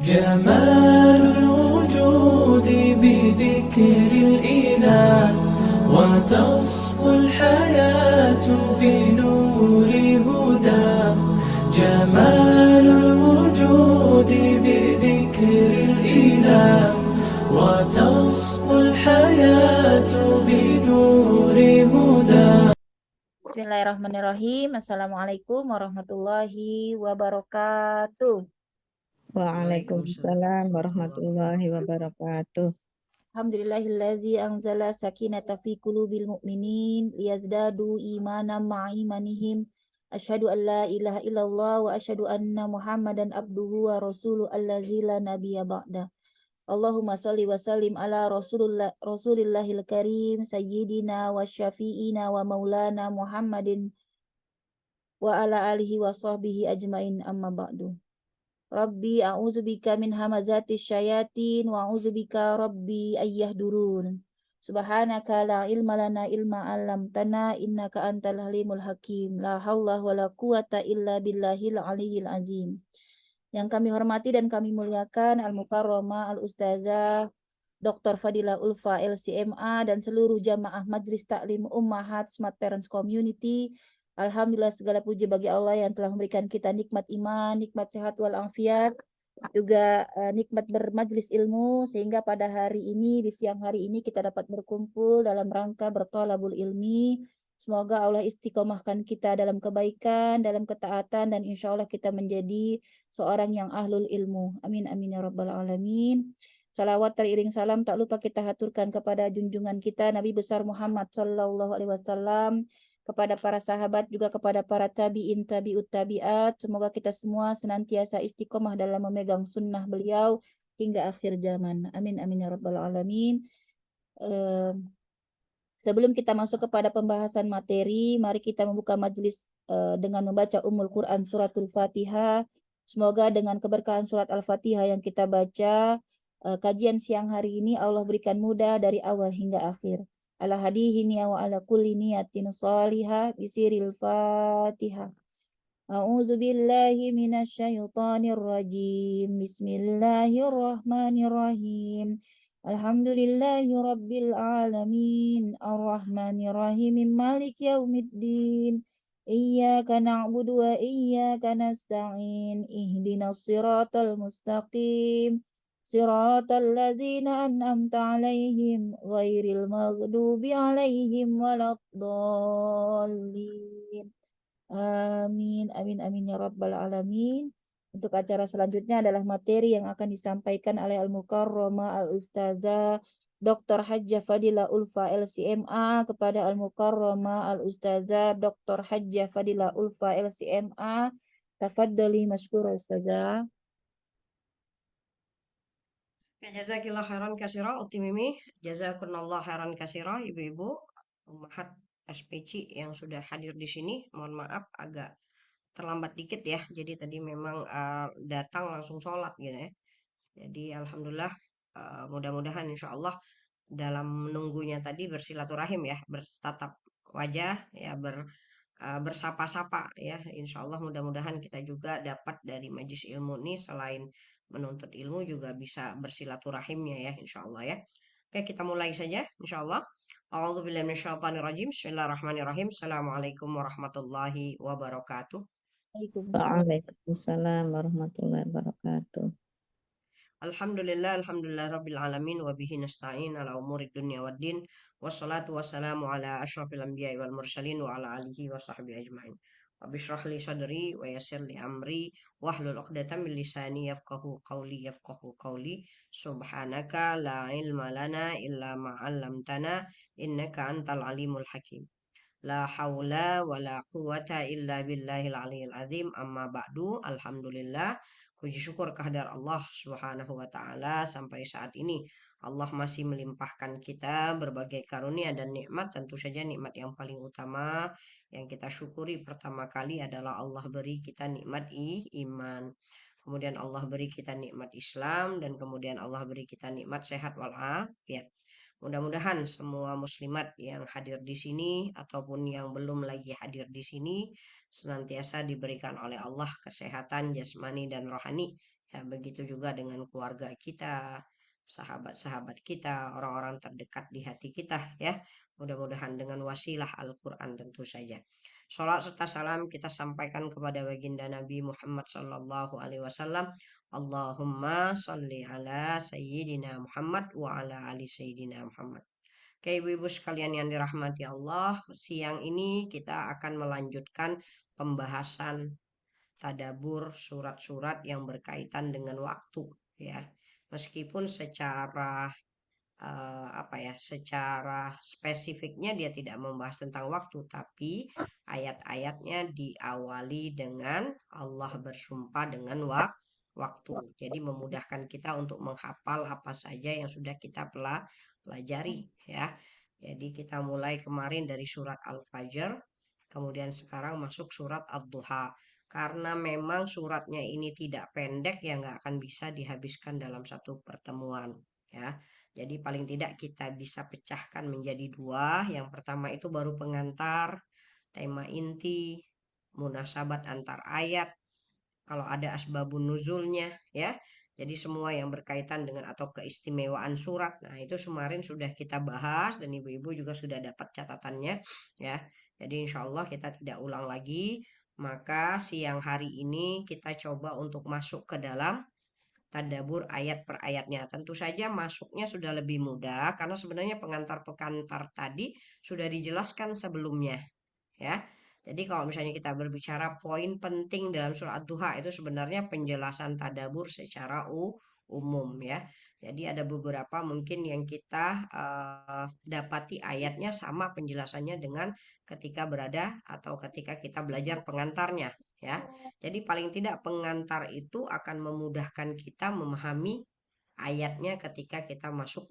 جمال الوجود بذكر الإله وتصفو الحياة بنور هداه. جمال الوجود بذكر الإله وتصفو الحياة بنور هداه. Bismillahirrahmanirrahim. Assalamualaikum warahmatullahi wabarakatuh. Waalaikumsalam Waalaikumsalam warahmatullahi wabarakatuh. Alhamdulillahillazi anzala sakinata fi qulubil mu'minin liyazdadu imanan ma'a imanihim. Asyhadu an la ilaha illallah wa asyhadu anna Muhammadan abduhu wa rasuluhu allazi la nabiyya ba'da. Allahumma salli wa sallim ala rasulillahil karim sayyidina wa syafi'ina wa maulana Muhammadin wa ala alihi wa sahbihi ajmain amma ba'du. Rabbi a'udzubika min hamazati syayatin wa a'udzubika rabbi ayyahdurun. Subhanaka la ilma lana ilma 'allamtana innaka antal halimul hakim. La haula wala quwata illa billahil aliyyil azim. Yang kami hormati dan kami muliakan Al-Mukarramah Al-Ustazah Dr. Fadila Ulfa LCMA dan seluruh jamaah Majelis Taklim Ummahat Smart Parents Community. Alhamdulillah segala puji bagi Allah yang telah memberikan kita nikmat iman, nikmat sehat walafiat, juga nikmat bermajlis ilmu, sehingga pada hari ini, di siang hari ini kita dapat berkumpul dalam rangka bertolabul ilmi. Semoga Allah istiqomahkan kita dalam kebaikan, dalam ketaatan, dan insya Allah kita menjadi seorang yang ahlul ilmu. Amin, amin ya rabbal alamin. Salawat teriring salam tak lupa kita haturkan kepada junjungan kita Nabi besar Muhammad Sallallahu Alaihi Wasallam, kepada para sahabat, juga kepada para tabi'in, tabi'ut tabi'at. Semoga kita semua senantiasa istiqomah dalam memegang sunnah beliau hingga akhir zaman. Amin, amin ya rabbal alamin. Sebelum kita masuk kepada pembahasan materi, mari kita membuka majelis dengan membaca Ummul Quran Suratul Fatihah. Semoga dengan keberkahan surat Al-Fatihah yang kita baca, kajian siang hari ini Allah berikan mudah dari awal hingga akhir. Ala hadihi wa ala kulli niyatin salihah bisiril Fatihah. A'udzu billahi minasyaitonir rajim. Bismillahirrahmanirrahim. Alhamdulillahi rabbil alamin. Arrahmanirrahim. Malik yaumiddin. Iyyaka na'budu wa iyyaka nasta'in. Ihdinas siratal mustaqim. Siratal ladzina an'amta 'alaihim ghairil maghdubi 'alaihim waladdallin. Amin, amin, amin ya rabbal alamin. Untuk acara selanjutnya adalah materi yang akan disampaikan oleh Al-Mukarramah Al-Ustazah Dr. Hajjah Fadila Ulfa LCMA kepada Al-Mukarramah Al-Ustazah Dr. Hajjah Fadila Ulfa LCMA. Tafaddali masykur Ustazah. Ya, jazakillah khairan kasira Ukti Mimi, jazakunallah khairan kasira ibu-ibu ummahat SPC yang sudah hadir di sini. Mohon maaf agak terlambat dikit ya. Jadi tadi memang datang langsung sholat gitu ya. Jadi alhamdulillah mudah-mudahan insya Allah dalam menunggunya tadi bersilaturahim ya, bertatap wajah ya, bersapa-sapa ya. Insya Allah mudah-mudahan kita juga dapat dari majlis ilmu ini selain menuntut ilmu juga bisa bersilaturahimnya ya insya Allah ya. Oke, kita mulai saja insya Allah. A'udzubillahi minasyaitonirrajim. Bismillahirrahmanirrahim. Assalamualaikum warahmatullahi wabarakatuh. Waalaikumsalam. Waalaikumsalam warahmatullahi wabarakatuh. Alhamdulillah rabbil alamin wa bihi nasta'in ala umurid dunya waddin wassalatu wassalamu ala asyrafil anbiya'i wal mursalin wa ala alihi wa sahbihi ajma'in. Rabbi shrah li sadri wa yassir li amri wahlul 'uqdatam min lisani yafqahu qawli subhanaka la ilma lana illa ma 'allamtana innaka antal alimul hakim. La haula wa la quwata illa billahil aliyil azim amma ba'du. Alhamdulillah, puji syukur kehadrat Allah Subhanahu wa taala sampai saat ini Allah masih melimpahkan kita berbagai karunia dan nikmat. Tentu saja nikmat yang paling utama yang kita syukuri pertama kali adalah Allah beri kita nikmat iman. Kemudian Allah beri kita nikmat Islam dan kemudian Allah beri kita nikmat sehat walafiat. Mudah-mudahan semua muslimat yang hadir di sini ataupun yang belum lagi hadir di sini senantiasa diberikan oleh Allah kesehatan jasmani dan rohani Ya, begitu juga dengan keluarga kita, sahabat-sahabat kita, orang-orang terdekat di hati kita ya. Mudah-mudahan dengan wasilah Al-Quran tentu saja. Salat serta salam kita sampaikan kepada baginda Nabi Muhammad sallallahu alaihi wasallam. Allahumma salli ala sayyidina Muhammad wa ala ali sayyidina Muhammad. Oke, ibu-ibu sekalian yang dirahmati Allah, siang ini kita akan melanjutkan pembahasan tadabur surat-surat yang berkaitan dengan waktu ya. Meskipun secara secara spesifiknya dia tidak membahas tentang waktu, tapi ayat-ayatnya diawali dengan Allah bersumpah dengan waktu. Jadi memudahkan kita untuk menghafal apa saja yang sudah kita pelajari ya. Jadi kita mulai kemarin dari surat Al-Fajr, kemudian sekarang masuk surat Ad-Duha. Karena memang suratnya ini tidak pendek, ya nggak akan bisa dihabiskan dalam satu pertemuan ya. Jadi paling tidak kita bisa pecahkan menjadi dua. Yang pertama itu baru pengantar, tema inti, munasabat antar ayat, kalau ada asbabun nuzulnya ya. Jadi semua yang berkaitan dengan atau keistimewaan surat. Nah, itu kemarin sudah kita bahas dan ibu-ibu juga sudah dapat catatannya ya. Jadi insya Allah kita tidak ulang lagi. Maka siang hari ini kita coba untuk masuk ke dalam tadabur ayat per ayatnya. Tentu saja masuknya sudah lebih mudah karena sebenarnya pengantar-pengantar tadi sudah dijelaskan sebelumnya ya. Jadi kalau misalnya kita berbicara poin penting dalam surat Ad-Duha itu sebenarnya penjelasan tadabur secara umum ya. Jadi ada beberapa mungkin yang kita dapati ayatnya sama penjelasannya dengan ketika berada atau ketika kita belajar pengantarnya ya. Jadi paling tidak pengantar itu akan memudahkan kita memahami ayatnya ketika kita masuk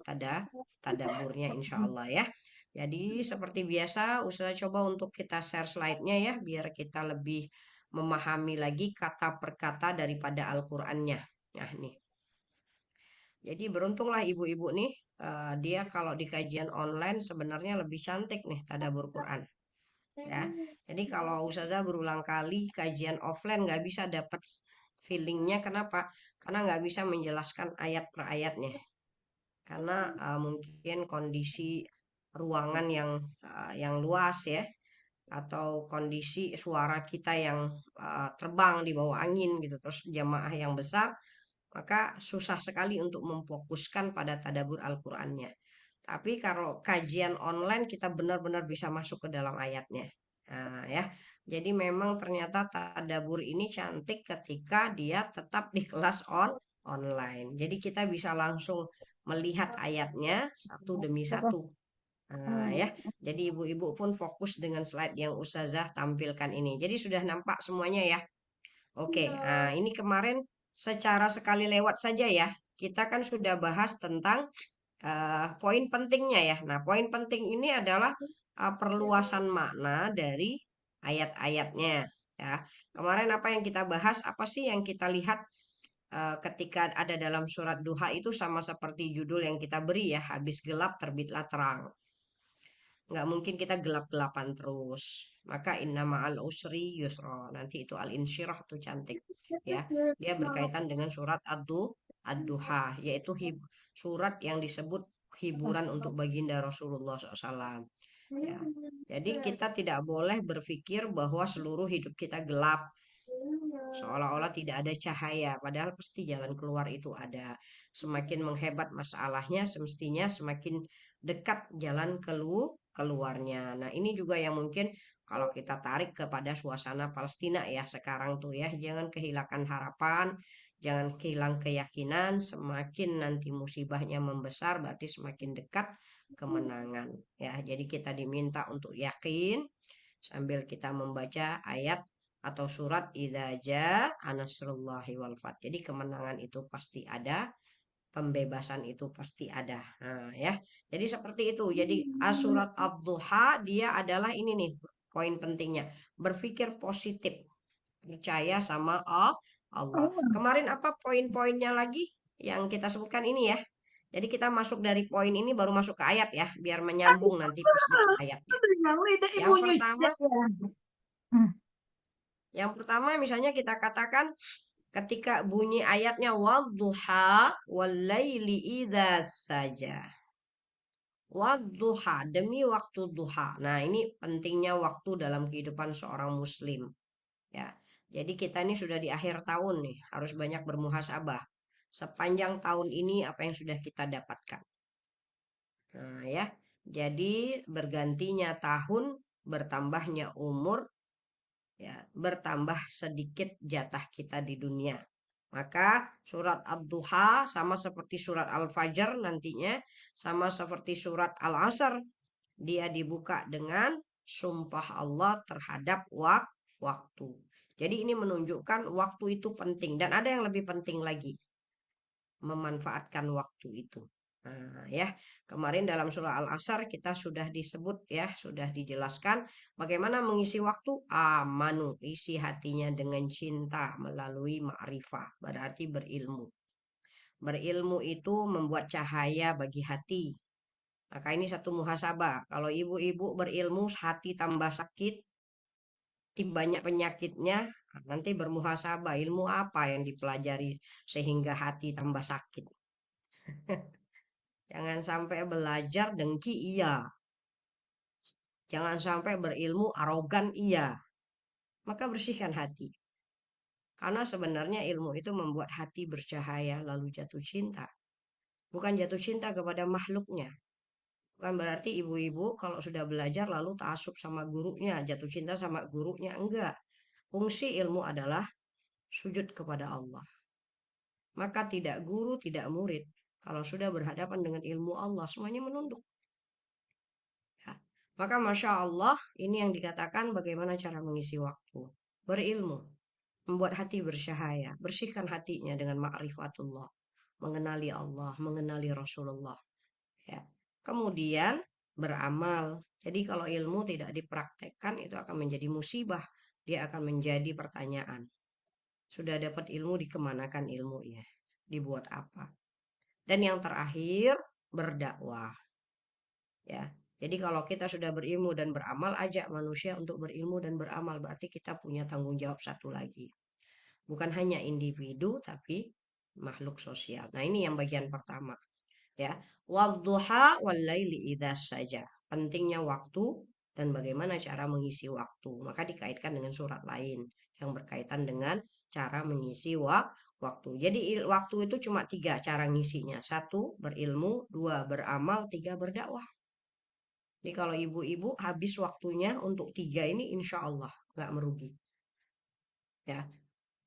tadaburnya insya Allah ya. Jadi seperti biasa, usaha coba untuk kita share slide-nya ya, biar kita lebih memahami lagi kata per kata daripada Al-Qur'annya. Nah, nih. Jadi beruntunglah ibu-ibu nih, dia kalau di kajian online sebenarnya lebih cantik nih tadabur Quran. Ya, jadi kalau Ustazah berulang kali kajian offline nggak bisa dapat feelingnya, kenapa? Karena nggak bisa menjelaskan ayat per ayatnya. Karena mungkin kondisi ruangan yang luas ya, atau kondisi suara kita yang terbang di bawah angin gitu, terus jamaah yang besar, maka susah sekali untuk memfokuskan pada tadabur Al-Qur'annya. Tapi kalau kajian online kita benar-benar bisa masuk ke dalam ayatnya. Nah, ya. Jadi memang ternyata tadabur ini cantik ketika dia tetap di kelas online. Jadi kita bisa langsung melihat ayatnya satu demi satu. Nah, ya. Jadi ibu-ibu pun fokus dengan slide yang Ustazah tampilkan ini. Jadi sudah nampak semuanya ya. Oke, nah ini kemarin secara sekali lewat saja ya. Kita kan sudah bahas tentang poin pentingnya ya. Nah, poin penting ini adalah perluasan makna dari ayat-ayatnya ya. Kemarin apa yang kita bahas, apa sih yang kita lihat ketika ada dalam surat Duha itu sama seperti judul yang kita beri ya, habis gelap terbitlah terang. Nggak mungkin kita gelap-gelapan terus. Maka inna ma'al usri yusra. Nanti itu al-insyirah tuh cantik ya. Dia berkaitan dengan surat Ad-Duha, yaitu surat yang disebut hiburan untuk baginda Rasulullah SAW. Ya. Jadi kita tidak boleh berpikir bahwa seluruh hidup kita gelap, seolah-olah tidak ada cahaya, padahal pasti jalan keluar itu ada. Semakin menghebat masalahnya, semestinya semakin dekat jalan keluarnya. Nah, ini juga yang mungkin kalau kita tarik kepada suasana Palestina ya sekarang tuh ya, jangan kehilangan harapan, jangan kehilang keyakinan, semakin nanti musibahnya membesar berarti semakin dekat kemenangan ya. Jadi kita diminta untuk yakin sambil kita membaca ayat atau surat idza jaa nasrullahi wal fath. Jadi kemenangan itu pasti ada, pembebasan itu pasti ada. Nah, ya. Jadi seperti itu. Jadi surat Ad-Duha dia adalah ini nih poin pentingnya. Berpikir positif. Percaya sama Allah. Kemarin apa poin-poinnya lagi yang kita sebutkan ini ya. Jadi kita masuk dari poin ini baru masuk ke ayat ya, biar menyambung nanti pas di ayatnya. Yang pertama misalnya kita katakan ketika bunyi ayatnya wadduha walaili idza saja. Wadduha, demi waktu duha. Nah, ini pentingnya waktu dalam kehidupan seorang muslim. Ya, jadi kita ini sudah di akhir tahun nih, harus banyak bermuhasabah. Sepanjang tahun ini apa yang sudah kita dapatkan. Nah, ya. Jadi bergantinya tahun, bertambahnya umur, ya, bertambah sedikit jatah kita di dunia. Maka surat Ad-Duha sama seperti surat Al-Fajr nantinya, sama seperti surat Al-Asr, dia dibuka dengan sumpah Allah terhadap waktu. Jadi ini menunjukkan waktu itu penting dan ada yang lebih penting lagi, memanfaatkan waktu itu. Nah, ya, kemarin dalam surah Al-Asr kita sudah disebut ya, sudah dijelaskan bagaimana mengisi waktu. Amanu, isi hatinya dengan cinta melalui ma'rifah, berarti berilmu. Berilmu itu membuat cahaya bagi hati. Maka ini satu muhasabah. Kalau ibu-ibu berilmu, hati tambah sakit, banyak penyakitnya, nanti bermuhasabah ilmu apa yang dipelajari sehingga hati tambah sakit. Jangan sampai belajar dengki iya. Jangan sampai berilmu arogan iya. Maka bersihkan hati. Karena sebenarnya ilmu itu membuat hati bercahaya lalu jatuh cinta. Bukan jatuh cinta kepada makhluknya. Bukan berarti ibu-ibu kalau sudah belajar lalu ta'assub sama gurunya, jatuh cinta sama gurunya. Enggak. Fungsi ilmu adalah sujud kepada Allah. Maka tidak guru, tidak murid. Kalau sudah berhadapan dengan ilmu Allah, semuanya menunduk. Ya. Maka Masya Allah, ini yang dikatakan bagaimana cara mengisi waktu. Berilmu, membuat hati bercahaya, bersihkan hatinya dengan ma'rifatullah, mengenali Allah, mengenali Rasulullah. Ya. Kemudian beramal. Jadi kalau ilmu tidak dipraktekkan itu akan menjadi musibah. Dia akan menjadi pertanyaan. Sudah dapat ilmu, dikemanakan ilmunya? Dibuat apa? Dan yang terakhir, berdakwah. Ya. Jadi kalau kita sudah berilmu dan beramal, ajak manusia untuk berilmu dan beramal. Berarti kita punya tanggung jawab satu lagi. Bukan hanya individu, tapi makhluk sosial. Nah, ini yang bagian pertama. Ya, wadduha walaili idza saja. Pentingnya waktu dan bagaimana cara mengisi waktu. Maka dikaitkan dengan surat lain yang berkaitan dengan cara mengisi waktu. Jadi waktu itu cuma 3 cara ngisinya. 1, berilmu. 2, beramal. 3, berdakwah. Jadi kalau ibu-ibu habis waktunya untuk 3 ini insya Allah nggak merugi. Ya.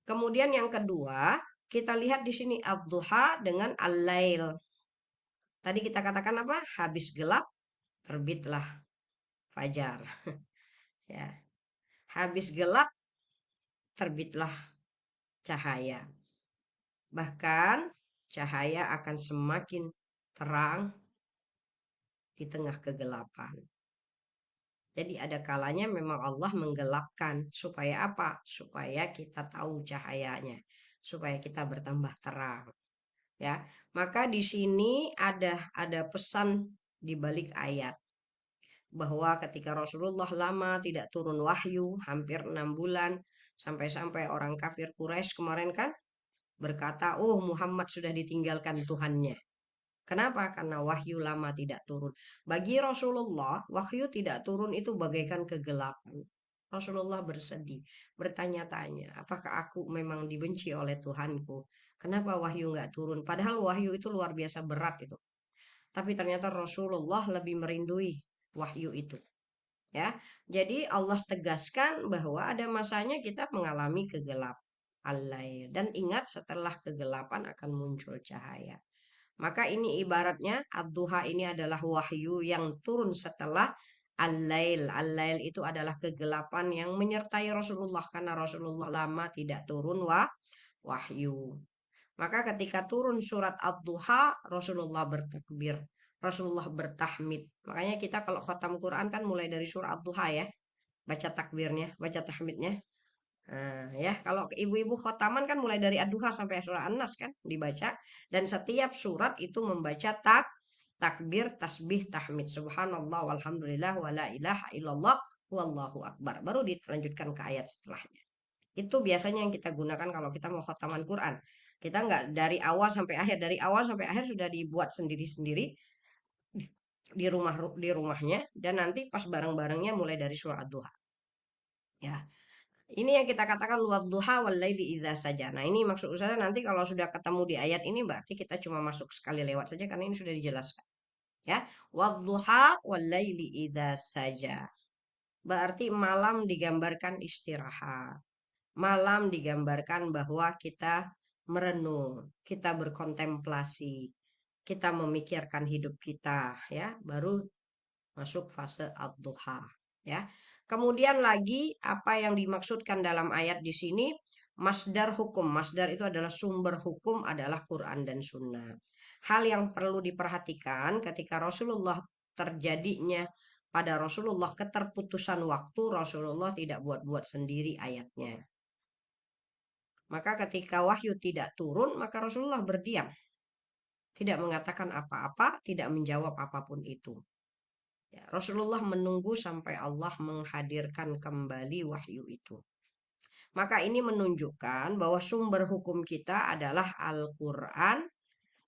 Kemudian yang kedua, kita lihat di sini ad-duha dengan al-lail. Tadi kita katakan apa? Habis gelap, terbitlah fajar. Ya. Habis gelap, terbitlah cahaya. Bahkan cahaya akan semakin terang di tengah kegelapan. Jadi ada kalanya memang Allah menggelapkan supaya apa? Supaya kita tahu cahayanya, supaya kita bertambah terang. Ya, maka di sini ada pesan di balik ayat bahwa ketika Rasulullah lama tidak turun wahyu, hampir 6 bulan, sampai-sampai orang kafir Quraisy kemarin kan berkata, "Oh, Muhammad sudah ditinggalkan Tuhannya." Kenapa? Karena wahyu lama tidak turun. Bagi Rasulullah, wahyu tidak turun itu bagaikan kegelapan. Rasulullah bersedih, bertanya-tanya, apakah aku memang dibenci oleh Tuhanku? Kenapa wahyu nggak turun? Padahal wahyu itu luar biasa berat itu. Tapi ternyata Rasulullah lebih merindui wahyu itu. Ya, jadi Allah tegaskan bahwa ada masanya kita mengalami kegelapan. Dan ingat setelah kegelapan akan muncul cahaya. Maka ini ibaratnya ad-duha ini adalah wahyu yang turun setelah al-lail. Al-lail itu adalah kegelapan yang menyertai Rasulullah karena Rasulullah lama tidak turun wahyu. Maka ketika turun surat ad-duha, Rasulullah bertakbir, Rasulullah bertahmid. Makanya kita kalau khatam Quran kan mulai dari surat ad-duha ya, baca takbirnya, baca tahmidnya. Nah, ya, kalau ibu-ibu khotaman kan mulai dari ad-duha sampai surah An-Nas kan dibaca, dan setiap surat itu membaca takbir, tasbih, tahmid, subhanallah walhamdulillah wala ilaha illallah wallahu akbar. Baru dilanjutkan ke ayat setelahnya. Itu biasanya yang kita gunakan kalau kita mau khataman Quran. Kita nggak dari awal sampai akhir, dari awal sampai akhir sudah dibuat sendiri-sendiri di rumahnya, dan nanti pas bareng-barengnya mulai dari surah Ad-Duha. Ya, ini yang kita katakan wadduha wal laili idza saja. Nah, ini maksud saya nanti kalau sudah ketemu di ayat ini berarti kita cuma masuk sekali lewat saja karena ini sudah dijelaskan. Ya, wadduha wal laili idza saja. Berarti malam digambarkan istirahat. Malam digambarkan bahwa kita merenung, kita berkontemplasi, kita memikirkan hidup kita, ya, baru masuk fase ad-duha, ya. Kemudian lagi apa yang dimaksudkan dalam ayat di sini? Masdar hukum. Masdar itu adalah sumber hukum, adalah Quran dan Sunnah. Hal yang perlu diperhatikan ketika Rasulullah terjadinya pada Rasulullah keterputusan waktu, Rasulullah tidak buat-buat sendiri ayatnya. Maka ketika wahyu tidak turun, maka Rasulullah berdiam. Tidak mengatakan apa-apa, tidak menjawab apapun itu. Ya, Rasulullah menunggu sampai Allah menghadirkan kembali wahyu itu. Maka ini menunjukkan bahwa sumber hukum kita adalah Al-Quran.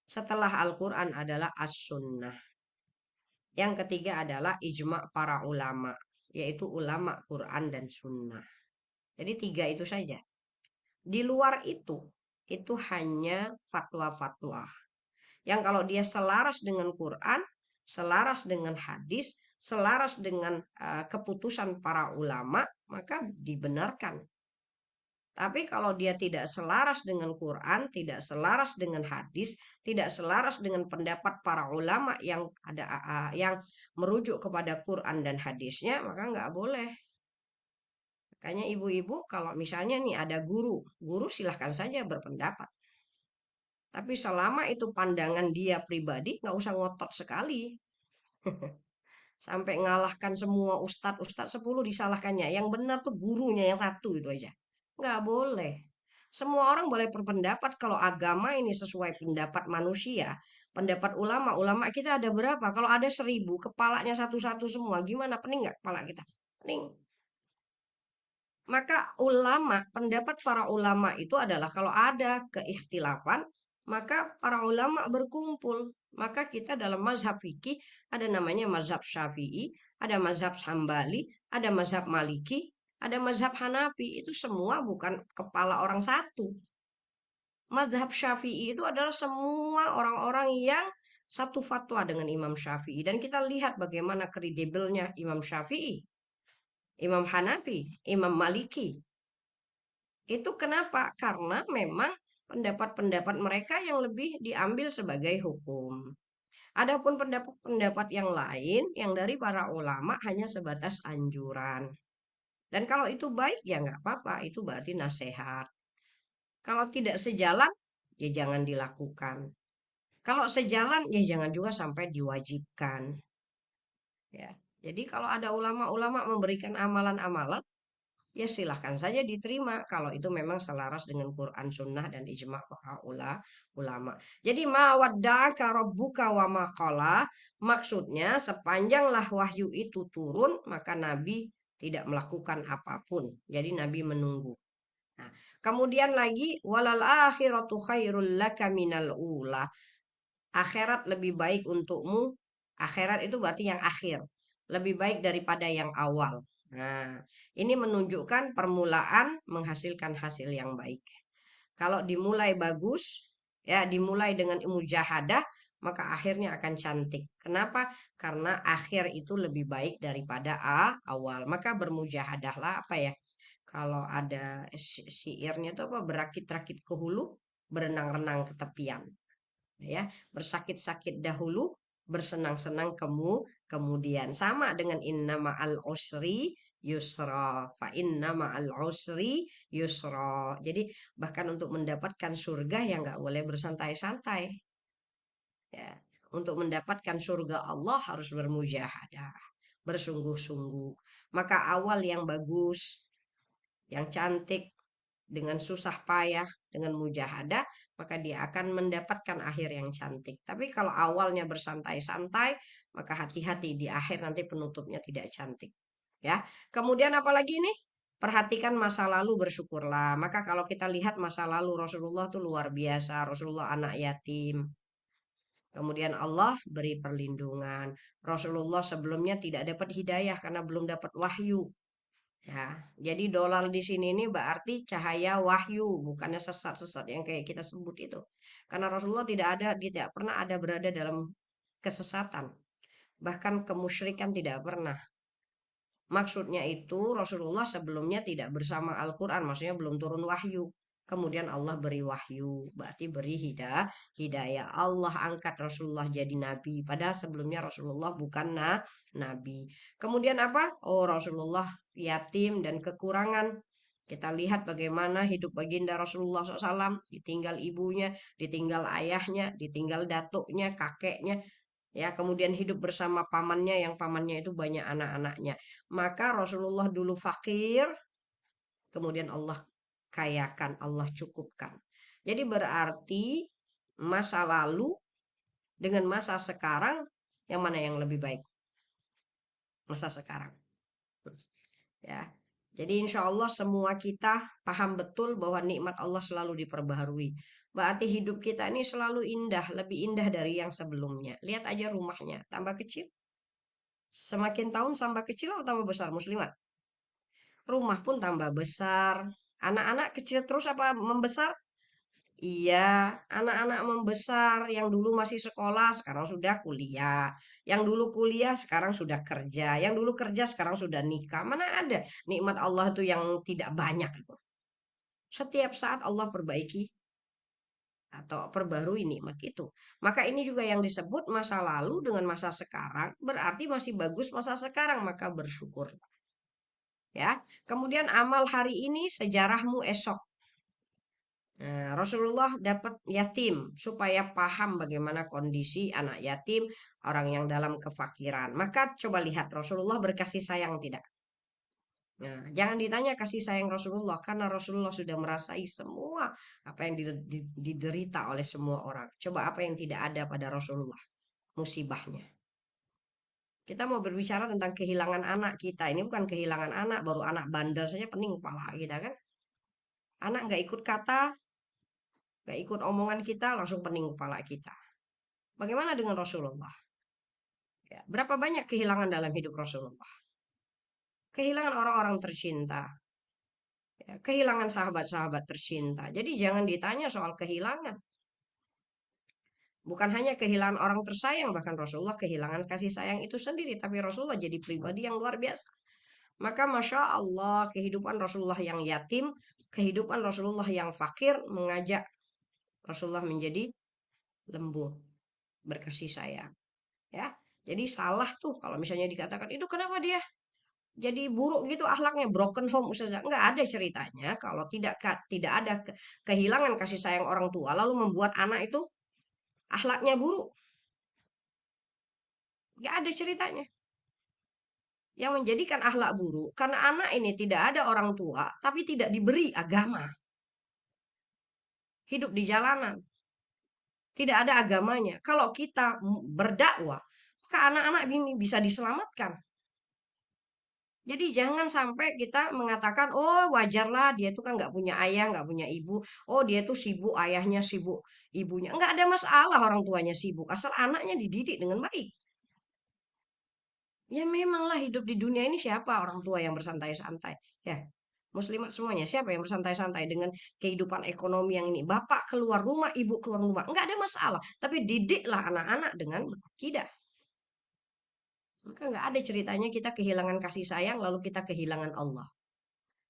Setelah Al-Quran adalah As-Sunnah. Yang ketiga adalah ijma' para ulama, yaitu ulama Quran dan Sunnah. Jadi 3 itu saja. Di luar itu hanya fatwa-fatwa. Yang kalau dia selaras dengan Quran, selaras dengan hadis, selaras dengan keputusan para ulama, maka dibenarkan. Tapi kalau dia tidak selaras dengan Quran, tidak selaras dengan hadis, tidak selaras dengan pendapat para ulama yang yang merujuk kepada Quran dan hadisnya, maka nggak boleh. Makanya ibu-ibu kalau misalnya nih ada guru silahkan saja berpendapat. Tapi selama itu pandangan dia pribadi, nggak usah ngotot sekali. Sampai ngalahkan semua ustadz 10 disalahkannya. Yang benar tuh gurunya yang satu itu aja. Nggak boleh. Semua orang boleh berpendapat kalau agama ini sesuai pendapat manusia. Pendapat ulama kita ada berapa? Kalau ada 1000, kepalanya satu-satu semua. Gimana? Pening nggak kepala kita? Pening. Maka pendapat para ulama itu adalah kalau ada keikhtilafan, maka para ulama berkumpul. Maka kita dalam mazhab fikih ada namanya mazhab Syafi'i, ada mazhab Hambali, ada mazhab Maliki, ada mazhab Hanafi. Itu semua bukan kepala orang satu. Mazhab Syafi'i itu adalah semua orang-orang yang satu fatwa dengan Imam Syafi'i. Dan kita lihat bagaimana kredibelnya Imam Syafi'i, Imam Hanafi, Imam Maliki. Itu kenapa? Karena memang pendapat-pendapat mereka yang lebih diambil sebagai hukum. Adapun pendapat-pendapat yang lain yang dari para ulama hanya sebatas anjuran. Dan kalau itu baik ya nggak apa-apa, itu berarti nasihat. Kalau tidak sejalan ya jangan dilakukan. Kalau sejalan ya jangan juga sampai diwajibkan. Ya. Jadi kalau ada ulama-ulama memberikan amalan-amalan, ya silahkan saja diterima kalau itu memang selaras dengan Quran, Sunnah, dan ijma' para ulama. Jadi ma wadda'aka rabbuka wa ma qala, maksudnya sepanjanglah wahyu itu turun maka Nabi tidak melakukan apapun. Jadi Nabi menunggu. Nah, kemudian lagi walal akhiratu khairul laka minal ula. Akhirat lebih baik untukmu. Akhirat itu berarti yang akhir. Lebih baik daripada yang awal. Nah, ini menunjukkan permulaan menghasilkan hasil yang baik. Kalau dimulai bagus, ya dimulai dengan mujahadah, maka akhirnya akan cantik. Kenapa? Karena akhir itu lebih baik daripada awal. Maka bermujahadahlah apa ya? Kalau ada syairnya itu apa? Berakit-rakit ke hulu, berenang-renang ke tepian. Ya, bersakit-sakit dahulu, bersenang-senang kemudian. Sama dengan inna ma'al usri yusra, fa inna ma'al usri yusra. Jadi bahkan untuk mendapatkan surga yang nggak boleh bersantai-santai. Ya, untuk mendapatkan surga Allah harus bermujahadah, bersungguh-sungguh. Maka awal yang bagus, yang cantik, dengan susah payah, dengan mujahadah, maka dia akan mendapatkan akhir yang cantik. Tapi kalau awalnya bersantai-santai, maka hati-hati di akhir nanti penutupnya tidak cantik. Ya. Kemudian apalagi nih? perhatikan masa lalu, bersyukurlah. Maka kalau kita lihat masa lalu Rasulullah tuh luar biasa. Rasulullah anak yatim. Kemudian Allah beri perlindungan. Rasulullah sebelumnya tidak dapat hidayah karena belum dapat wahyu. Ya, jadi dolal di sini ini berarti cahaya wahyu, bukannya sesat-sesat yang kayak kita sebut itu. Karena Rasulullah tidak pernah ada berada dalam kesesatan, bahkan kemusyrikan tidak pernah. Maksudnya itu Rasulullah sebelumnya tidak bersama Al-Quran, maksudnya belum turun wahyu. Kemudian Allah beri wahyu, berarti beri hidayah. Allah angkat Rasulullah jadi nabi, padahal sebelumnya Rasulullah bukan nabi. Kemudian apa? Oh, Rasulullah yatim dan kekurangan. Kita lihat bagaimana hidup baginda Rasulullah SAW, ditinggal ibunya, ditinggal ayahnya, ditinggal datuknya, kakeknya. Ya, kemudian hidup bersama pamannya yang pamannya itu banyak anak-anaknya. Maka Rasulullah dulu fakir, kemudian Allah kayakan, Allah cukupkan. Jadi berarti masa lalu dengan masa sekarang yang mana yang lebih baik? Masa sekarang. Ya. Jadi insya Allah semua kita paham betul bahwa nikmat Allah selalu diperbaharui. Berarti hidup kita ini selalu indah, lebih indah dari yang sebelumnya. Lihat aja rumahnya, tambah kecil. Semakin tahun tambah kecil atau tambah besar muslimat? Rumah pun tambah besar. Anak-anak kecil terus apa membesar? Iya, anak-anak membesar. Yang dulu masih sekolah, sekarang sudah kuliah. Yang dulu kuliah, sekarang sudah kerja. Yang dulu kerja, sekarang sudah nikah. Mana ada nikmat Allah itu yang tidak banyak itu. Setiap saat Allah perbaiki atau perbarui nikmat itu. Maka ini juga yang disebut masa lalu dengan masa sekarang. Berarti masih bagus masa sekarang, maka bersyukur. Ya, kemudian amal hari ini, sejarahmu esok. Nah, Rasulullah dapat yatim supaya paham bagaimana kondisi anak yatim, orang yang dalam kefakiran. Maka coba lihat Rasulullah berkasih sayang tidak? Nah, jangan ditanya kasih sayang Rasulullah karena Rasulullah sudah merasai semua apa yang diderita oleh semua orang. Coba apa yang tidak ada pada Rasulullah? Musibahnya. Kita mau berbicara tentang kehilangan anak kita. Ini bukan kehilangan anak, baru anak bandel saja pening kepala kita kan. Anak nggak ikut kata, nggak ikut omongan kita, langsung pening kepala kita. Bagaimana dengan Rasulullah? Ya, berapa banyak kehilangan dalam hidup Rasulullah? Kehilangan orang-orang tercinta. Ya, kehilangan sahabat-sahabat tercinta. Jadi jangan ditanya soal kehilangan. Bukan hanya kehilangan orang tersayang, bahkan Rasulullah kehilangan kasih sayang itu sendiri. Tapi Rasulullah jadi pribadi yang luar biasa. Maka Masya Allah, kehidupan Rasulullah yang yatim, kehidupan Rasulullah yang fakir mengajak Rasulullah menjadi lembut, berkasih sayang. Ya, jadi salah tuh kalau misalnya dikatakan itu kenapa dia jadi buruk gitu akhlaknya, broken home Ustazah. Enggak ada ceritanya kalau tidak ada kehilangan kasih sayang orang tua lalu membuat anak itu akhlaknya buruk. Enggak ada ceritanya. Yang menjadikan akhlak buruk karena anak ini tidak ada orang tua tapi tidak diberi agama. Hidup di jalanan. Tidak ada agamanya. Kalau kita berdakwah, maka anak-anak ini bisa diselamatkan. Jadi jangan sampai kita mengatakan, oh wajarlah dia tuh kan nggak punya ayah, nggak punya ibu. Oh dia tuh sibuk, ayahnya sibuk, ibunya. Nggak ada masalah orang tuanya sibuk, asal anaknya dididik dengan baik. Ya memanglah hidup di dunia ini siapa orang tua yang bersantai-santai. Ya, muslimat semuanya, siapa yang bersantai-santai dengan kehidupan ekonomi yang ini. Bapak keluar rumah, ibu keluar rumah. Nggak ada masalah. Tapi didiklah anak-anak dengan akidah. Maka nggak ada ceritanya kita kehilangan kasih sayang lalu kita kehilangan Allah.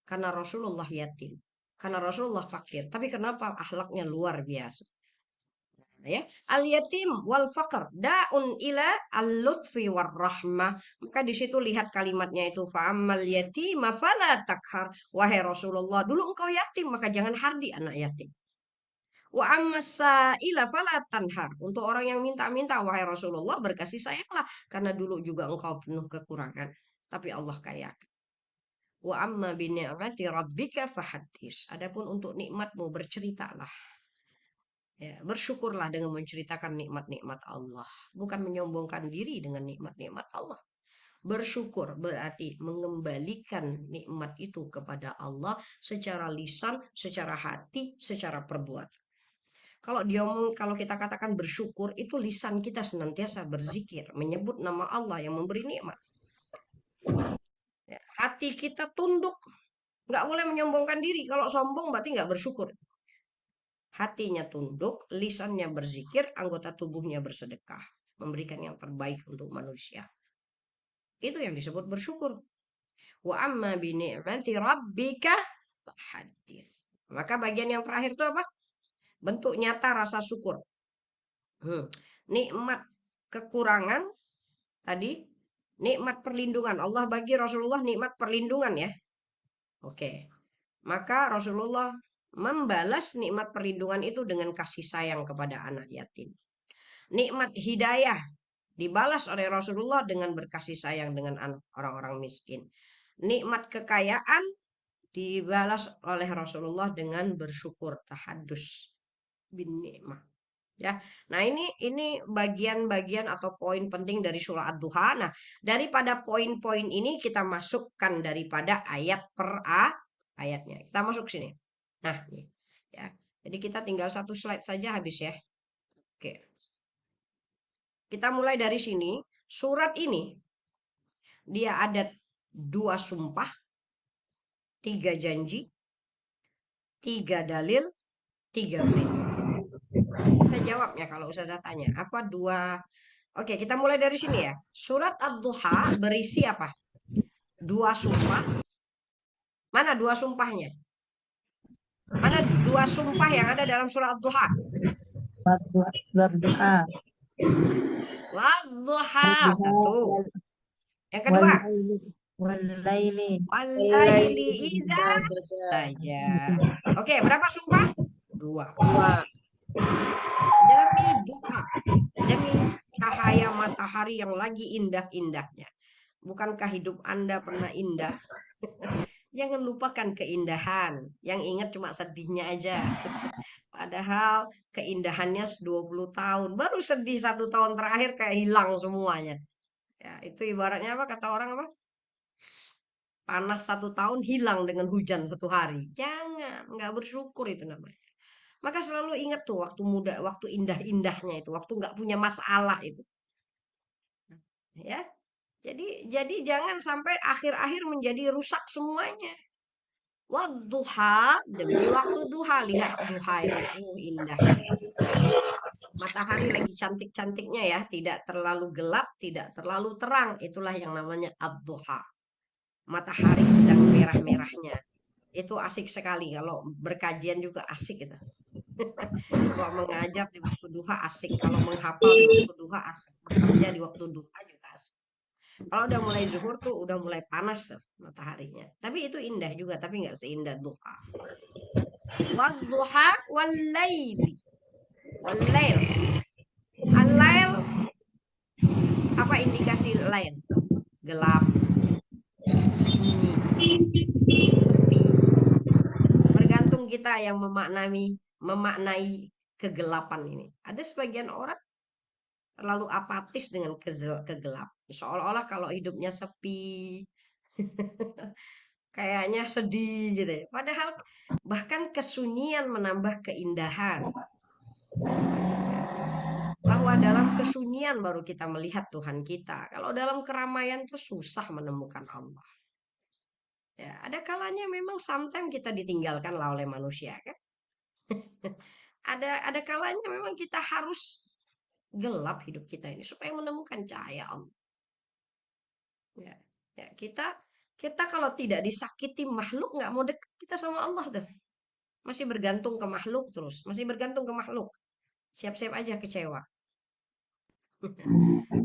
Karena Rasulullah yatim. Karena Rasulullah fakir. Tapi kenapa akhlaknya luar biasa? Ya, al yatim wal fakir daun ila al lutfi war rahmah. Maka di situ lihat kalimatnya itu fa'amal yatim fala takhar. Wahai Rasulullah, dulu engkau yatim maka jangan hardi anak yatim. Wa amsaila fala tanhar. Untuk orang yang minta-minta wahai Rasulullah berkasih sayanglah karena dulu juga engkau penuh kekurangan. Tapi Allah kaya. Wa amma bi ni'mati rabbika fahaddis. Adapun untuk nikmatmu berceritalah. Ya, bersyukurlah dengan menceritakan nikmat-nikmat Allah, bukan menyombongkan diri dengan nikmat-nikmat Allah. Bersyukur berarti mengembalikan nikmat itu kepada Allah secara lisan, secara hati, secara perbuatan. Kalau kita katakan bersyukur, itu lisan kita senantiasa berzikir, menyebut nama Allah yang memberi nikmat. Ya, hati kita tunduk, nggak boleh menyombongkan diri. Kalau sombong berarti nggak bersyukur. Hatinya tunduk, lisannya berzikir, anggota tubuhnya bersedekah, memberikan yang terbaik untuk manusia. Itu yang disebut bersyukur. Wa amma bi ni'mati rabbika hadis. Maka bagian yang terakhir itu apa? Bentuk nyata rasa syukur. Nikmat kekurangan tadi, nikmat perlindungan. Allah bagi Rasulullah nikmat perlindungan ya. Oke. Maka Rasulullah membalas nikmat perlindungan itu dengan kasih sayang kepada anak yatim. Nikmat hidayah dibalas oleh Rasulullah dengan berkasih sayang dengan anak orang-orang miskin. Nikmat kekayaan dibalas oleh Rasulullah dengan bersyukur, tahadus bin nikmah. Ya. Nah, ini bagian-bagian atau poin penting dari surah Ad-Duha. Nah, daripada poin-poin ini kita masukkan daripada ayat per ayatnya. Kita masuk sini. Nah, nih, ya. Jadi kita tinggal satu slide saja habis ya. Oke. Kita mulai dari sini. Surat ini dia ada 2 sumpah, 3 janji, 3 dalil, 3 perintah. Saya jawabnya kalau Ustazah tanya. Apa 2? Oke, kita mulai dari sini ya. Surat Ad-Duha berisi apa? 2 sumpah. Mana 2 sumpahnya? Mana 2 sumpah yang ada dalam surat Ad-Duha? Wadduha. Wadduha. 1. Yang kedua? Walaili. Walaili idza saja. Oke, berapa sumpah? 2. Demi duha, demi cahaya matahari yang lagi indah-indahnya. Bukankah hidup Anda pernah indah? Jangan lupakan keindahan. Yang ingat cuma sedihnya aja. Padahal keindahannya 20 tahun. Baru sedih 1 tahun terakhir kayak hilang semuanya. Ya, itu ibaratnya apa? Kata orang apa? Panas 1 tahun hilang dengan hujan 1 hari. Jangan, nggak bersyukur itu namanya. Maka selalu ingat tuh waktu muda, waktu indah-indahnya itu, waktu nggak punya masalah itu. Ya, jadi jangan sampai akhir-akhir menjadi rusak semuanya. Wadduha, demi waktu duha, lihat duha itu indahnya. Matahari lagi cantik-cantiknya ya, tidak terlalu gelap, tidak terlalu terang. Itulah yang namanya ad-duha. Matahari sedang merah-merahnya. Itu asik sekali, kalau berkajian juga asik gitu. Kalau mengajar di waktu duha asik, kalau menghafal di waktu duha asik, bekerja di waktu duha juga asik. Kalau udah mulai zuhur tuh udah mulai panas tuh mataharinya. Tapi itu indah juga, tapi nggak seindah duha. Wadduha wal-laili. Wal-lail. Al-lail apa indikasi lain? Gelap, sunyi, sepi. Bergantung kita yang memaknai kegelapan ini. Ada sebagian orang terlalu apatis dengan kegelapan. Seolah-olah kalau hidupnya sepi, kayaknya sedih gitu ya. Padahal bahkan kesunyian menambah keindahan. Bahwa dalam kesunyian baru kita melihat Tuhan kita. Kalau dalam keramaian tuh susah menemukan Allah. Ya, ada kalanya memang sometimes kita ditinggalkan lah oleh manusia kan. Ada kalanya memang kita harus gelap hidup kita ini supaya menemukan cahaya Allah. Ya, kita kalau tidak disakiti makhluk nggak mau dekat kita sama Allah tuh. Masih bergantung ke makhluk terus, masih bergantung ke makhluk. Siap-siap aja kecewa.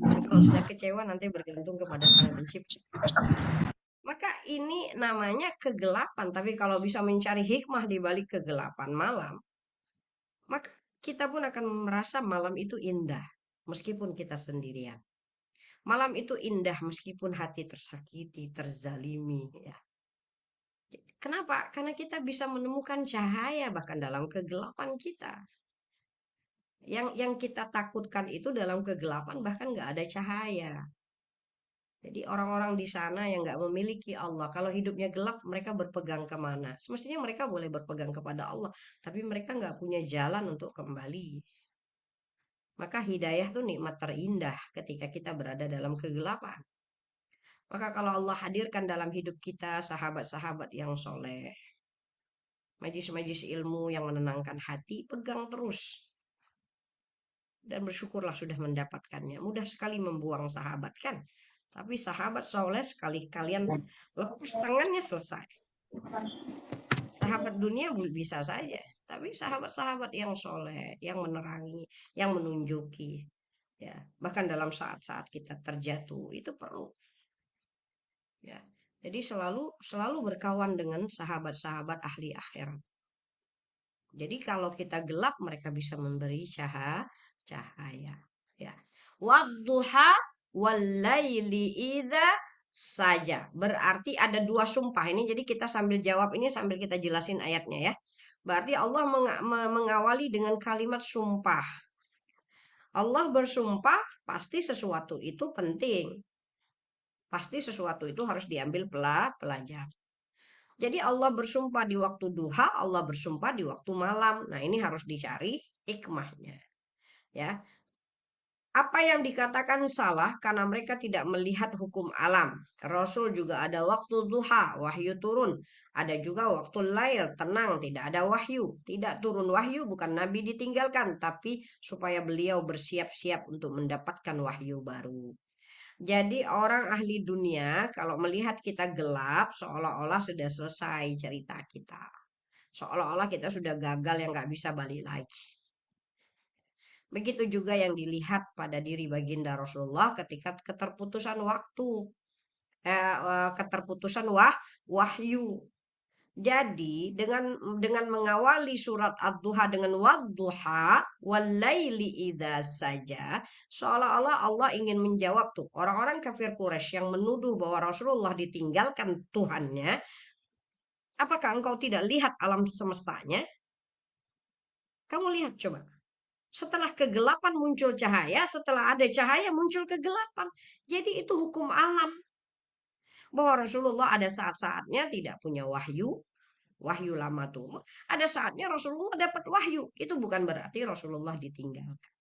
Kalau sudah kecewa nanti bergantung kepada Sang Pencipta. Maka ini namanya kegelapan, tapi kalau bisa mencari hikmah di balik kegelapan malam, maka kita pun akan merasa malam itu indah meskipun kita sendirian. Malam itu indah meskipun hati tersakiti, terzalimi ya. Kenapa? Karena kita bisa menemukan cahaya bahkan dalam kegelapan kita. Yang kita takutkan itu dalam kegelapan bahkan nggak ada cahaya. Jadi orang-orang di sana yang nggak memiliki Allah, kalau hidupnya gelap, mereka berpegang kemana? Semestinya mereka boleh berpegang kepada Allah, tapi mereka nggak punya jalan untuk kembali. Maka hidayah itu nikmat terindah ketika kita berada dalam kegelapan. Maka kalau Allah hadirkan dalam hidup kita sahabat-sahabat yang soleh, majlis-majlis ilmu yang menenangkan hati, pegang terus. Dan bersyukurlah sudah mendapatkannya. Mudah sekali membuang sahabat kan? Tapi sahabat soleh sekali kalian lepas tangannya selesai. Sahabat dunia bisa saja. Tapi sahabat-sahabat yang soleh, yang menerangi, yang menunjuki. Ya, bahkan dalam saat-saat kita terjatuh, itu perlu. Ya, jadi selalu berkawan dengan sahabat-sahabat ahli akhirat. Jadi kalau kita gelap, mereka bisa memberi cahaya. Ya. Wadduha wallaili idza saja. Berarti ada dua sumpah ini. Jadi kita sambil jawab ini sambil kita jelasin ayatnya ya. Berarti Allah mengawali dengan kalimat sumpah. Allah bersumpah, pasti sesuatu itu penting. Pasti sesuatu itu harus diambil pelajaran. Jadi Allah bersumpah di waktu duha, Allah bersumpah di waktu malam. Nah, ini harus dicari hikmahnya. Ya. Apa yang dikatakan salah karena mereka tidak melihat hukum alam. Rasul juga ada waktu duha, wahyu turun. Ada juga waktu lail, tenang, tidak ada wahyu. Tidak turun wahyu, bukan Nabi ditinggalkan, tapi supaya beliau bersiap-siap untuk mendapatkan wahyu baru. Jadi orang ahli dunia kalau melihat kita gelap seolah-olah sudah selesai cerita kita. Seolah-olah kita sudah gagal yang nggak bisa balik lagi. Begitu juga yang dilihat pada diri baginda Rasulullah ketika keterputusan waktu. Keterputusan wahyu. Jadi dengan mengawali surat Ad-Duha dengan wadduha walaili idza saja, seolah-olah Allah ingin menjawab tuh orang-orang kafir Quraisy yang menuduh bahwa Rasulullah ditinggalkan Tuhannya. Apakah engkau tidak lihat alam semestanya? Kamu lihat coba. Setelah kegelapan muncul cahaya, setelah ada cahaya muncul kegelapan. Jadi itu hukum alam. Bahwa Rasulullah ada saat-saatnya tidak punya wahyu lama turun. Ada saatnya Rasulullah dapat wahyu. Itu bukan berarti Rasulullah ditinggalkan.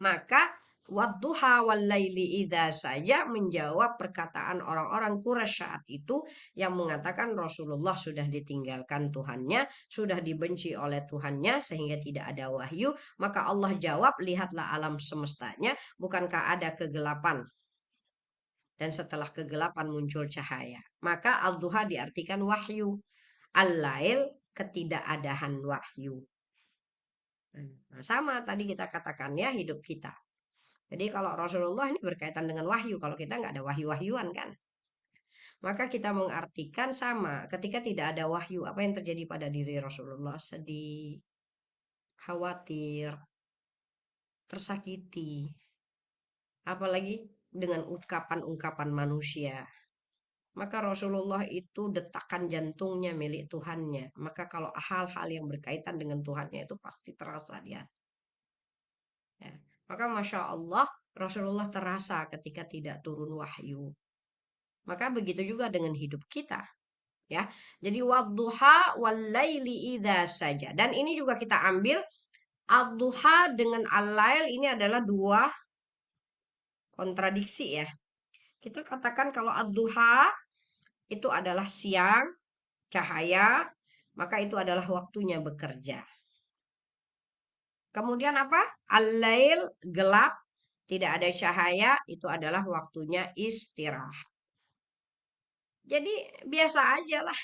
Maka wadduha wallaili idza saja menjawab perkataan orang-orang Quraisy saat itu yang mengatakan Rasulullah sudah ditinggalkan Tuhannya, sudah dibenci oleh Tuhannya sehingga tidak ada wahyu. Maka Allah jawab, lihatlah alam semestanya, bukankah ada kegelapan? Dan setelah kegelapan muncul cahaya. Maka al-duha diartikan wahyu. Al-lail ketidakadahan wahyu. Nah, sama tadi kita katakan ya hidup kita. Jadi kalau Rasulullah ini berkaitan dengan wahyu. Kalau kita nggak ada wahyu-wahyuan kan. Maka kita mengartikan sama. Ketika tidak ada wahyu, apa yang terjadi pada diri Rasulullah? Sedih, khawatir, tersakiti. Apalagi dengan ungkapan-ungkapan manusia. Maka Rasulullah itu detakan jantungnya milik Tuhannya. Maka kalau hal-hal yang berkaitan dengan Tuhannya itu pasti terasa dia. Ya. Maka Masya Allah Rasulullah terasa ketika tidak turun wahyu. Maka begitu juga dengan hidup kita. Ya, jadi wadduha wallaili idza saja. Dan ini juga kita ambil ad-duha dengan al-lail ini adalah dua kontradiksi ya. Kita katakan kalau ad-duha itu adalah siang, cahaya, maka itu adalah waktunya bekerja. Kemudian apa? Al-lail, gelap, tidak ada cahaya, itu adalah waktunya istirahat. Jadi biasa aja lah.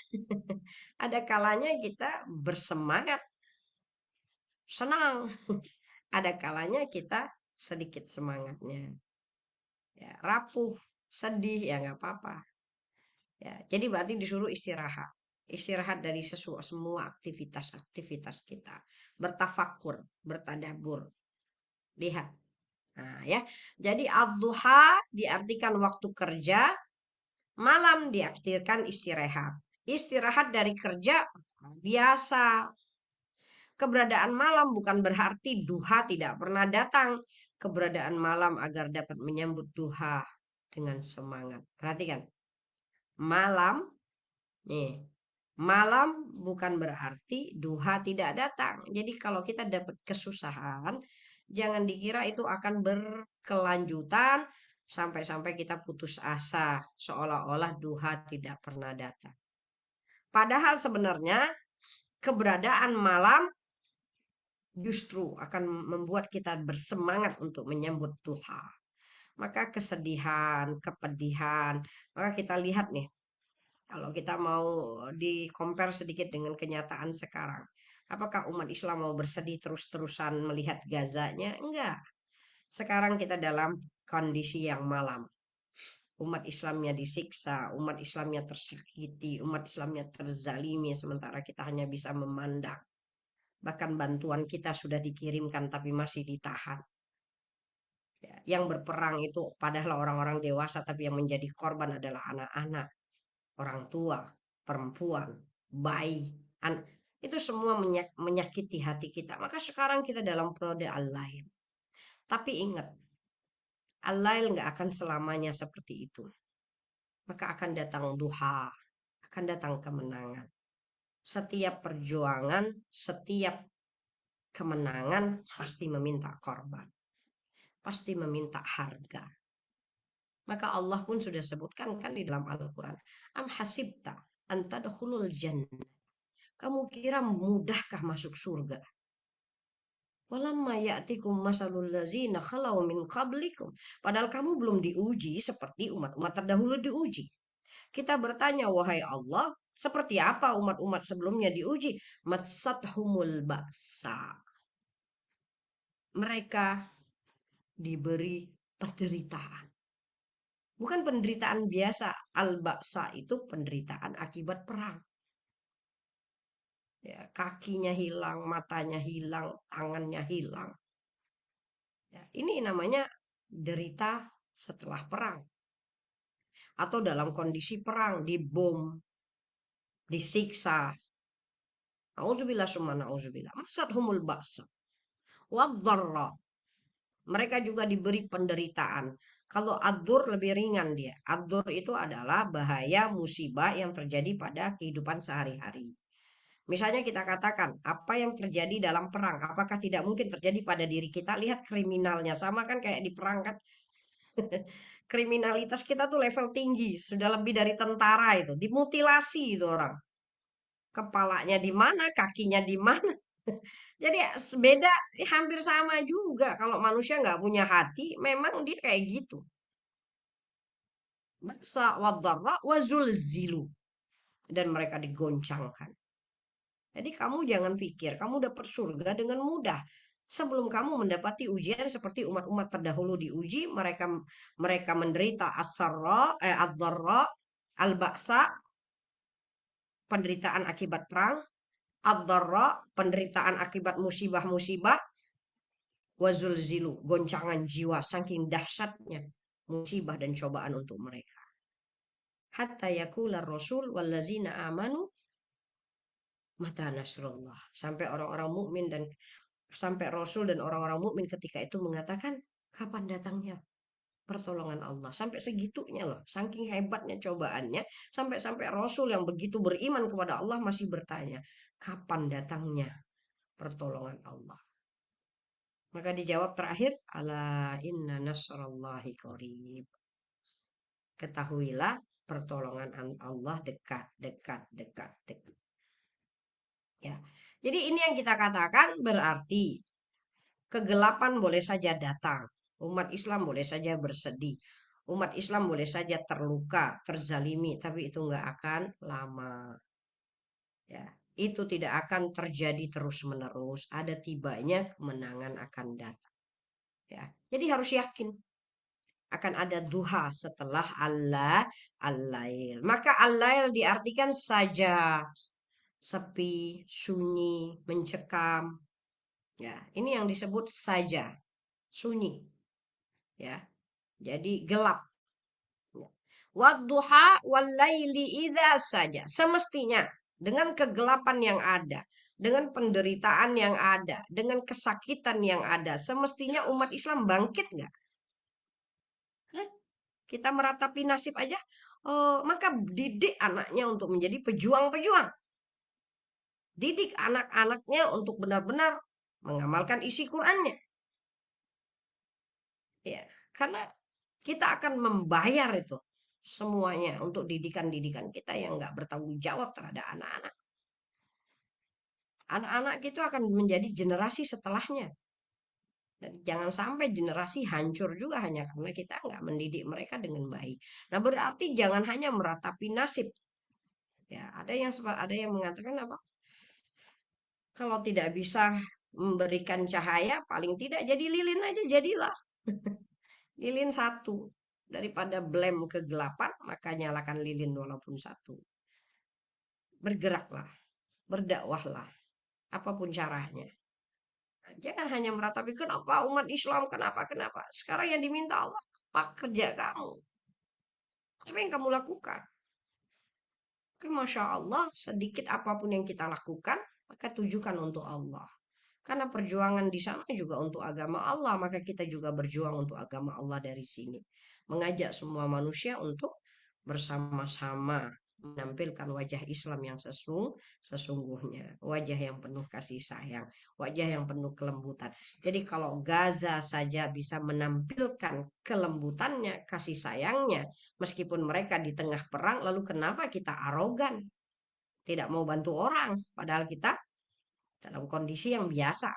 Ada kalanya kita bersemangat, senang. Ada kalanya kita sedikit semangatnya. Ya, rapuh, sedih, ya nggak apa-apa. Ya, jadi berarti disuruh istirahat. Istirahat dari semua aktivitas-aktivitas kita. Bertafakur, bertadabur. Lihat. Nah, ya. Jadi ad-duha diartikan waktu kerja, malam diartikan istirahat. Istirahat dari kerja biasa. Keberadaan malam bukan berarti duha tidak pernah datang. Keberadaan malam agar dapat menyambut duha dengan semangat. Perhatikan, malam nih. Malam bukan berarti duha tidak datang. Jadi kalau kita dapat kesusahan, jangan dikira itu akan berkelanjutan sampai-sampai kita putus asa, seolah-olah duha tidak pernah datang. Padahal sebenarnya keberadaan malam justru akan membuat kita bersemangat untuk menyambut duha. Maka kesedihan, kepedihan, maka kita lihat nih, kalau kita mau di-compare sedikit dengan kenyataan sekarang. Apakah umat Islam mau bersedih terus-terusan melihat Gazanya? Enggak. Sekarang kita dalam kondisi yang malam. Umat Islamnya disiksa, umat Islamnya tersakiti, umat Islamnya terzalimi, sementara kita hanya bisa memandang. Bahkan bantuan kita sudah dikirimkan tapi masih ditahan. Ya, yang berperang itu padahal orang-orang dewasa, tapi yang menjadi korban adalah anak-anak, orang tua, perempuan, bayi, itu semua menyakiti hati kita. Maka sekarang kita dalam periode al-lail. Tapi ingat, al-lail nggak akan selamanya seperti itu. Maka akan datang duha, akan datang kemenangan. Setiap perjuangan, setiap kemenangan pasti meminta korban. Pasti meminta harga. Maka Allah pun sudah sebutkan kan di dalam Al-Quran. Am hasibta an tadkhulul jannah. Kamu kira mudahkah masuk surga? Walamma ya'tikum masalul ladzina khalau min qablikum. Padahal kamu belum diuji seperti umat-umat terdahulu diuji. Kita bertanya, wahai Allah, seperti apa umat-umat sebelumnya diuji? Matsathumul ba'sa. Mereka diberi penderitaan. Bukan penderitaan biasa. Al-ba'sa itu penderitaan akibat perang. Ya, kakinya hilang, matanya hilang, tangannya hilang. Ya, ini namanya derita setelah perang. Atau dalam kondisi perang, dibom, disiksa. Auzubillah summa na'udzubillah. Masadhumul ba'sa wadh-dharra. Mereka juga diberi penderitaan. Kalau ad-dur lebih ringan dia. Ad-dur itu adalah bahaya musibah yang terjadi pada kehidupan sehari-hari. Misalnya kita katakan, apa yang terjadi dalam perang, apakah tidak mungkin terjadi pada diri kita? Lihat kriminalnya, sama kan kayak di perang kan. Kriminalitas kita tuh level tinggi, sudah lebih dari tentara itu. Dimutilasi itu orang. Kepalanya di mana, kakinya di mana. Jadi beda, hampir sama juga. Kalau manusia nggak punya hati, memang dia kayak gitu. Ba'sa wadh-dharra wa zulzilu. Dan mereka digoncangkan. Jadi kamu jangan pikir kamu dapat surga dengan mudah. Sebelum kamu mendapati ujian seperti umat-umat terdahulu diuji, mereka menderita ad-dharra, al-ba'sa, penderitaan akibat perang, ad-dharra, penderitaan akibat musibah-musibah, wazulzilu, goncangan jiwa saking dahsyatnya musibah dan cobaan untuk mereka. Hatta yakular rasul wallazina amanu mata nasrullah. Sampai orang-orang mukmin dan sampai Rasul dan orang-orang mukmin ketika itu mengatakan, kapan datangnya pertolongan Allah? Sampai segitunya loh, saking hebatnya cobaannya, sampai-sampai Rasul yang begitu beriman kepada Allah masih bertanya, kapan datangnya pertolongan Allah? Maka dijawab terakhir, ala inna nasrallahi qarib. Ketahuilah pertolongan Allah dekat. Ya. Jadi ini yang kita katakan berarti kegelapan boleh saja datang. Umat Islam boleh saja bersedih. Umat Islam boleh saja terluka, terzalimi, tapi itu nggak akan lama. Ya, itu tidak akan terjadi terus-menerus. Ada tibanya kemenangan akan datang. Ya, jadi harus yakin akan ada duha setelah al-lail. Maka al-lail diartikan saja, sepi, sunyi, mencekam. Ya, ini yang disebut saja, sunyi. Ya. Jadi gelap. Wadduha walaili idza saja. Semestinya dengan kegelapan yang ada, dengan penderitaan yang ada, dengan kesakitan yang ada, semestinya umat Islam bangkit nggak? kita meratapi nasib aja, maka didik anaknya untuk menjadi pejuang-pejuang. Didik anak-anaknya untuk benar-benar mengamalkan isi Qur'annya. Ya, karena kita akan membayar itu semuanya untuk didikan-didikan kita yang nggak bertanggung jawab terhadap anak-anak. Anak-anak itu akan menjadi generasi setelahnya. Dan jangan sampai generasi hancur juga hanya karena kita nggak mendidik mereka dengan baik. Nah, berarti jangan hanya meratapi nasib. Ya, ada yang mengatakan apa? Kalau tidak bisa memberikan cahaya, paling tidak jadi lilin aja jadilah. Lilin satu. Daripada blem kegelapan, maka nyalakan lilin walaupun satu. Bergeraklah, berdakwahlah, apapun caranya. Jangan hanya meratapi kenapa umat Islam, kenapa. Sekarang yang diminta Allah, apa kerja kamu? Apa yang kamu lakukan? Oke, Masya Allah, sedikit apapun yang kita lakukan, maka tujukan untuk Allah. Karena perjuangan di sana juga untuk agama Allah, maka kita juga berjuang untuk agama Allah dari sini. Mengajak semua manusia untuk bersama-sama menampilkan wajah Islam yang sesungguhnya, wajah yang penuh kasih sayang, wajah yang penuh kelembutan. Jadi kalau Gaza saja bisa menampilkan kelembutannya, kasih sayangnya, meskipun mereka di tengah perang, lalu kenapa kita arogan, tidak mau bantu orang, padahal kita dalam kondisi yang biasa,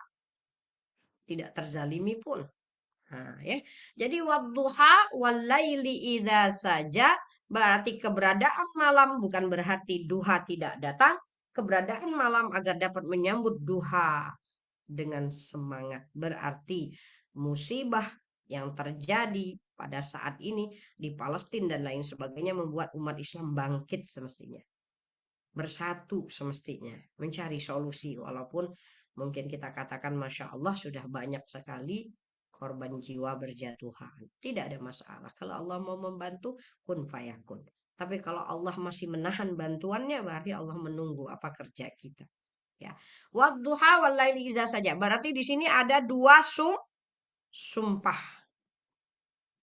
tidak terzalimi pun. Nah, ya. Jadi wadduha walaili idza saja, berarti keberadaan malam bukan berarti duha tidak datang. Keberadaan malam agar dapat menyambut duha dengan semangat. Berarti musibah yang terjadi pada saat ini di Palestina dan lain sebagainya membuat umat Islam bangkit semestinya. Bersatu semestinya, mencari solusi, walaupun mungkin kita katakan Masya Allah sudah banyak sekali korban jiwa berjatuhan. Tidak ada masalah. Kalau Allah mau membantu, kun fayakun. Tapi kalau Allah masih menahan bantuannya, berarti Allah menunggu apa kerja kita. Ya. Wadduha walaili iza saja. Berarti di sini ada dua sumpah.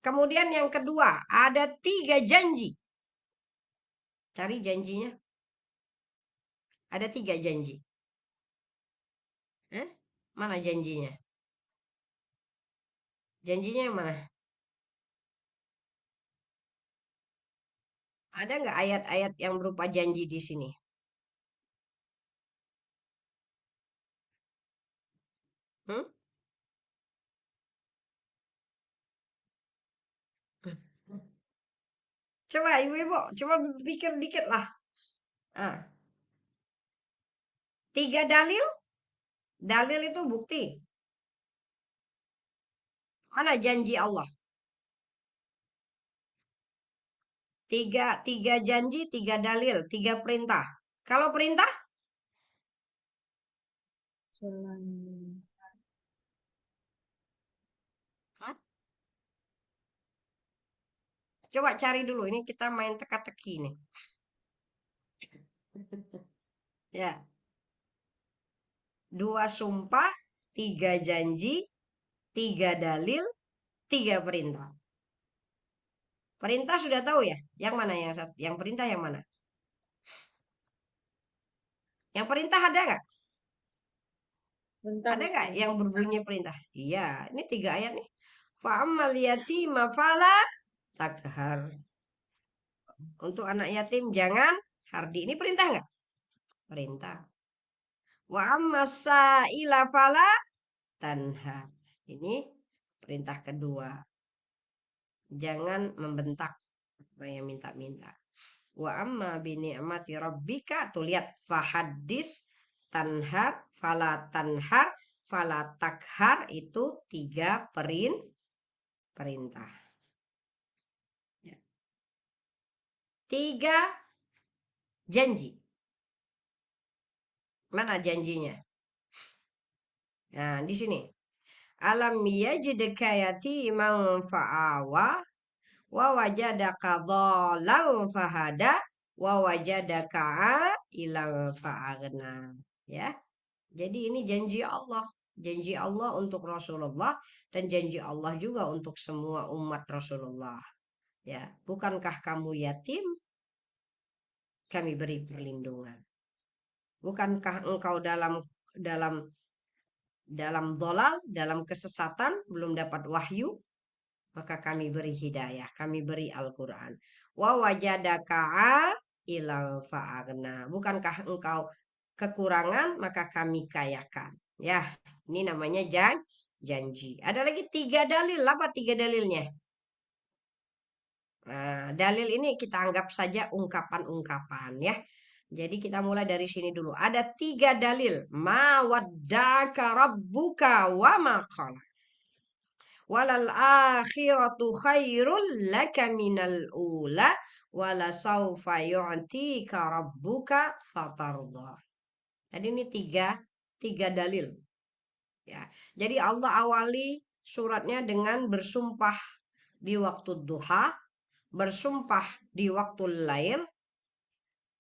Kemudian yang kedua, ada 3 janji. Cari janjinya. Ada 3 janji. Mana janjinya? Janjinya yang mana? Ada nggak ayat-ayat yang berupa janji di sini? Hmm? Coba ibu-ibu, coba pikir dikit lah. 3 dalil. Dalil itu bukti. Mana janji Allah? Tiga janji, 3 dalil, 3 perintah. Kalau perintah? Coba cari dulu. Ini kita main teka-teki nih. Ya. 2 sumpah, 3 janji, 3 dalil, 3 perintah. Perintah sudah tahu ya? Yang mana yang satu? Yang perintah yang mana? Yang perintah ada nggak? Ada nggak yang berbunyi perintah? Iya, ini 3 ayat nih. Fa'ammal yatima fala takhar. Untuk anak yatim jangan hardi. Ini perintah nggak? Perintah. Wa ammas sa'ila fala tanha. Ini perintah kedua. Jangan membentak orang yang minta-minta. Wa amma bi ni'mati rabbika, tuh lihat, fahadis tanhar fala tanhar fala takhar, itu 3 perintah. 3 janji. Mana janjinya? Nah, di sini. Alam yajidka yatiman fa'awa wa wajadaka dhalan fahada wa wajadaka ilang fa'agna. Ya. Jadi ini janji Allah. Janji Allah untuk Rasulullah dan janji Allah juga untuk semua umat Rasulullah. Ya, bukankah kamu yatim? Kami beri perlindungan. Bukankah engkau dalam dolal, dalam kesesatan, belum dapat wahyu? Maka kami beri hidayah, kami beri Al-Quran. Wa wajadaka ilal fa'agna. Bukankah engkau kekurangan, maka kami kayakan. Ya, ini namanya janji. Ada lagi 3 dalil. Apa 3 dalilnya? Nah, dalil ini kita anggap saja ungkapan-ungkapan ya. Jadi kita mulai dari sini dulu. Ada 3 dalil. Ma wadda'aka rabbuka wa ma qala. Walal akhiratu khairul laka minal ula wala sawfa yu'tika rabbuka fatarda. Jadi ini tiga dalil. Ya. Jadi Allah awali suratnya dengan bersumpah di waktu duha, bersumpah di waktu lail.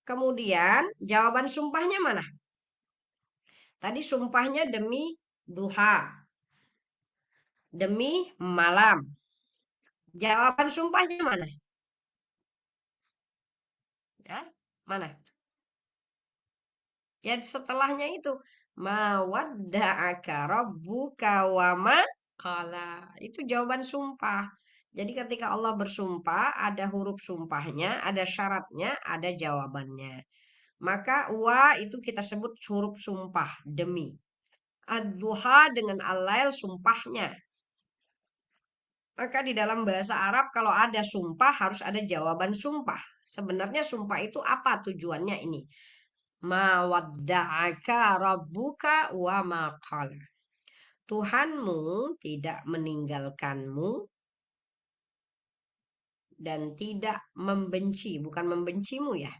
Kemudian jawaban sumpahnya mana? Tadi sumpahnya demi duha, demi malam. Jawaban sumpahnya mana? Ya, mana? Ya setelahnya itu mawadda'aka rabbuka wa ma qala. Itu jawaban sumpah. Jadi ketika Allah bersumpah ada huruf sumpahnya, ada syaratnya, ada jawabannya. Maka wa itu kita sebut huruf sumpah demi. Ad-duha dengan al-lail sumpahnya. Maka di dalam bahasa Arab kalau ada sumpah harus ada jawaban sumpah. Sebenarnya sumpah itu apa tujuannya ini? Ma wadda'aka rabbuka wa ma qala. Tuhanmu tidak meninggalkanmu dan tidak membenci, bukan membencimu ya.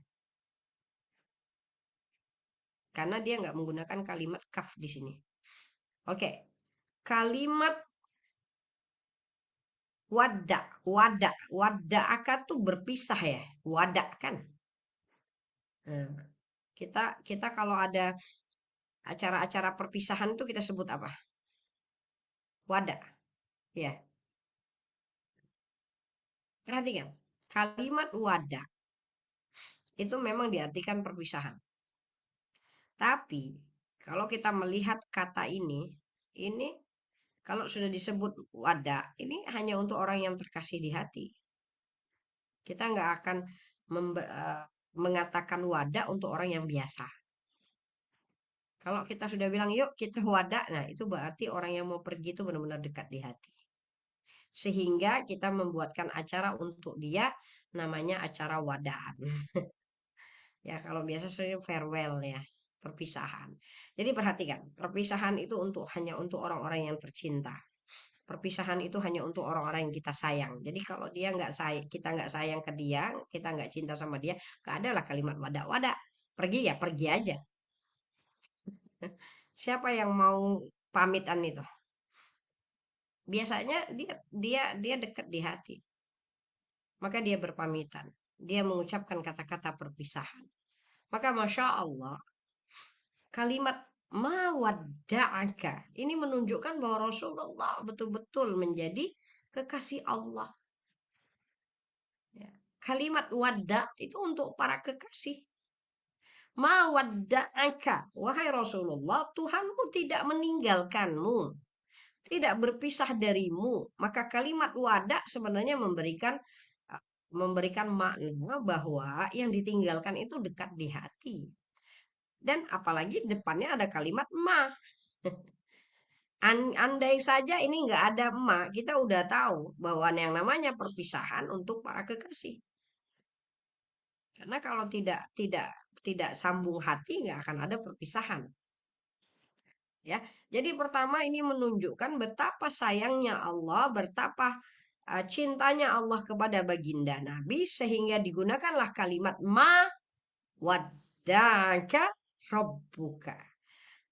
Karena dia nggak menggunakan kalimat kaf di sini. Oke. Kalimat wada'aka tuh berpisah ya. Wada' kan. Nah, kita kalau ada acara-acara perpisahan tuh kita sebut apa? Wada'. Ya. Perhatikan. Kalimat wada' itu memang diartikan perpisahan. Tapi kalau kita melihat kata ini kalau sudah disebut wada, ini hanya untuk orang yang terkasih di hati. Kita nggak akan mengatakan wada untuk orang yang biasa. Kalau kita sudah bilang yuk kita wada, nah itu berarti orang yang mau pergi itu benar-benar dekat di hati. Sehingga kita membuatkan acara untuk dia namanya acara wadaan. Ya kalau biasa saya farewell ya, perpisahan. Jadi perhatikan, perpisahan itu hanya untuk orang-orang yang tercinta. Perpisahan itu hanya untuk orang-orang yang kita sayang. Jadi kalau dia kita nggak sayang ke dia, kita nggak cinta sama dia, nggak ada lah kalimat wada. Pergi ya pergi aja. Siapa yang mau pamitan itu? Biasanya dia dekat di hati. Maka dia berpamitan. Dia mengucapkan kata-kata perpisahan. Maka Masya Allah, kalimat mawadda'aka ini menunjukkan bahwa Rasulullah betul-betul menjadi kekasih Allah. Ya. Kalimat wadda itu untuk para kekasih. Mawadda'aka, wahai Rasulullah, Tuhanmu tidak meninggalkanmu, tidak berpisah darimu. Maka kalimat wada sebenarnya memberikan makna bahwa yang ditinggalkan itu dekat di hati. Dan apalagi depannya ada kalimat ma. Andai saja ini nggak ada ma, kita udah tahu bahwa yang namanya perpisahan untuk para kekasih. Karena kalau tidak sambung hati nggak akan ada perpisahan. Ya, jadi pertama ini menunjukkan betapa sayangnya Allah, betapa cintanya Allah kepada baginda Nabi sehingga digunakanlah kalimat ma wadda'aka rabbuka.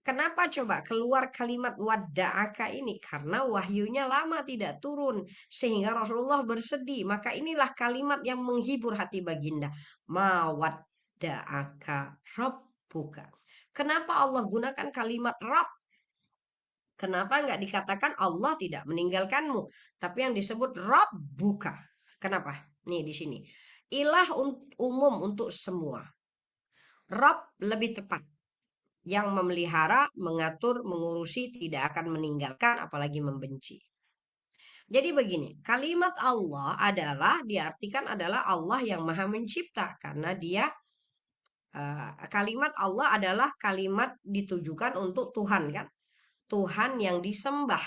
Kenapa coba keluar kalimat wadda'aka ini? Karena wahyunya lama tidak turun sehingga Rasulullah bersedih. Maka inilah kalimat yang menghibur hati baginda. Ma wadda'aka rabbuka. Kenapa Allah gunakan kalimat Rabb? Kenapa nggak dikatakan Allah tidak meninggalkanmu? Tapi yang disebut Rabbuka. Kenapa? Nih di sini. Ilah umum untuk semua. Rabb lebih tepat. Yang memelihara, mengatur, mengurusi, tidak akan meninggalkan, apalagi membenci. Jadi begini, kalimat Allah adalah diartikan adalah Allah yang maha mencipta. Karena dia kalimat Allah adalah kalimat ditujukan untuk Tuhan kan. Tuhan yang disembah.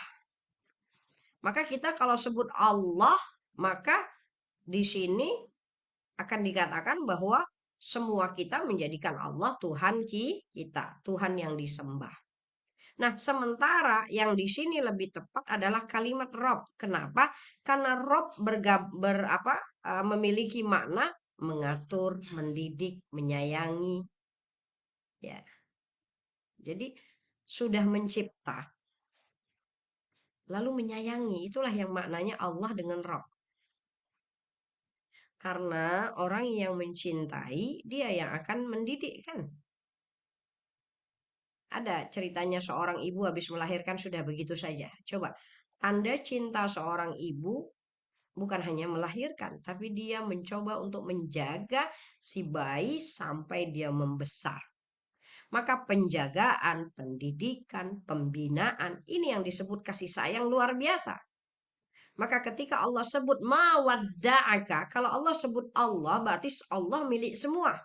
Maka kita kalau sebut Allah, maka di sini akan dikatakan bahwa semua kita menjadikan Allah Tuhan kita, Tuhan yang disembah. Nah, sementara yang di sini lebih tepat adalah kalimat Rob. Kenapa? Karena Rob memiliki makna mengatur, mendidik, menyayangi. Ya. Jadi sudah mencipta, lalu menyayangi. Itulah yang maknanya Allah dengan Rob. Karena orang yang mencintai, dia yang akan mendidik kan. Ada ceritanya seorang ibu habis melahirkan sudah begitu saja. Coba, tanda cinta seorang ibu bukan hanya melahirkan, tapi dia mencoba untuk menjaga si bayi sampai dia membesar. Maka penjagaan, pendidikan, pembinaan, ini yang disebut kasih sayang luar biasa. Maka ketika Allah sebut mawadda'aka, kalau Allah sebut Allah, berarti Allah milik semua.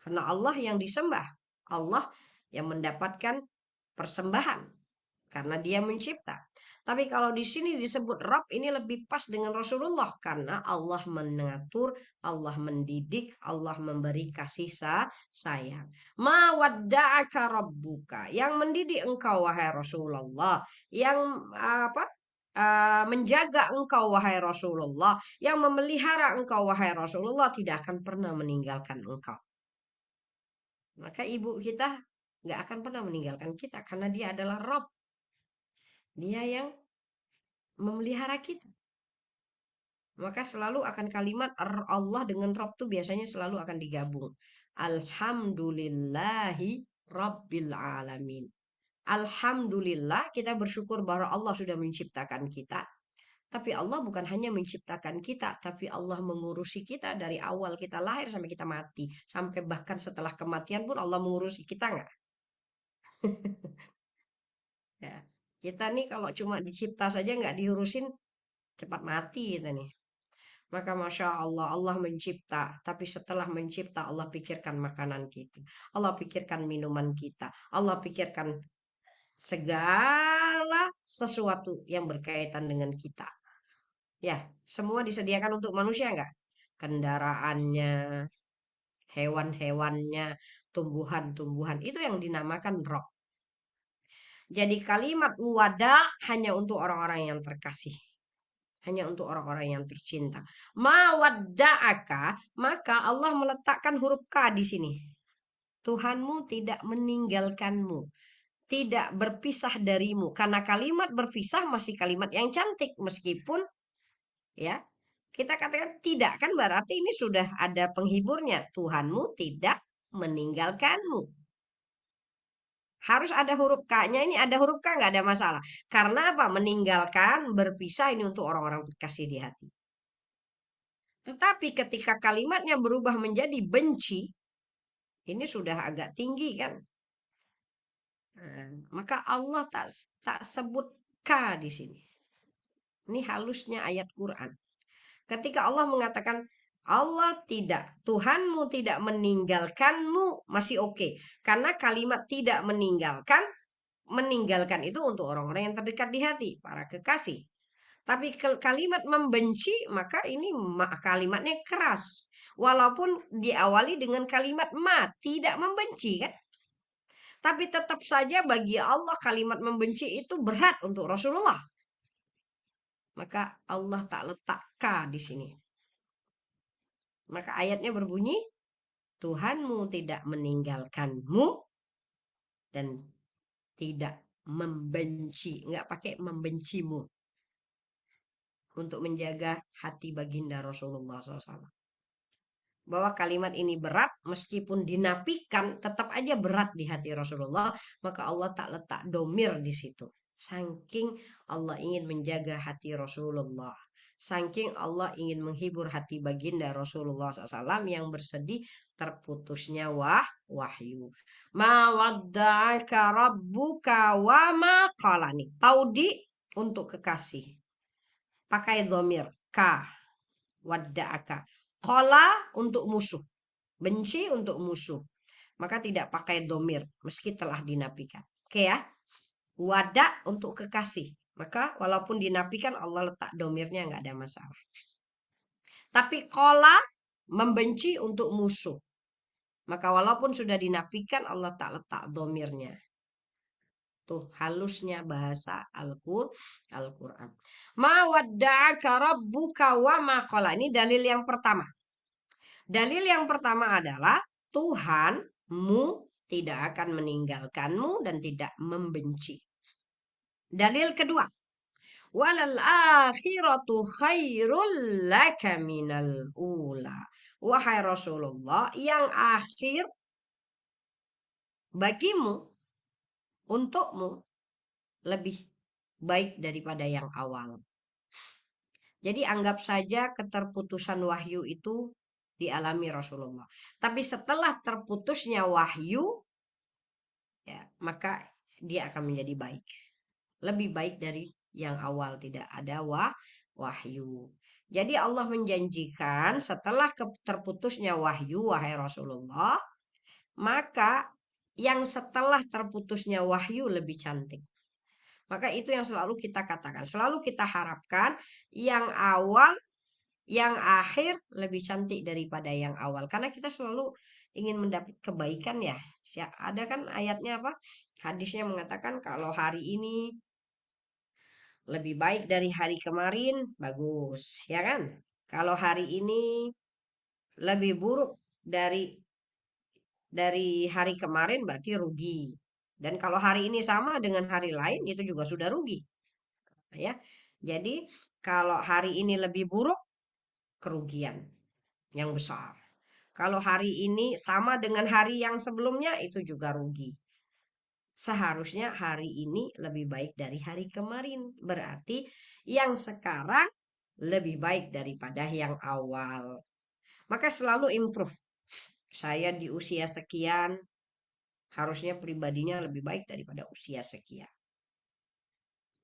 Karena Allah yang disembah. Allah yang mendapatkan persembahan. Karena dia mencipta. Tapi kalau di sini disebut Rabb, ini lebih pas dengan Rasulullah. Karena Allah mengatur, Allah mendidik, Allah memberi kasih sayang. Ma wadda'aka rabbuka. Yang mendidik engkau wahai Rasulullah. Yang menjaga engkau wahai Rasulullah. Yang memelihara engkau wahai Rasulullah tidak akan pernah meninggalkan engkau. Maka ibu kita nggak akan pernah meninggalkan kita. Karena dia adalah Rabb. Dia yang memelihara kita. Maka selalu akan kalimat Allah dengan Rabb itu biasanya selalu akan digabung. Alhamdulillahi Rabbil Alamin. Alhamdulillah kita bersyukur bahwa Allah sudah menciptakan kita. Tapi Allah bukan hanya menciptakan kita, tapi Allah mengurusi kita dari awal kita lahir sampai kita mati. Sampai bahkan setelah kematian pun Allah mengurusi kita nggak? Ya. Kita nih kalau cuma dicipta saja nggak diurusin, cepat mati kita nih. Maka Masya Allah, Allah mencipta. Tapi setelah mencipta, Allah pikirkan makanan kita. Allah pikirkan minuman kita. Allah pikirkan segala sesuatu yang berkaitan dengan kita. Ya, semua disediakan untuk manusia enggak? Kendaraannya, hewan-hewannya, tumbuhan-tumbuhan. Itu yang dinamakan roh. Jadi kalimat wada hanya untuk orang-orang yang terkasih. Hanya untuk orang-orang yang tercinta. Mawadda'aka, maka Allah meletakkan huruf K di sini. Tuhanmu tidak meninggalkanmu. Tidak berpisah darimu. Karena kalimat berpisah masih kalimat yang cantik. Meskipun ya kita katakan tidak kan berarti ini sudah ada penghiburnya. Tuhanmu tidak meninggalkanmu. Harus ada huruf K-nya, ini ada huruf K nggak ada masalah. Karena apa? Meninggalkan, berpisah ini untuk orang-orang terkasih di hati. Tetapi ketika kalimatnya berubah menjadi benci, ini sudah agak tinggi kan. Maka Allah tak sebut K di sini. Ini halusnya ayat Quran. Ketika Allah mengatakan Allah tidak, Tuhanmu tidak meninggalkanmu, masih oke. Karena kalimat tidak meninggalkan itu untuk orang-orang yang terdekat di hati, para kekasih. Tapi kalimat membenci, maka ini kalimatnya keras. Walaupun diawali dengan kalimat tidak membenci kan. Tapi tetap saja bagi Allah kalimat membenci itu berat untuk Rasulullah. Maka Allah tak letak K di sini. Maka ayatnya berbunyi, Tuhanmu tidak meninggalkanmu dan tidak membenci. Enggak pakai membencimu. Untuk menjaga hati baginda Rasulullah SAW. Bahwa kalimat ini berat, meskipun dinafikan, tetap aja berat di hati Rasulullah. Maka Allah tak letak domir di situ. Saking Allah ingin menjaga hati Rasulullah. Saking Allah ingin menghibur hati baginda Rasulullah SAW yang bersedih terputusnya wahyu. Ma wadda'aka rabbuka wa ma qala. Nih, taudi untuk kekasih. Pakai dhamir ka, wadda'aka. Qala untuk musuh. Benci untuk musuh. Maka tidak pakai dhamir meski telah dinafikan. Oke ya. Wada untuk kekasih. Maka walaupun dinafikan Allah letak domirnya nggak ada masalah. Tapi kola membenci untuk musuh. Maka walaupun sudah dinafikan Allah tak letak domirnya. Tuh halusnya bahasa Al-Quran. Ma wadda'aka rabbuka wa ma qala. Ini dalil yang pertama. Dalil yang pertama adalah Tuhanmu tidak akan meninggalkanmu dan tidak membenci. Dalil kedua, walal akhiratu khairul laka minal ula. Wahai Rasulullah, yang akhir bagimu, untukmu, lebih baik daripada yang awal. Jadi anggap saja keterputusan wahyu itu dialami Rasulullah. Tapi setelah terputusnya wahyu, ya, maka dia akan menjadi baik. Lebih baik dari yang awal, tidak ada wahyu. Jadi Allah menjanjikan setelah terputusnya wahyu, wahai Rasulullah, maka yang setelah terputusnya wahyu lebih cantik. Maka itu yang selalu kita katakan, selalu kita harapkan yang awal, yang akhir lebih cantik daripada yang awal. Karena kita selalu ingin mendapat kebaikan ya. Ada kan ayatnya apa? Hadisnya mengatakan kalau hari ini lebih baik dari hari kemarin, bagus, ya kan? Kalau hari ini lebih buruk dari hari kemarin, berarti rugi. Dan kalau hari ini sama dengan hari lain, itu juga sudah rugi, ya. Jadi kalau hari ini lebih buruk, kerugian yang besar. Kalau hari ini sama dengan hari yang sebelumnya, itu juga rugi. Seharusnya hari ini lebih baik dari hari kemarin. Berarti yang sekarang lebih baik daripada yang awal. Maka selalu improve. Saya di usia sekian, harusnya pribadinya lebih baik daripada usia sekian.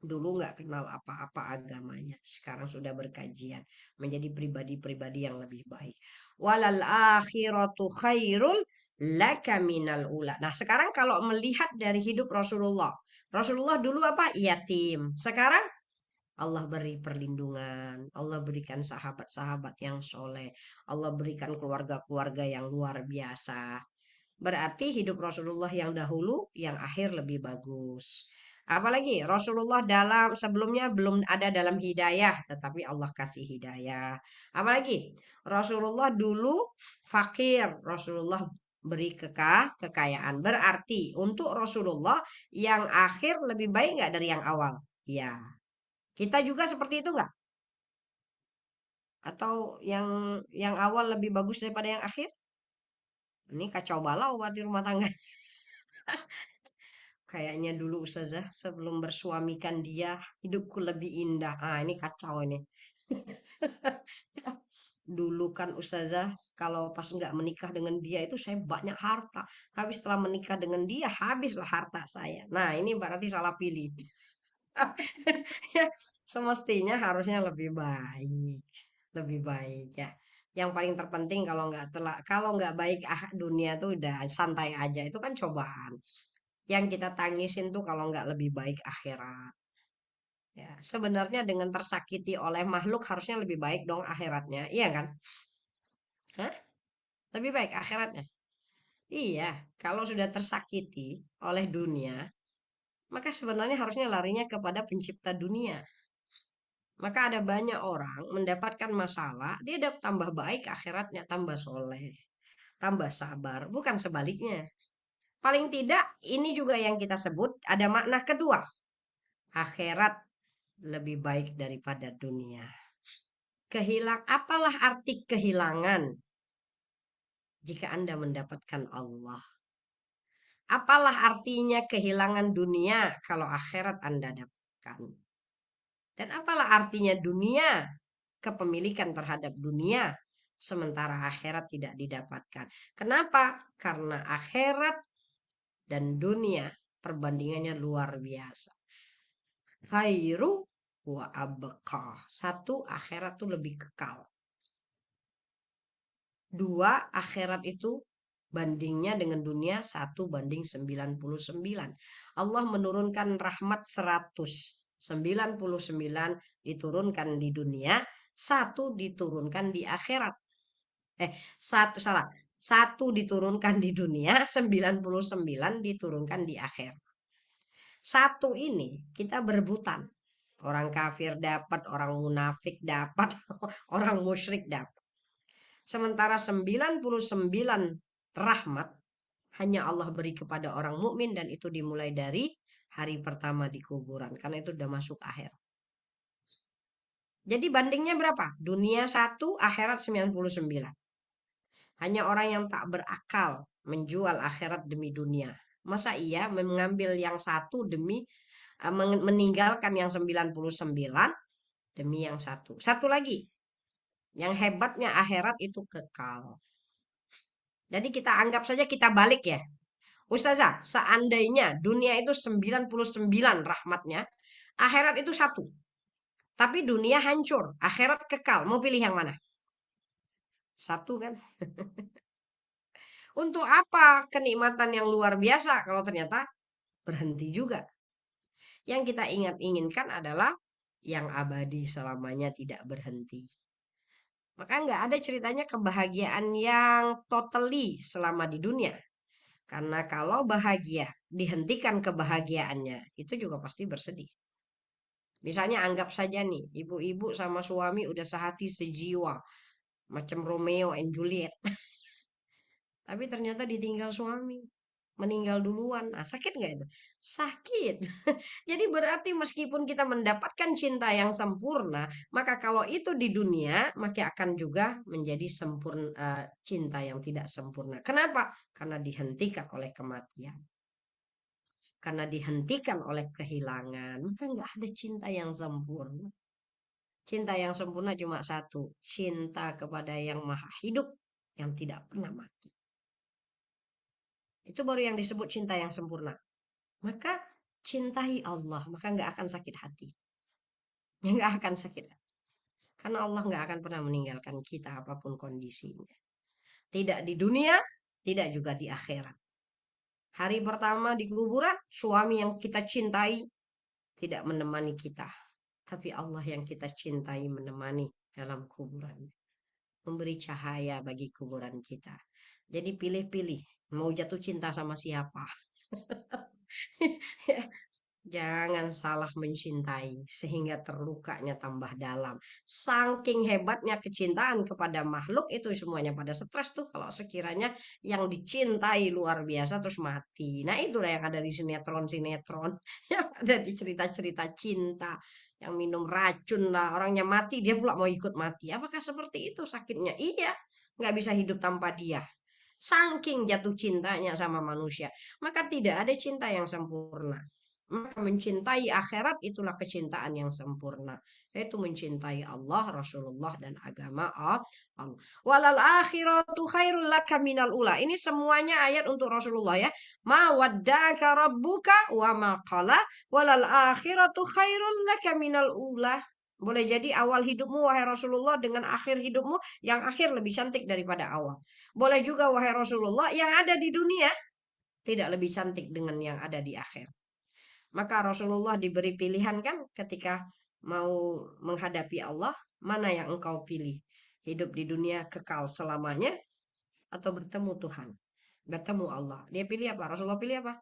Dulu nggak kenal apa-apa agamanya. Sekarang sudah berkajian. Menjadi pribadi-pribadi yang lebih baik. Walal akhiratu khairul laka minal ula. Nah sekarang kalau melihat dari hidup Rasulullah. Rasulullah dulu apa? Yatim. Sekarang Allah beri perlindungan. Allah berikan sahabat-sahabat yang soleh. Allah berikan keluarga-keluarga yang luar biasa. Berarti hidup Rasulullah yang dahulu, yang akhir lebih bagus. Apalagi Rasulullah sebelumnya belum ada dalam hidayah, tetapi Allah kasih hidayah. Apalagi Rasulullah dulu fakir, Rasulullah beri kekayaan. Berarti untuk Rasulullah yang akhir lebih baik nggak dari yang awal? Ya, kita juga seperti itu nggak? Atau yang awal lebih bagus daripada yang akhir? Ini kacau balau buat di rumah tangga. Kayaknya dulu Ustazah sebelum bersuamikan dia hidupku lebih indah. Ah ini kacau ini. Dulu kan Ustazah kalau pas nggak menikah dengan dia itu saya banyak harta. Tapi setelah menikah dengan dia habislah harta saya. Nah ini berarti salah pilih. Ya, semestinya harusnya lebih baik. Lebih baik ya. Yang paling terpenting kalau nggak baik dunia tuh udah santai aja. Itu kan cobaan. Yang kita tangisin tuh kalau nggak lebih baik akhirat. Ya, sebenarnya dengan tersakiti oleh makhluk harusnya lebih baik dong akhiratnya. Iya kan? Hah? Lebih baik akhiratnya. Iya, kalau sudah tersakiti oleh dunia, maka sebenarnya harusnya larinya kepada pencipta dunia. Maka ada banyak orang mendapatkan masalah, dia dapat tambah baik akhiratnya, tambah soleh, tambah sabar. Bukan sebaliknya. Paling tidak ini juga yang kita sebut ada makna kedua. Akhirat lebih baik daripada dunia. Apalah arti kehilangan jika Anda mendapatkan Allah? Apalah artinya kehilangan dunia kalau akhirat Anda dapatkan? Dan apalah artinya dunia, kepemilikan terhadap dunia, sementara akhirat tidak didapatkan? Kenapa? Karena akhirat dan dunia perbandingannya luar biasa. Khairu wa abqa. Satu, akhirat itu lebih kekal. Dua, akhirat itu bandingnya dengan dunia 1:99. Allah menurunkan rahmat 199 diturunkan di dunia, 1 diturunkan di akhirat. Satu salah. 1 diturunkan di dunia, 99 diturunkan di akhirat. 1 ini kita berebutan. Orang kafir dapat, orang munafik dapat, orang musyrik dapat. Sementara 99 rahmat hanya Allah beri kepada orang mukmin, dan itu dimulai dari hari pertama di kuburan, karena itu udah masuk akhir. Jadi bandingnya berapa? Dunia 1, akhirat 99. Hanya orang yang tak berakal menjual akhirat demi dunia. Masa iya mengambil yang 1 demi meninggalkan yang 99 demi yang 1. Satu lagi, yang hebatnya akhirat itu kekal. Jadi kita anggap saja, kita balik ya. Ustazah, seandainya dunia itu 99 rahmatnya, akhirat itu 1. Tapi dunia hancur, akhirat kekal. Mau pilih yang mana? 1 kan? Untuk apa kenikmatan yang luar biasa kalau ternyata berhenti juga? Yang kita inginkan adalah yang abadi, selamanya tidak berhenti. Maka nggak ada ceritanya kebahagiaan yang totally selama di dunia. Karena kalau bahagia, dihentikan kebahagiaannya, itu juga pasti bersedih. Misalnya anggap saja nih, ibu-ibu sama suami udah sehati sejiwa, macam Romeo and Juliet. Tapi ternyata ditinggal suami, meninggal duluan. Nah, sakit nggak itu? Sakit. Jadi berarti meskipun kita mendapatkan cinta yang sempurna, maka kalau itu di dunia, maka akan juga menjadi sempurna, cinta yang tidak sempurna. Kenapa? Karena dihentikan oleh kematian. Karena dihentikan oleh kehilangan, maka nggak ada cinta yang sempurna. Cinta yang sempurna cuma satu, cinta kepada yang maha hidup, yang tidak pernah mati. Itu baru yang disebut cinta yang sempurna. Maka cintai Allah, maka nggak akan sakit hati. Nggak akan sakit hati. Karena Allah nggak akan pernah meninggalkan kita apapun kondisinya. Tidak di dunia, tidak juga di akhirat. Hari pertama di kuburan, suami yang kita cintai tidak menemani kita. Tapi Allah yang kita cintai menemani dalam kuburan. Memberi cahaya bagi kuburan kita. Jadi pilih-pilih mau jatuh cinta sama siapa. Jangan salah mencintai sehingga terlukanya tambah dalam. Saking hebatnya kecintaan kepada makhluk itu, semuanya pada stres tuh kalau sekiranya yang dicintai luar biasa terus mati. Nah itulah yang ada di sinetron-sinetron, yang ada di cerita-cerita cinta, yang minum racun lah, orangnya mati dia pula mau ikut mati. Apakah seperti itu sakitnya? Iya, nggak bisa hidup tanpa dia. Saking jatuh cintanya sama manusia, maka tidak ada cinta yang sempurna. Maka mencintai akhirat itulah kecintaan yang sempurna, yaitu mencintai Allah, Rasulullah, dan agama Allah. Walal akhiratu khairul laka minal ula. Ini semuanya ayat untuk Rasulullah ya. Ma waddaka rabbuka wa ma qala walal akhiratu khairul laka minal ula. Boleh jadi awal hidupmu wahai Rasulullah dengan akhir hidupmu yang akhir lebih cantik daripada awal. Boleh juga wahai Rasulullah yang ada di dunia tidak lebih cantik dengan yang ada di akhir. Maka Rasulullah diberi pilihan kan ketika mau menghadapi Allah, mana yang engkau pilih? Hidup di dunia kekal selamanya atau bertemu Tuhan? Bertemu Allah. Dia pilih apa? Rasulullah pilih apa?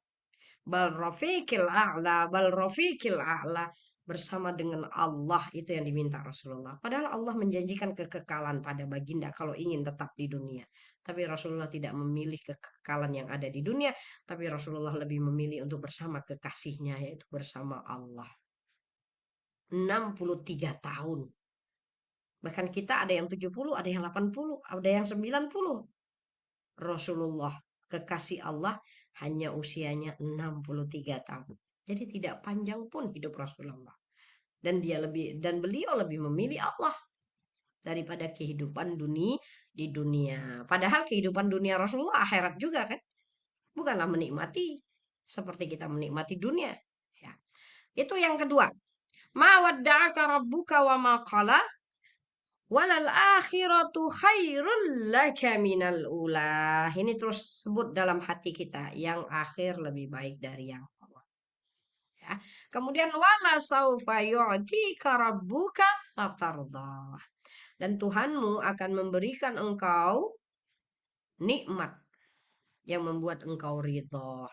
Bal rafiqil a'la, bal rafiqil a'la. Bersama dengan Allah, itu yang diminta Rasulullah. Padahal Allah menjanjikan kekekalan pada baginda kalau ingin tetap di dunia. Tapi Rasulullah tidak memilih kekekalan yang ada di dunia, tapi Rasulullah lebih memilih untuk bersama kekasihnya, yaitu bersama Allah. 63 tahun. Bahkan kita ada yang 70, ada yang 80, ada yang 90. Rasulullah kekasih Allah hanya usianya 63 tahun. Jadi tidak panjang pun hidup Rasulullah. Dan beliau lebih memilih Allah daripada kehidupan di dunia. Padahal kehidupan dunia Rasulullah akhirat juga kan. Bukanlah menikmati seperti kita menikmati dunia. Ya. Itu yang kedua. Ma wadda'aka rabbuka wa ma qala walal akhiratu khairul laka minal ula. Ini terus sebut dalam hati kita, yang akhir lebih baik dari yang awal. Ya. Kemudian wala saufa yu'tika rabbuka fatardah. Dan Tuhanmu akan memberikan engkau nikmat yang membuat engkau ridho.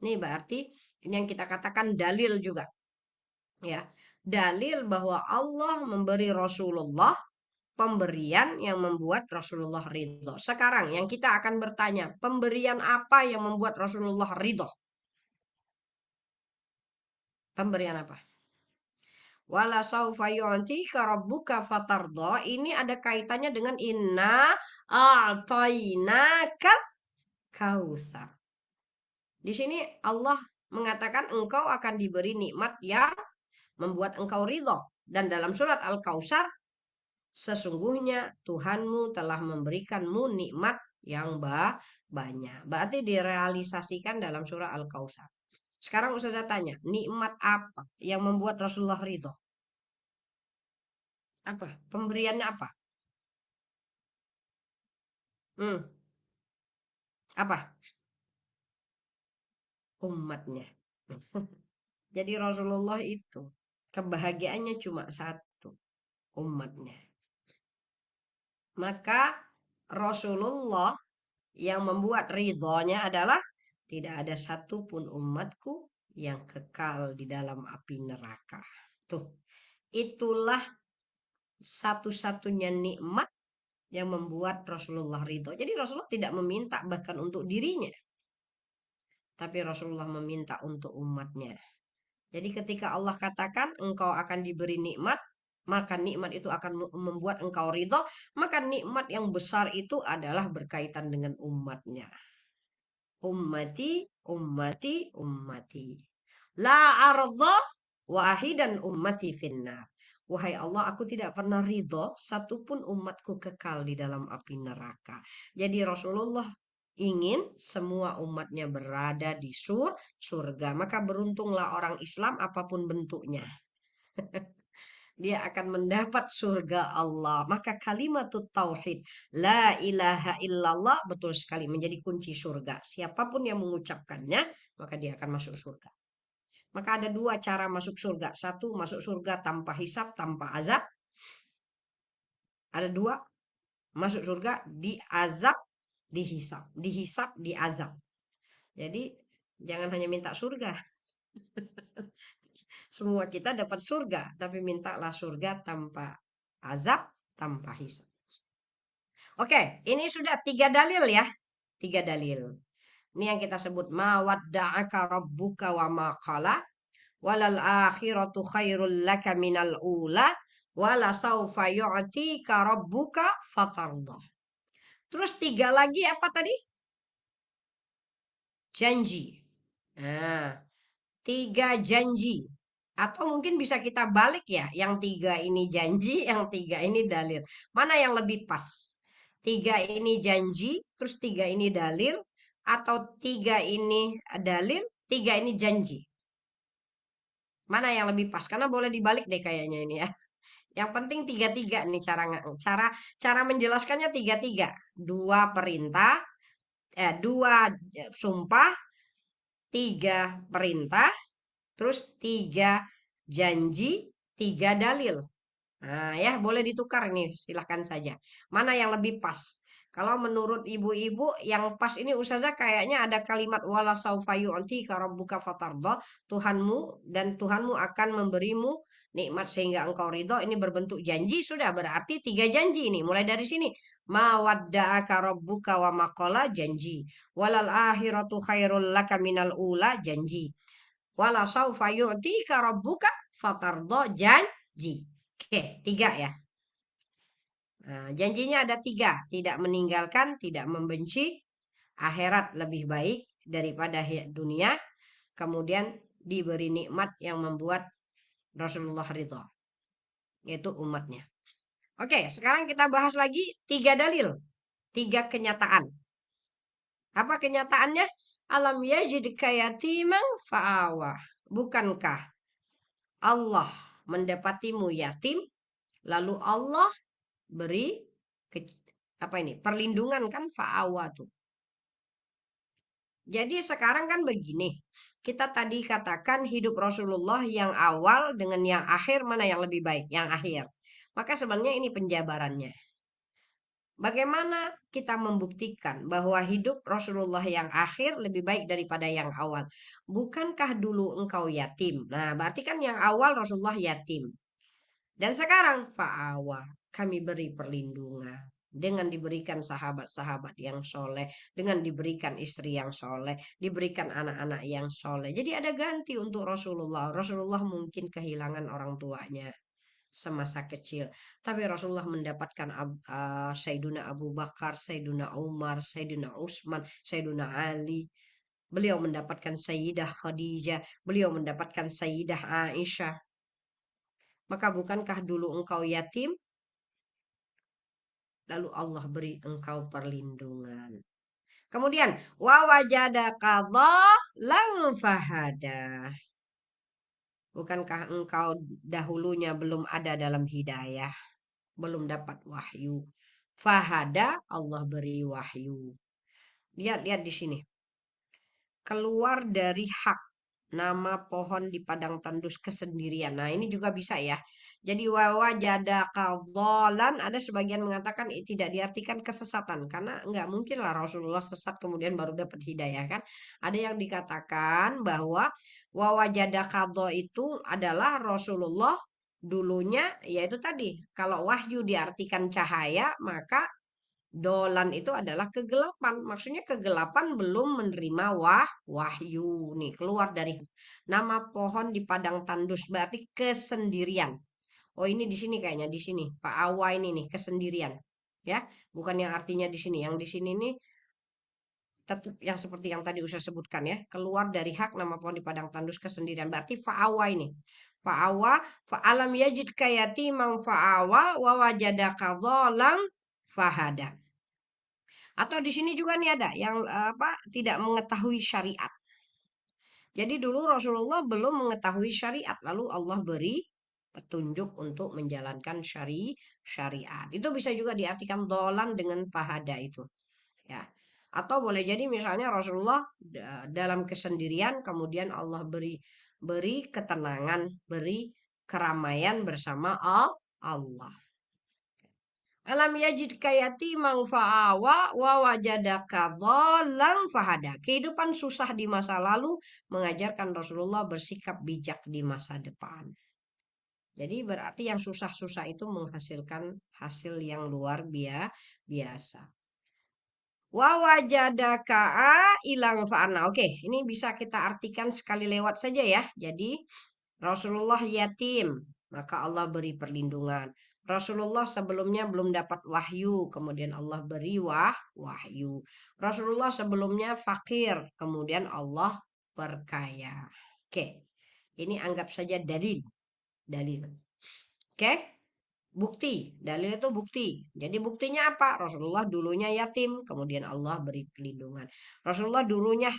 Ini berarti ini yang kita katakan dalil juga. Ya, dalil bahwa Allah memberi Rasulullah pemberian yang membuat Rasulullah ridho. Sekarang yang kita akan bertanya, pemberian apa yang membuat Rasulullah ridho? Pemberian apa? Wala saufa yu'tika rabbuka fatarda. Ini ada kaitannya dengan inna a'tainaka kautsar. Di sini Allah mengatakan engkau akan diberi nikmat yang membuat engkau ridho. Dan dalam surat Al-Kautsar, sesungguhnya Tuhanmu telah memberikanmu nikmat yang banyak. Berarti direalisasikan dalam surah Al-Kautsar. Sekarang Ustazah tanya, nikmat apa yang membuat Rasulullah ridho? Apa? Pemberiannya apa? Apa? Umatnya. Jadi Rasulullah itu kebahagiaannya cuma satu, umatnya. Maka Rasulullah yang membuat ridhonya adalah tidak ada satupun umatku yang kekal di dalam api neraka. Tuh, itulah satu-satunya nikmat yang membuat Rasulullah ridho. Jadi Rasulullah tidak meminta bahkan untuk dirinya, tapi Rasulullah meminta untuk umatnya. Jadi ketika Allah katakan engkau akan diberi nikmat, maka nikmat itu akan membuat engkau ridho, maka nikmat yang besar itu adalah berkaitan dengan umatnya. Ummati, ummati, ummati. La arda wahidan ummati finnar. Wahai Allah, aku tidak pernah ridho satupun umatku kekal di dalam api neraka. Jadi Rasulullah ingin semua umatnya berada di surga. Maka beruntunglah orang Islam apapun bentuknya. Dia akan mendapat surga Allah. Maka kalimat tauhid, la ilaha illallah, betul sekali menjadi kunci surga. Siapapun yang mengucapkannya, maka dia akan masuk surga. Maka ada dua cara masuk surga. Satu, masuk surga tanpa hisab, tanpa azab. Ada dua, masuk surga diazab, dihisab. Dihisab, diazab. Jadi jangan hanya minta surga. Semua kita dapat surga, tapi mintalah surga tanpa azab, tanpa hisab. Oke, ini sudah 3 dalil ya. 3 dalil. Ini yang kita sebut ma wadda'aka rabbuka wa ma qala walal akhiratu khairul laka minal ula wala saufa yu'tika rabbuka fatardah. Terus 3 lagi apa tadi? Janji. Nah, 3 janji. Atau mungkin bisa kita balik ya, yang 3 ini janji, yang 3 ini dalil. Mana yang lebih pas? 3 ini janji, terus 3 ini dalil, atau 3 ini dalil, 3 ini janji? Mana yang lebih pas? Karena boleh dibalik deh kayaknya ini ya. Yang penting 3-3 nih cara menjelaskannya 3-3. 2 perintah, 2 sumpah, 3 perintah, terus 3 janji, 3 dalil. Nah ya, boleh ditukar nih, silahkan saja. Mana yang lebih pas? Kalau menurut ibu-ibu yang pas ini Ustazah kayaknya ada kalimat wala saufa yu'tika rabbuka fatarda, Tuhanmu dan Tuhanmu akan memberimu nikmat sehingga engkau ridho. Ini berbentuk janji, sudah berarti 3 janji ini. Mulai dari sini. Ma wadda'aka rabbuka wa ma qala, janji. Walal akhiratu khairul laka minal ula, janji. Wala saufa yu'tika rabbuka fatarda, janji. Oke, 3 ya. Nah, janjinya ada 3. Tidak meninggalkan, tidak membenci, akhirat lebih baik daripada dunia, kemudian diberi nikmat yang membuat Rasulullah ridho, yaitu umatnya. Oke, sekarang kita bahas lagi 3 dalil, 3 kenyataan. Apa kenyataannya? Alam yajidka yatiman fa'awa. Bukankah Allah mendapatimu yatim, lalu Allah beri perlindungan kan, fa'awa tuh. Jadi sekarang kan begini, kita tadi katakan hidup Rasulullah yang awal dengan yang akhir, mana yang lebih baik? Yang akhir. Maka sebenarnya ini penjabarannya. Bagaimana kita membuktikan bahwa hidup Rasulullah yang akhir lebih baik daripada yang awal? Bukankah dulu engkau yatim? Nah, berarti kan yang awal Rasulullah yatim. Dan sekarang fa'awa, kami beri perlindungan. Dengan diberikan sahabat-sahabat yang soleh, dengan diberikan istri yang soleh, diberikan anak-anak yang soleh. Jadi ada ganti untuk Rasulullah. Rasulullah mungkin kehilangan orang tuanya semasa kecil, tapi Rasulullah mendapatkan Sayyiduna Abu Bakar, Sayyiduna Umar, Sayyiduna Utsman, Sayyiduna Ali. Beliau mendapatkan Sayyidah Khadijah, beliau mendapatkan Sayyidah Aisyah. Maka bukankah dulu engkau yatim, lalu Allah beri engkau perlindungan. Kemudian wa wajadaka dhalan fahada. Bukankah engkau dahulunya belum ada dalam hidayah, belum dapat wahyu. Fahada, Allah beri wahyu. Lihat di sini. Keluar dari hak, nama pohon di padang tandus kesendirian. Nah, ini juga bisa ya. Jadi wajadaka dhalan, ada sebagian mengatakan tidak diartikan kesesatan, karena nggak mungkin lah Rasulullah sesat kemudian baru dapat hidayah kan. Ada yang dikatakan bahwa wajadaka itu adalah Rasulullah dulunya, yaitu tadi kalau wahyu diartikan cahaya, maka dolan itu adalah kegelapan. Maksudnya kegelapan belum menerima wahyu. Nih, keluar dari nama pohon di padang tandus berarti kesendirian. Oh, ini di sini kayaknya, di sini Pak Awa ini nih kesendirian. Ya, bukan yang artinya di sini. Yang di sini nih tetap yang seperti yang tadi usah sebutkan ya. Keluar dari hak, nama pohon di padang tandus kesendirian. Berarti fa'awa ini. Fa'awa, fa'alam yajid kayatiman fa'awa wa wajadaka dhalan fahada. Atau di sini juga nih ada yang tidak mengetahui syariat. Jadi dulu Rasulullah belum mengetahui syariat, lalu Allah beri petunjuk untuk menjalankan syariat. Itu bisa juga diartikan dolan dengan fahada itu. Ya. Atau boleh jadi misalnya Rasulullah dalam kesendirian, kemudian Allah beri ketenangan, beri keramaian bersama Allah. Alam yajidka yatiman fa'awa wa wajadaka dhalan fahada. Kehidupan susah di masa lalu mengajarkan Rasulullah bersikap bijak di masa depan. Jadi berarti yang susah-susah itu menghasilkan hasil yang luar biasa. Wa wajadaka ilang fa'ana. Oke, ini bisa kita artikan sekali lewat saja ya. Jadi Rasulullah yatim, maka Allah beri perlindungan. Rasulullah sebelumnya belum dapat wahyu, kemudian Allah beri wahyu. Rasulullah sebelumnya fakir, kemudian Allah perkaya. Oke, ini anggap saja dalil. Oke, bukti. Dalil itu bukti. Jadi buktinya apa? Rasulullah dulunya yatim, kemudian Allah beri perlindungan. Rasulullah dulunya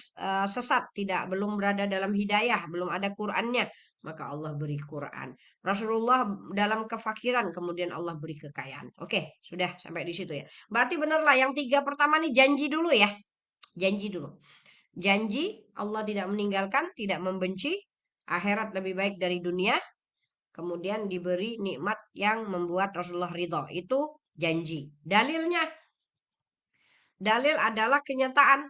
sesat, belum berada dalam hidayah, belum ada Qur'annya, maka Allah beri Quran. Rasulullah dalam kefakiran, kemudian Allah beri kekayaan. Oke, sudah sampai di situ ya. Berarti benarlah yang 3 pertama nih janji dulu ya. Janji dulu. Janji Allah tidak meninggalkan, tidak membenci, akhirat lebih baik dari dunia. Kemudian diberi nikmat yang membuat Rasulullah ridho. Itu janji. Dalilnya. Dalil adalah kenyataan.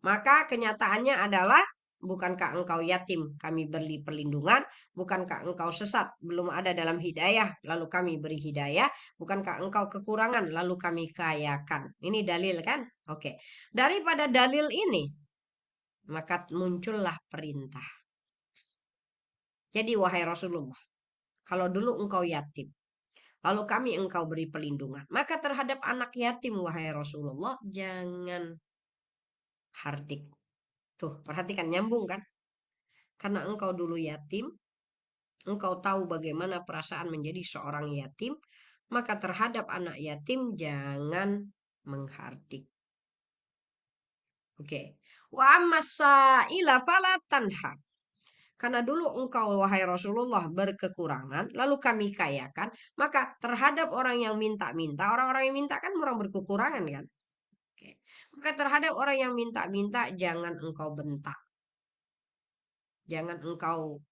Maka kenyataannya adalah bukankah engkau yatim, kami beri perlindungan. Bukankah engkau sesat, belum ada dalam hidayah, lalu kami beri hidayah. Bukankah engkau kekurangan, lalu kami kayakan. Ini dalil kan? Oke. Daripada dalil ini, maka muncullah perintah. Jadi wahai Rasulullah, kalau dulu engkau yatim, lalu kami engkau beri perlindungan, maka terhadap anak yatim wahai Rasulullah, jangan hardik. Tuh, perhatikan nyambung kan? Karena engkau dulu yatim, engkau tahu bagaimana perasaan menjadi seorang yatim, maka terhadap anak yatim jangan menghardik. Oke. Wa ammasaila fala tanhar. Karena dulu engkau wahai Rasulullah berkekurangan, lalu kami kayakan, maka terhadap orang yang minta-minta, orang-orang yang minta kan orang berkekurangan kan? Oke. Maka terhadap orang yang minta-minta jangan engkau bentak. Jangan engkau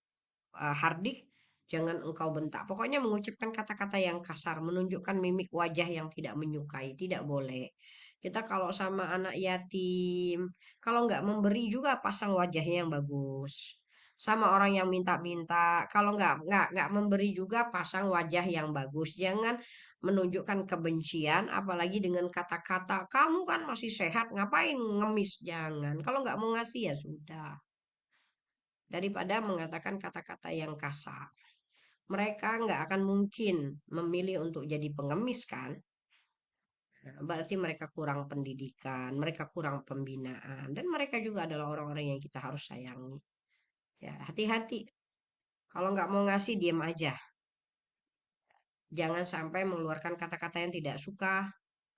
hardik, jangan engkau bentak. Pokoknya mengucapkan kata-kata yang kasar, menunjukkan mimik wajah yang tidak menyukai, tidak boleh. Kita kalau sama anak yatim, kalau nggak memberi juga pasang wajahnya yang bagus. Sama orang yang minta-minta, kalau nggak memberi juga pasang wajah yang bagus. Jangan menunjukkan kebencian, apalagi dengan kata-kata kamu kan masih sehat, ngapain ngemis? Jangan. Kalau nggak mau ngasih ya sudah. Daripada mengatakan kata-kata yang kasar. Mereka nggak akan mungkin memilih untuk jadi pengemis kan? Nah, berarti mereka kurang pendidikan, mereka kurang pembinaan, dan mereka juga adalah orang-orang yang kita harus sayangi. Ya, hati-hati. Kalau nggak mau ngasih, diam aja. Jangan sampai mengeluarkan kata-kata yang tidak suka,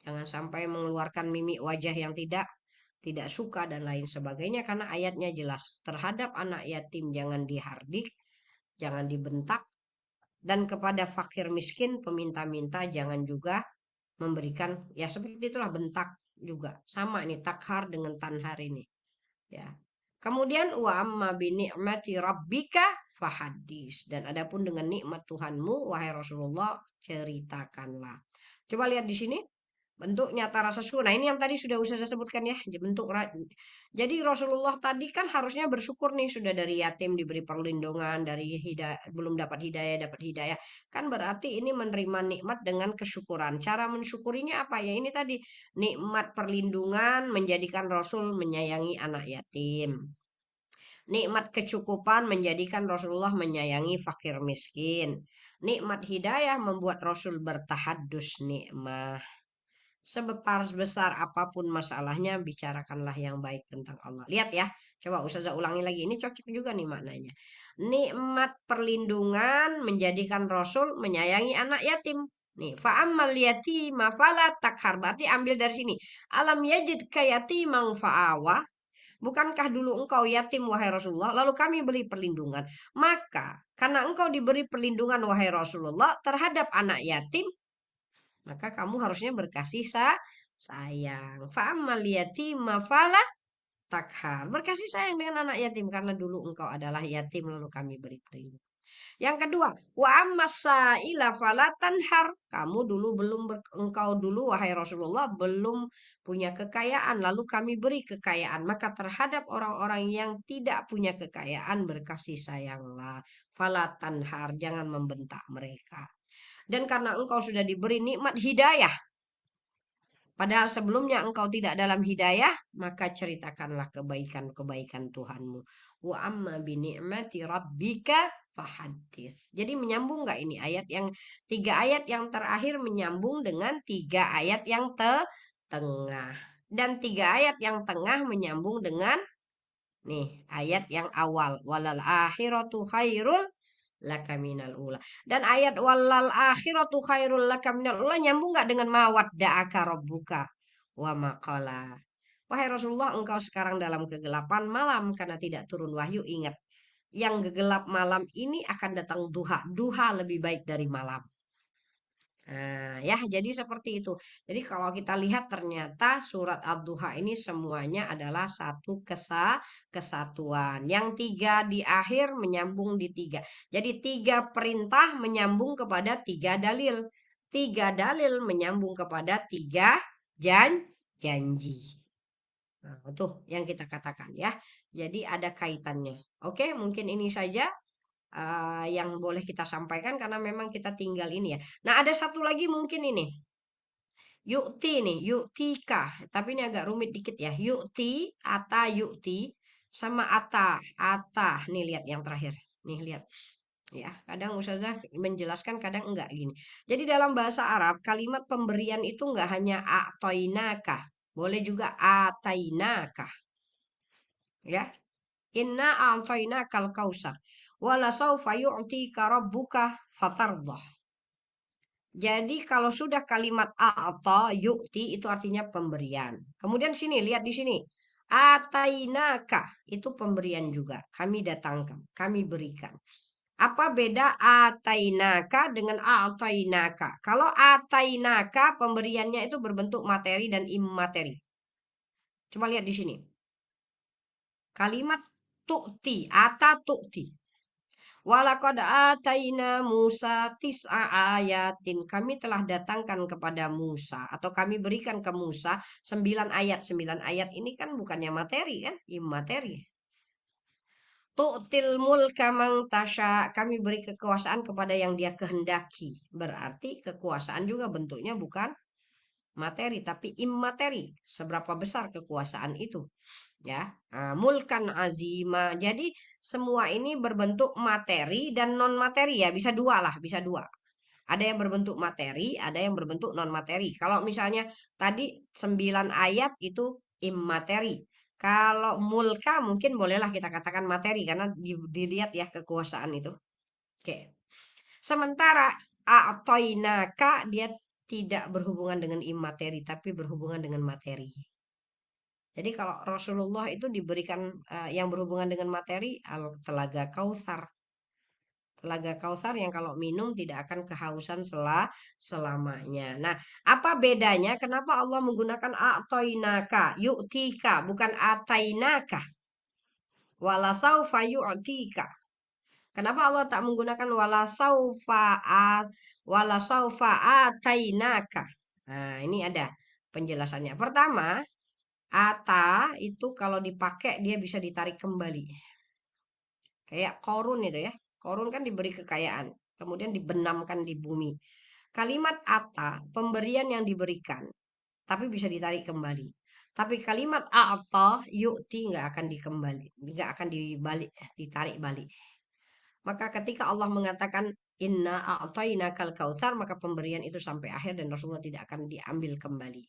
jangan sampai mengeluarkan mimik wajah yang tidak suka dan lain sebagainya, karena ayatnya jelas terhadap anak yatim jangan dihardik, jangan dibentak, dan kepada fakir miskin peminta-minta jangan juga memberikan, ya seperti itulah, bentak juga sama nih, takhar dengan tanhar ini ya. Kemudian wa amma bi ni'mati rabbika fahadis, dan adapun dengan nikmat Tuhanmu wahai Rasulullah ceritakanlah. Coba lihat di sini bentuk nyata rasa syukur. Nah, ini yang tadi sudah saya sebutkan ya, jadi Rasulullah tadi kan harusnya bersyukur nih, sudah dari yatim diberi perlindungan, dari belum dapat hidayah. Kan berarti ini menerima nikmat dengan kesyukuran. Cara mensyukurinya apa ya? Ini tadi nikmat perlindungan menjadikan Rasul menyayangi anak yatim. Nikmat kecukupan menjadikan Rasulullah menyayangi fakir miskin. Nikmat hidayah membuat Rasul bertahaddus nikmah. Sebesar apapun masalahnya, bicarakanlah yang baik tentang Allah. Lihat ya, coba Ustazah ulangi lagi. Ini cocok juga nih maknanya. Nikmat perlindungan menjadikan Rasul menyayangi anak yatim. Nih, fa'ammal yatima fala takhar. Berarti ambil dari sini. Alam yajid kayatimang fa'awa. Bukankah dulu engkau yatim wahai Rasulullah, lalu kami beri perlindungan. Maka karena engkau diberi perlindungan wahai Rasulullah terhadap anak yatim, maka kamu harusnya berkasih sayang. Fa'amal yatima fala takhar. Berkasih sayang dengan anak yatim karena dulu engkau adalah yatim lalu kami beri perlindungan. Yang kedua, wa ammasaila fala tanhar. Kamu dulu engkau dulu wahai Rasulullah belum punya kekayaan, lalu kami beri kekayaan, maka terhadap orang-orang yang tidak punya kekayaan berkasih sayanglah. Fala tanhar, jangan membentak mereka. Dan karena engkau sudah diberi nikmat hidayah, padahal sebelumnya engkau tidak dalam hidayah, maka ceritakanlah kebaikan-kebaikan Tuhanmu. Wa amma bi ni'mati rabbika fahadits. Jadi menyambung nggak ini ayat yang 3 ayat yang terakhir menyambung dengan 3 ayat yang tengah. Dan 3 ayat yang tengah menyambung dengan nih ayat yang awal. Walal akhiratu khairul laka minal ula. Dan ayat walal akhiratu khairul laka minal ula nyambung nggak dengan mawadda'aka rabbuka wa maqala. Wahai Rasulullah, engkau sekarang dalam kegelapan malam karena tidak turun wahyu. Ingat, yang gelap malam ini akan datang duha. Duha lebih baik dari malam. Nah, ya, jadi seperti itu. Jadi kalau kita lihat ternyata surat Ad-Duha ini semuanya adalah satu kesatuan. Yang 3 di akhir menyambung di 3. Jadi 3 perintah menyambung kepada 3 dalil. 3 dalil menyambung kepada 3 janji. Nah, itu yang kita katakan ya. Jadi ada kaitannya. Oke, mungkin ini saja yang boleh kita sampaikan karena memang kita tinggal ini ya. Nah, ada satu lagi mungkin ini. Yukti nih, yuktika. Tapi ini agak rumit dikit ya. Yukti, ata, yukti sama ata. Nih lihat yang terakhir. Nih lihat. Ya, kadang Ustazah menjelaskan, kadang enggak gini. Jadi dalam bahasa Arab kalimat pemberian itu enggak hanya a'toinaka, boleh juga atainaka. Ya. Inna a'tainakal kausar wala saufa yu'tika rabbuka fatardah. Jadi kalau sudah kalimat a'ta yu'ti itu artinya pemberian. Kemudian sini lihat di sini. Atainaka itu pemberian juga. Kami datangkan, kami berikan. Apa beda atainaka dengan a'tainaka? Kalau atainaka pemberiannya itu berbentuk materi dan imateri. Coba lihat di sini. Kalimat tu'ti, ata tu'ti. Walaqad ataina Musa tis'a ayatin. Kami telah datangkan kepada Musa atau kami berikan ke Musa 9 ayat. 9 ayat ini kan bukannya materi kan, imateri. Tu'til mulka man tasya. Kami beri kekuasaan kepada yang dia kehendaki. Berarti kekuasaan juga bentuknya bukan materi tapi imateri. Seberapa besar kekuasaan itu? Ya, mulkan azima. Jadi semua ini berbentuk materi dan non materi ya, bisa dua lah, bisa dua. Ada yang berbentuk materi, ada yang berbentuk non materi. Kalau misalnya tadi 9 ayat itu imateri. Kalau mulka mungkin bolehlah kita katakan materi karena dilihat ya kekuasaan itu. Oke. Sementara a'toinaka dia tidak berhubungan dengan imateri tapi berhubungan dengan materi. Jadi kalau Rasulullah itu diberikan yang berhubungan dengan materi telaga Kautsar. Telaga Kautsar yang kalau minum tidak akan kehausan selamanya. Nah, apa bedanya? Kenapa Allah menggunakan a'toinaka, yu'tika, bukan atainaka? Walasaufa yu'tika. Kenapa Allah tak menggunakan walasaufa atainaka? Nah, ini ada penjelasannya. Pertama, ata itu kalau dipakai dia bisa ditarik kembali. Kayak korun itu ya. Korun kan diberi kekayaan, kemudian dibenamkan di bumi. Kalimat ata, pemberian yang diberikan, tapi bisa ditarik kembali. Tapi kalimat a'ta, yu'ti nggak akan dikembali, nggak akan ditarik balik. Maka ketika Allah mengatakan inna a'tainakal kautsar, maka pemberian itu sampai akhir dan Rasulullah tidak akan diambil kembali.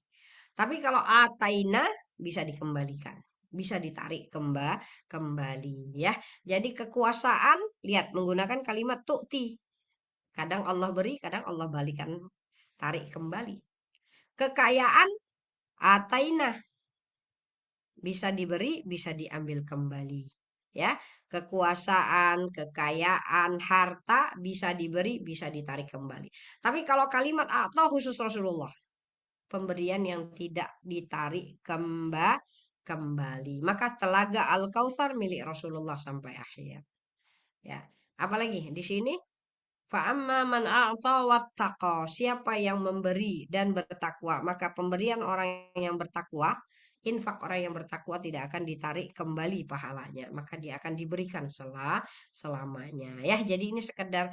Tapi kalau ataina bisa dikembalikan, bisa ditarik kembali ya. Jadi kekuasaan lihat menggunakan kalimat tu'ti. Kadang Allah beri, kadang Allah balikan, tarik kembali. Kekayaan ataina bisa diberi, bisa diambil kembali. Ya, kekuasaan, kekayaan, harta bisa diberi, bisa ditarik kembali. Tapi kalau kalimat atau khusus Rasulullah, pemberian yang tidak ditarik kembali. Maka telaga Al-Kautsar milik Rasulullah sampai akhir. Ya, apalagi di sini fa'amma man a'ta wattaqa. Siapa yang memberi dan bertakwa, maka pemberian orang yang bertakwa, infak orang yang bertakwa tidak akan ditarik kembali pahalanya, maka dia akan diberikan selamanya. Ya, jadi ini sekedar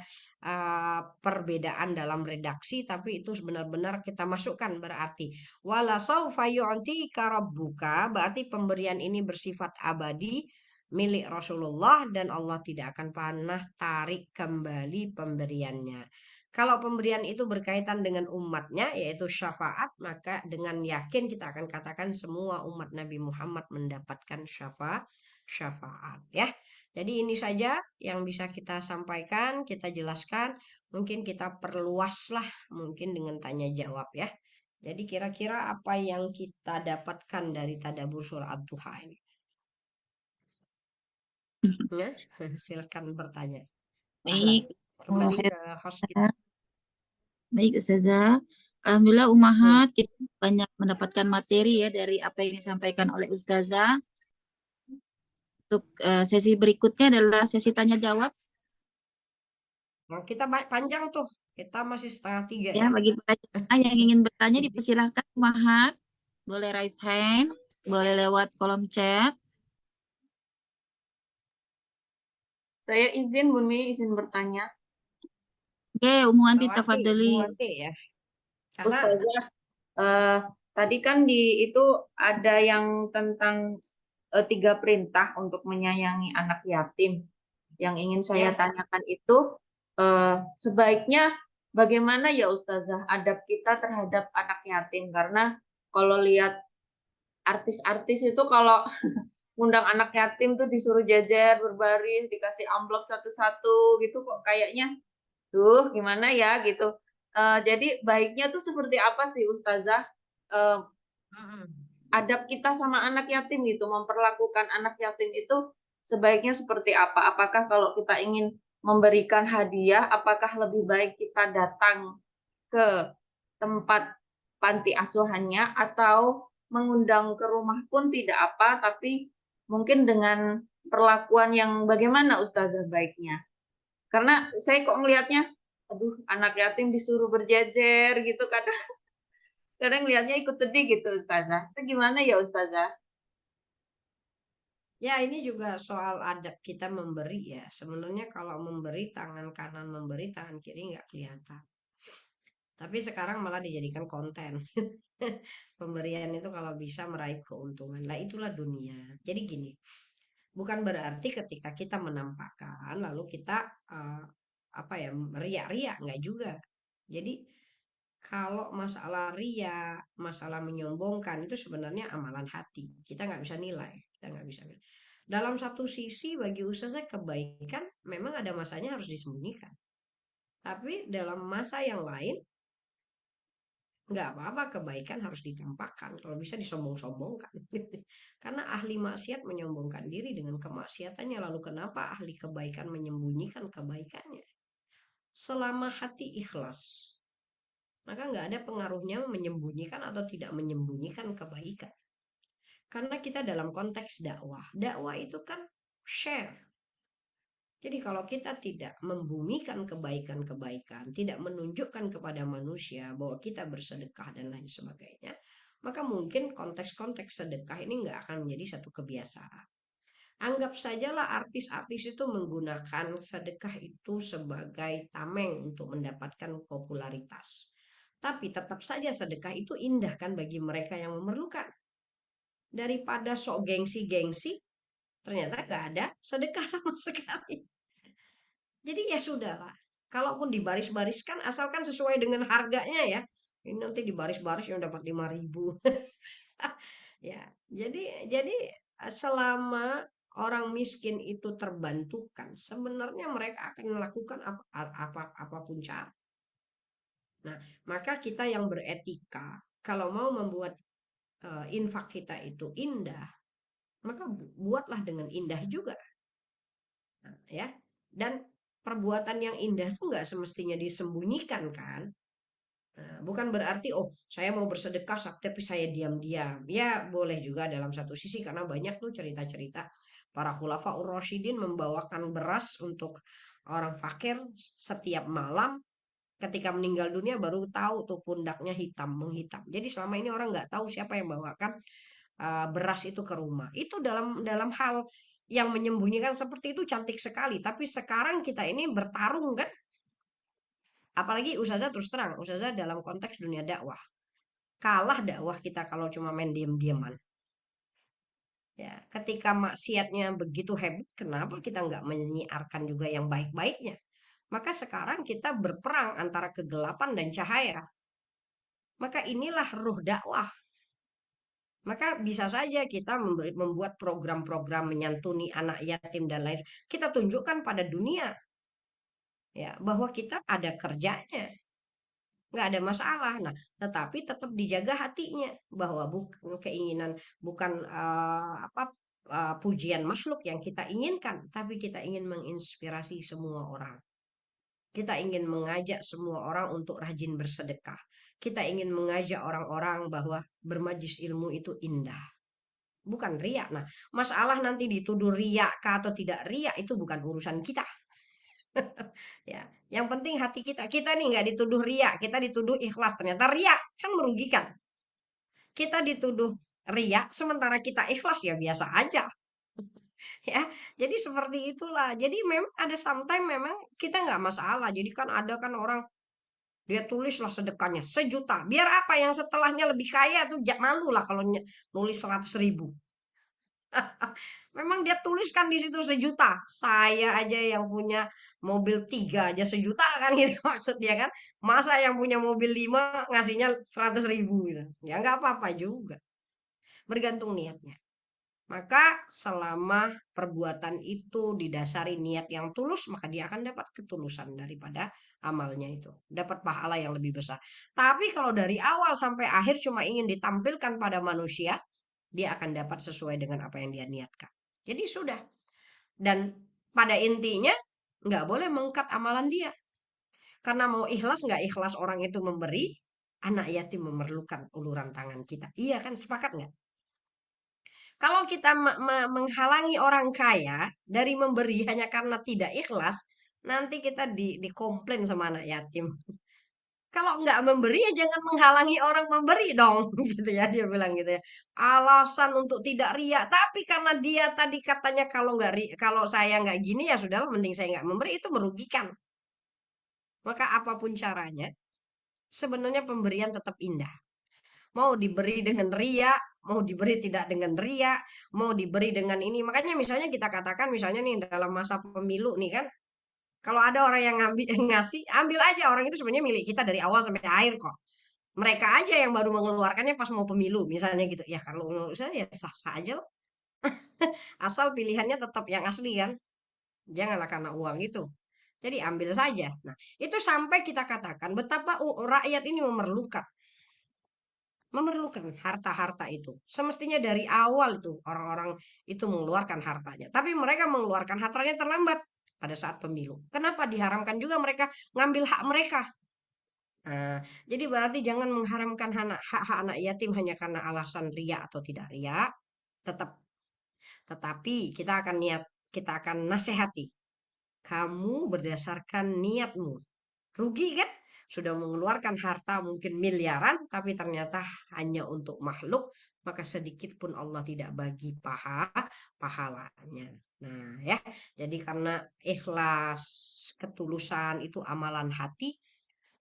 perbedaan dalam redaksi, tapi itu benar-benar kita masukkan berarti wala saufa yu'tika rabbuka, berarti pemberian ini bersifat abadi milik Rasulullah dan Allah tidak akan pernah tarik kembali pemberiannya. Kalau pemberian itu berkaitan dengan umatnya yaitu syafaat, maka dengan yakin kita akan katakan semua umat Nabi Muhammad mendapatkan syafaat ya. Jadi ini saja yang bisa kita sampaikan, kita jelaskan, mungkin kita perluaslah mungkin dengan tanya jawab ya. Jadi kira-kira apa yang kita dapatkan dari tadabbur surah Ad-Duha ini? Ya, silakan bertanya. Baik, Kembali ke host kita. baik Ustazah. Alhamdulillah Ummahat kita banyak mendapatkan materi ya dari apa yang disampaikan oleh Ustazah. Untuk sesi berikutnya adalah sesi tanya jawab Nah, kita panjang tuh. Kita masih 2:30 ya. ya. Bagi pelajar yang ingin bertanya dipersilahkan Ummahat, boleh raise hand, boleh lewat kolom chat. Saya izin Bumi, izin bertanya. Oke, Ummu Anti Bu tafadhali. Wanti ya. Karena Ustazah, tadi kan itu ada yang tentang 3 perintah untuk menyayangi anak yatim. Yang ingin saya tanyakan itu sebaiknya bagaimana ya Ustazah adab kita terhadap anak yatim? Karena kalau lihat artis-artis itu kalau ngundang anak yatim tuh disuruh jajar berbaris, dikasih amplop satu-satu gitu kok kayaknya, duh gimana ya gitu. Jadi baiknya tuh seperti apa sih Ustazah, eee, Mhm. adab kita sama anak yatim gitu, memperlakukan anak yatim itu sebaiknya seperti apa? Apakah kalau kita ingin memberikan hadiah, apakah lebih baik kita datang ke tempat panti asuhannya atau mengundang ke rumah pun tidak apa, tapi mungkin dengan perlakuan yang bagaimana Ustazah baiknya? Karena saya kok ngelihatnya, aduh anak yatim disuruh berjejer gitu, kadang kadang ngelihatnya ikut sedih gitu Ustazah. Itu gimana ya Ustazah? Ya, ini juga soal adab kita memberi ya. Sebenarnya kalau memberi tangan kanan memberi, tangan kiri nggak kelihatan. Tapi sekarang malah dijadikan konten. Pemberian itu kalau bisa meraih keuntungan. Lah itulah dunia. Jadi gini, bukan berarti ketika kita menampakkan lalu kita apa ya, riak-riak, nggak juga. Jadi kalau masalah ria, masalah menyombongkan itu sebenarnya amalan hati. Kita nggak bisa nilai. Kita nggak bisa nilai. Dalam satu sisi bagi usaha kebaikan memang ada masanya harus disembunyikan. Tapi dalam masa yang lain nggak apa-apa kebaikan harus ditampakkan. Kalau bisa disombong-sombongkan. Karena ahli maksiat menyombongkan diri dengan kemaksiatannya. Lalu kenapa ahli kebaikan menyembunyikan kebaikannya? Selama hati ikhlas, maka nggak ada pengaruhnya menyembunyikan atau tidak menyembunyikan kebaikan. Karena kita dalam konteks dakwah. Dakwah itu kan share. Jadi kalau kita tidak membumikan kebaikan-kebaikan, tidak menunjukkan kepada manusia bahwa kita bersedekah dan lain sebagainya, maka mungkin konteks-konteks sedekah ini nggak akan menjadi satu kebiasaan. Anggap sajalah artis-artis itu menggunakan sedekah itu sebagai tameng untuk mendapatkan popularitas. Tapi tetap saja sedekah itu indah kan bagi mereka yang memerlukan. Daripada sok gengsi-gengsi, ternyata nggak ada sedekah sama sekali. Jadi ya sudahlah. Kalaupun dibaris-bariskan asalkan sesuai dengan harganya ya. Ini nanti dibaris-baris yang dapat 5.000. Ya, jadi selama orang miskin itu terbantukan, sebenarnya mereka akan melakukan apapun cara. Nah, maka kita yang beretika, kalau mau membuat infak kita itu indah, maka buatlah dengan indah juga. Nah, ya, dan perbuatan yang indah itu nggak semestinya disembunyikan kan. Nah, bukan berarti oh saya mau bersedekah tapi saya diam-diam. Ya boleh juga dalam satu sisi karena banyak tuh cerita-cerita para khulafaur rasyidin membawakan beras untuk orang fakir setiap malam ketika meninggal dunia baru tahu tuh pundaknya hitam menghitam. Jadi selama ini orang nggak tahu siapa yang bawakan beras itu ke rumah. Itu dalam dalam hal yang menyembunyikan seperti itu cantik sekali. Tapi sekarang kita ini bertarung kan. Apalagi Ustazah terus terang, Ustazah dalam konteks dunia dakwah. Kalah dakwah kita kalau cuma main diem-dieman. Ya, ketika maksiatnya begitu hebat, kenapa kita nggak menyiarkan juga yang baik-baiknya? Maka sekarang kita berperang antara kegelapan dan cahaya. Maka inilah ruh dakwah. Maka bisa saja kita membuat program-program menyantuni anak yatim dan lain. Kita tunjukkan pada dunia ya bahwa kita ada kerjanya, nggak ada masalah. Nah, tetapi tetap dijaga hatinya bahwa bukan keinginan, bukan pujian makhluk yang kita inginkan, tapi kita ingin menginspirasi semua orang. Kita ingin mengajak semua orang untuk rajin bersedekah. Kita ingin mengajak orang-orang bahwa bermajlis ilmu itu indah. Bukan riak. Nah, masalah nanti dituduh riak atau tidak riak itu bukan urusan kita. Ya, yang penting hati kita. Kita nih nggak dituduh riak, kita dituduh ikhlas. Ternyata riak kan merugikan. Kita dituduh riak, sementara kita ikhlas ya biasa aja. Ya, jadi seperti itulah. Jadi memang ada sometimes memang kita nggak masalah. Jadi kan ada kan orang dia tulislah sedekahnya 1 juta. Biar apa yang setelahnya lebih kaya tuh malu lah kalau nulis 100.000. Memang dia tuliskan di situ 1 juta. Saya aja yang punya mobil 3 aja 1 juta kan gitu maksudnya kan. Masa yang punya mobil 5 ngasihnya 100.000 gitu. Ya nggak apa-apa juga. Bergantung niatnya. Maka selama perbuatan itu didasari niat yang tulus, maka dia akan dapat ketulusan daripada amalnya itu. Dapat pahala yang lebih besar. Tapi kalau dari awal sampai akhir cuma ingin ditampilkan pada manusia, dia akan dapat sesuai dengan apa yang dia niatkan. Jadi sudah. Dan pada intinya nggak boleh mengkat amalan dia. Karena mau ikhlas nggak ikhlas orang itu memberi, anak yatim memerlukan uluran tangan kita. Iya kan, sepakat nggak? Kalau kita menghalangi orang kaya dari memberi hanya karena tidak ikhlas, nanti kita dikomplain sama anak yatim. Kalau nggak memberi ya jangan menghalangi orang memberi dong, gitu ya dia bilang gitu ya. Alasan untuk tidak riak, tapi karena dia tadi katanya kalau saya nggak gini ya sudahlah, mending saya nggak memberi, itu merugikan. Maka apapun caranya, sebenarnya pemberian tetap indah. Mau diberi dengan ria, mau diberi tidak dengan ria, mau diberi dengan ini. Makanya misalnya kita katakan misalnya nih dalam masa pemilu nih kan, kalau ada orang yang ngasih, ambil aja, orang itu sebenarnya milik kita dari awal sampai akhir kok. Mereka aja yang baru mengeluarkannya pas mau pemilu misalnya gitu. Ya kalau menurut saya ya sah-sah aja loh. Asal pilihannya tetap yang asli kan. Janganlah karena uang itu. Jadi ambil saja. Nah, itu sampai kita katakan betapa rakyat ini memerlukan harta-harta itu. Semestinya dari awal itu orang-orang itu mengeluarkan hartanya. Tapi mereka mengeluarkan hartanya terlambat pada saat pemilu. Kenapa diharamkan juga mereka ngambil hak mereka? Nah, jadi berarti jangan mengharamkan hak-hak anak yatim hanya karena alasan ria atau tidak ria. Tetapi kita akan nasihati. Kamu berdasarkan niatmu. Rugi kan? Sudah mengeluarkan harta mungkin miliaran, tapi ternyata hanya untuk makhluk, maka sedikit pun Allah tidak bagi pahalanya. Nah ya, jadi karena ikhlas, ketulusan itu amalan hati,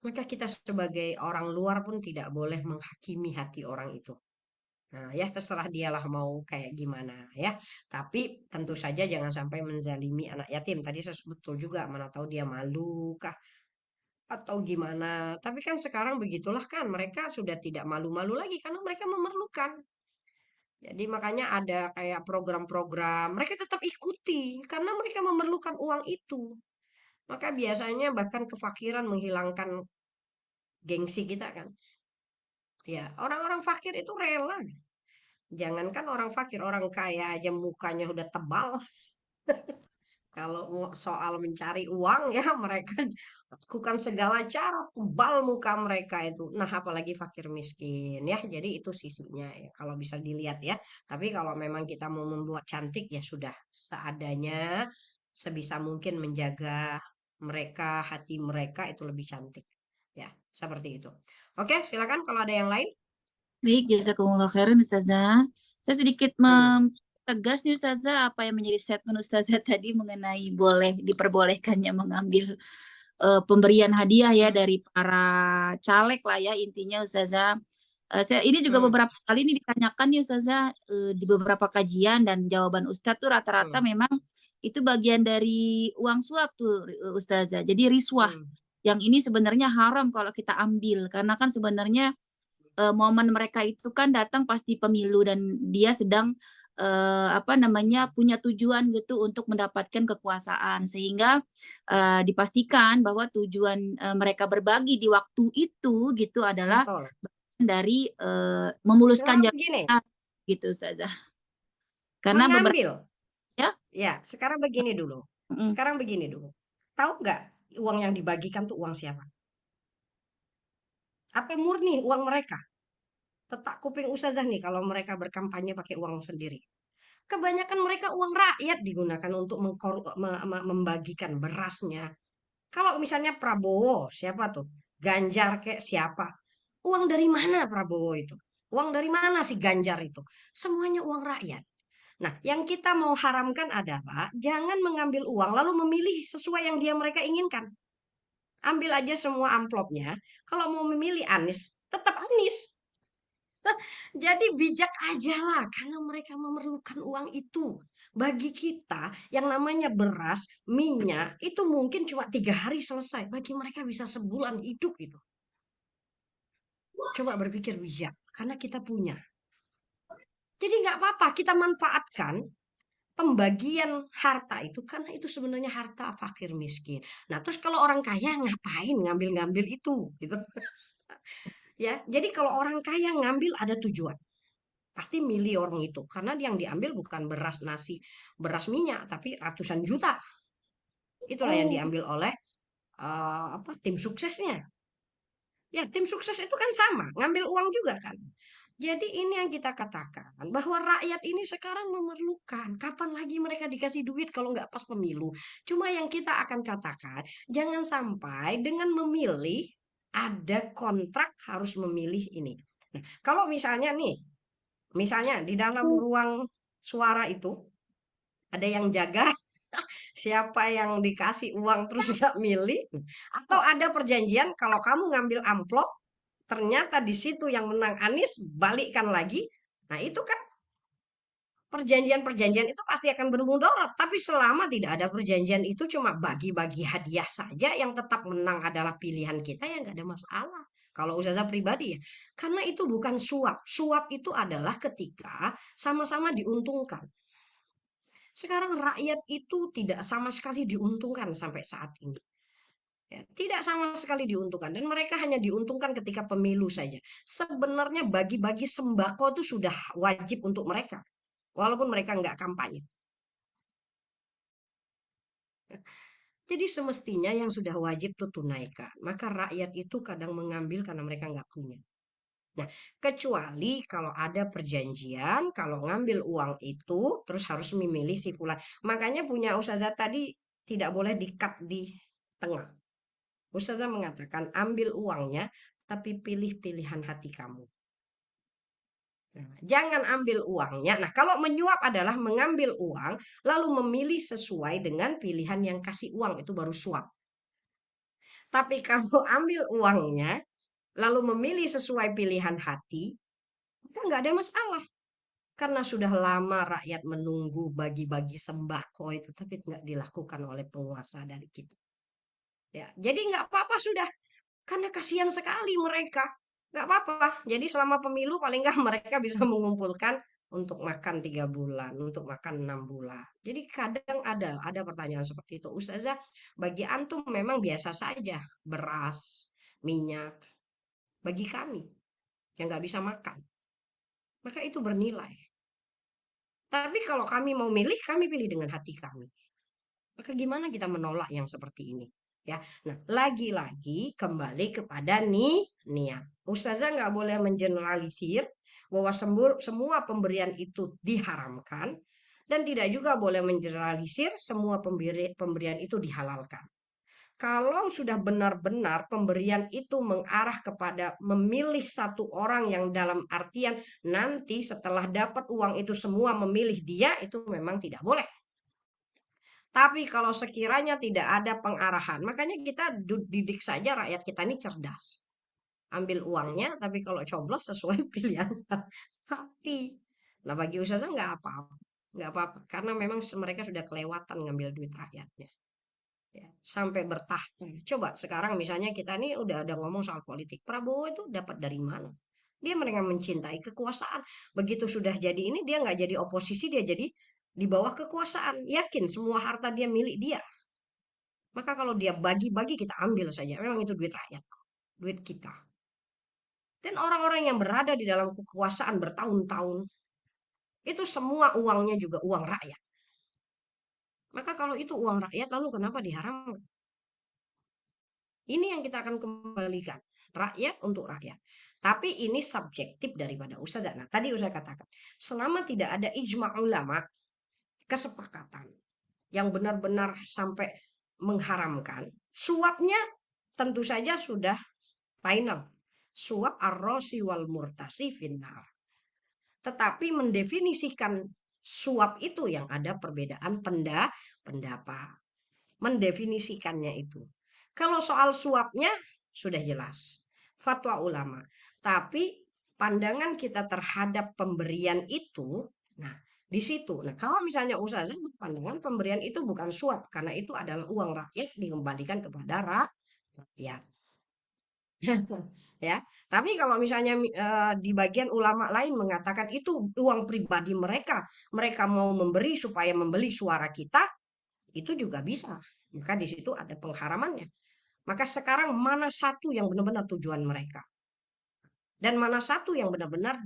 maka kita sebagai orang luar pun tidak boleh menghakimi hati orang itu. Nah, ya terserah dialah mau kayak gimana ya. Tapi tentu saja jangan sampai menzalimi anak yatim. Tadi saya betul juga, mana tahu dia malu kah atau gimana. Tapi kan sekarang begitulah kan, mereka sudah tidak malu-malu lagi karena mereka memerlukan. Jadi makanya ada kayak program-program, mereka tetap ikuti karena mereka memerlukan uang itu. Maka biasanya bahkan kefakiran menghilangkan gengsi kita kan. Ya, orang-orang fakir itu rela. Jangankan orang fakir, orang kaya aja mukanya udah tebal. Kalau soal mencari uang ya mereka lakukan segala cara, tebal muka mereka itu. Nah, apalagi fakir miskin ya. Jadi itu sisinya ya kalau bisa dilihat ya. Tapi kalau memang kita mau membuat cantik ya sudah seadanya, sebisa mungkin menjaga mereka, hati mereka itu lebih cantik. Ya, seperti itu. Oke, silakan kalau ada yang lain. Baik, jazakumullah khairan Ustazah. Saya sedikit Hmm. tegas nih Ustazah apa yang menjadi statement Ustazah tadi mengenai diperbolehkannya mengambil pemberian hadiah ya dari para caleg lah ya intinya Ustazah. Ini juga Hmm. beberapa kali ini ditanyakan nih Ustazah di beberapa kajian dan jawaban Ustadz tuh rata-rata Hmm. memang itu bagian dari uang suap tuh Ustazah. Jadi riswah. Hmm. Yang ini sebenarnya haram kalau kita ambil karena kan sebenarnya momen mereka itu kan datang pas di pemilu dan dia sedang punya tujuan gitu untuk mendapatkan kekuasaan sehingga dipastikan bahwa tujuan mereka berbagi di waktu itu gitu adalah Betul. dari memuluskan Sekarang jalan begini, gitu saja. Karena beberapa mengambil. ya, Ya, sekarang begini dulu. mm, Sekarang begini dulu. Tahu nggak uang yang dibagikan tuh uang siapa? Apa murni uang mereka? Tetak kuping ustazah nih kalau mereka berkampanye pakai uang sendiri. Kebanyakan mereka uang rakyat digunakan untuk membagikan berasnya. Kalau misalnya Prabowo, siapa tuh? Ganjar kek siapa? Uang dari mana Prabowo itu? Uang dari mana si Ganjar itu? Semuanya uang rakyat. Nah, yang kita mau haramkan adalah jangan mengambil uang lalu memilih sesuai yang mereka inginkan. Ambil aja semua amplopnya. Kalau mau memilih Anies, tetap Anies. Jadi bijak aja lah, karena mereka memerlukan uang itu. Bagi kita, yang namanya beras, minyak, itu mungkin cuma 3 hari selesai. Bagi mereka bisa sebulan hidup itu. Coba berpikir bijak, karena kita punya. Jadi nggak apa-apa kita manfaatkan pembagian harta itu karena itu sebenarnya harta fakir miskin. Nah, terus kalau orang kaya ngapain ngambil-ngambil itu gitu. Ya, jadi kalau orang kaya ngambil ada tujuan. Pasti milih orang itu karena yang diambil bukan beras nasi, beras minyak, tapi ratusan juta. Itulah yang Oh, diambil oleh tim suksesnya. Ya, tim sukses itu kan sama, ngambil uang juga kan. Jadi ini yang kita katakan bahwa rakyat ini sekarang memerlukan. Kapan lagi mereka dikasih duit kalau nggak pas pemilu? Cuma yang kita akan katakan, jangan sampai dengan memilih ada kontrak harus memilih ini. Nah, kalau misalnya di dalam ruang suara itu ada yang jaga siapa yang dikasih uang terus nggak milih, atau ada perjanjian kalau kamu ngambil amplop ternyata di situ yang menang Anies balikkan lagi. Nah, itu kan perjanjian-perjanjian itu pasti akan bermudarat. Tapi selama tidak ada perjanjian itu cuma bagi-bagi hadiah saja yang tetap menang adalah pilihan kita ya nggak ada masalah. Kalau Ustazah pribadi ya, karena itu bukan suap. Suap itu adalah ketika sama-sama diuntungkan. Sekarang rakyat itu tidak sama sekali diuntungkan sampai saat ini. Ya, tidak sama sekali diuntungkan dan mereka hanya diuntungkan ketika pemilu saja. Sebenarnya bagi-bagi sembako itu sudah wajib untuk mereka, walaupun mereka nggak kampanye. Jadi semestinya yang sudah wajib itu tunaikan. Maka rakyat itu kadang mengambil karena mereka nggak punya. Nah, kecuali kalau ada perjanjian, kalau ngambil uang itu terus harus memilih si fulan. Makanya punya Ustazah tadi tidak boleh di-cut di tengah. Ustazah mengatakan ambil uangnya tapi pilih pilihan hati kamu. Nah, jangan ambil uangnya. Nah, kalau menyuap adalah mengambil uang lalu memilih sesuai dengan pilihan yang kasih uang itu baru suap. Tapi kalau ambil uangnya lalu memilih sesuai pilihan hati, itu nggak ada masalah. Karena sudah lama rakyat menunggu bagi-bagi sembako itu, tapi nggak dilakukan oleh penguasa dari kita. Ya, jadi nggak apa-apa sudah. Karena kasihan sekali mereka. Nggak apa-apa. Jadi selama pemilu paling nggak mereka bisa mengumpulkan untuk makan 3 bulan, untuk makan 6 bulan. Jadi kadang ada pertanyaan seperti itu. Ustazah, bagi antum memang biasa saja beras, minyak. Bagi kami yang nggak bisa makan, maka itu bernilai. Tapi kalau kami mau milih, kami pilih dengan hati kami. Maka gimana kita menolak yang seperti ini? Ya, nah lagi-lagi kembali kepada niat. Ustazah nggak boleh mengeneralisir bahwa semua pemberian itu diharamkan dan tidak juga boleh mengeneralisir semua pemberian itu dihalalkan. Kalau sudah benar-benar pemberian itu mengarah kepada memilih satu orang yang dalam artian nanti setelah dapat uang itu semua memilih dia, itu memang tidak boleh. Tapi kalau sekiranya tidak ada pengarahan, makanya kita didik saja rakyat kita ini cerdas. Ambil uangnya, tapi kalau coblos sesuai pilihan hati. Nah, bagi Ustazah nggak apa-apa. Nggak apa-apa. Karena memang mereka sudah kelewatan ngambil duit rakyatnya. Ya, sampai bertahta. Coba sekarang misalnya kita ini udah ada ngomong soal politik. Prabowo itu dapat dari mana? Dia mereka mencintai kekuasaan. Begitu sudah jadi ini dia nggak jadi oposisi, dia jadi di bawah kekuasaan. Yakin semua harta dia milik dia. Maka kalau dia bagi-bagi kita ambil saja. Memang itu duit rakyat, duit kita. Dan orang-orang yang berada di dalam kekuasaan bertahun-tahun itu semua uangnya juga uang rakyat. Maka kalau itu uang rakyat lalu kenapa diharamkan? Ini yang kita akan kembalikan. Rakyat untuk rakyat. Tapi ini subjektif daripada Ustazah. Nah, tadi Ustazah katakan, selama tidak ada ijma' ulama, kesepakatan yang benar-benar sampai mengharamkan, suapnya tentu saja sudah final. Suap ar-rosi wal murtasi finnar. Tetapi mendefinisikan suap itu yang ada perbedaan pendapat. Mendefinisikannya itu. Kalau soal suapnya sudah jelas. Fatwa ulama. Tapi pandangan kita terhadap pemberian itu, nah di situ. Nah kalau misalnya Ustazah pandangan pemberian itu bukan suap. Karena itu adalah uang rakyat dikembalikan kepada rakyat. Ya, tapi kalau misalnya di bagian ulama lain mengatakan itu uang pribadi mereka, mereka mau memberi supaya membeli suara kita, itu juga bisa. Maka di situ ada pengharamannya. Maka sekarang mana satu yang benar-benar tujuan mereka dan mana satu yang benar-benar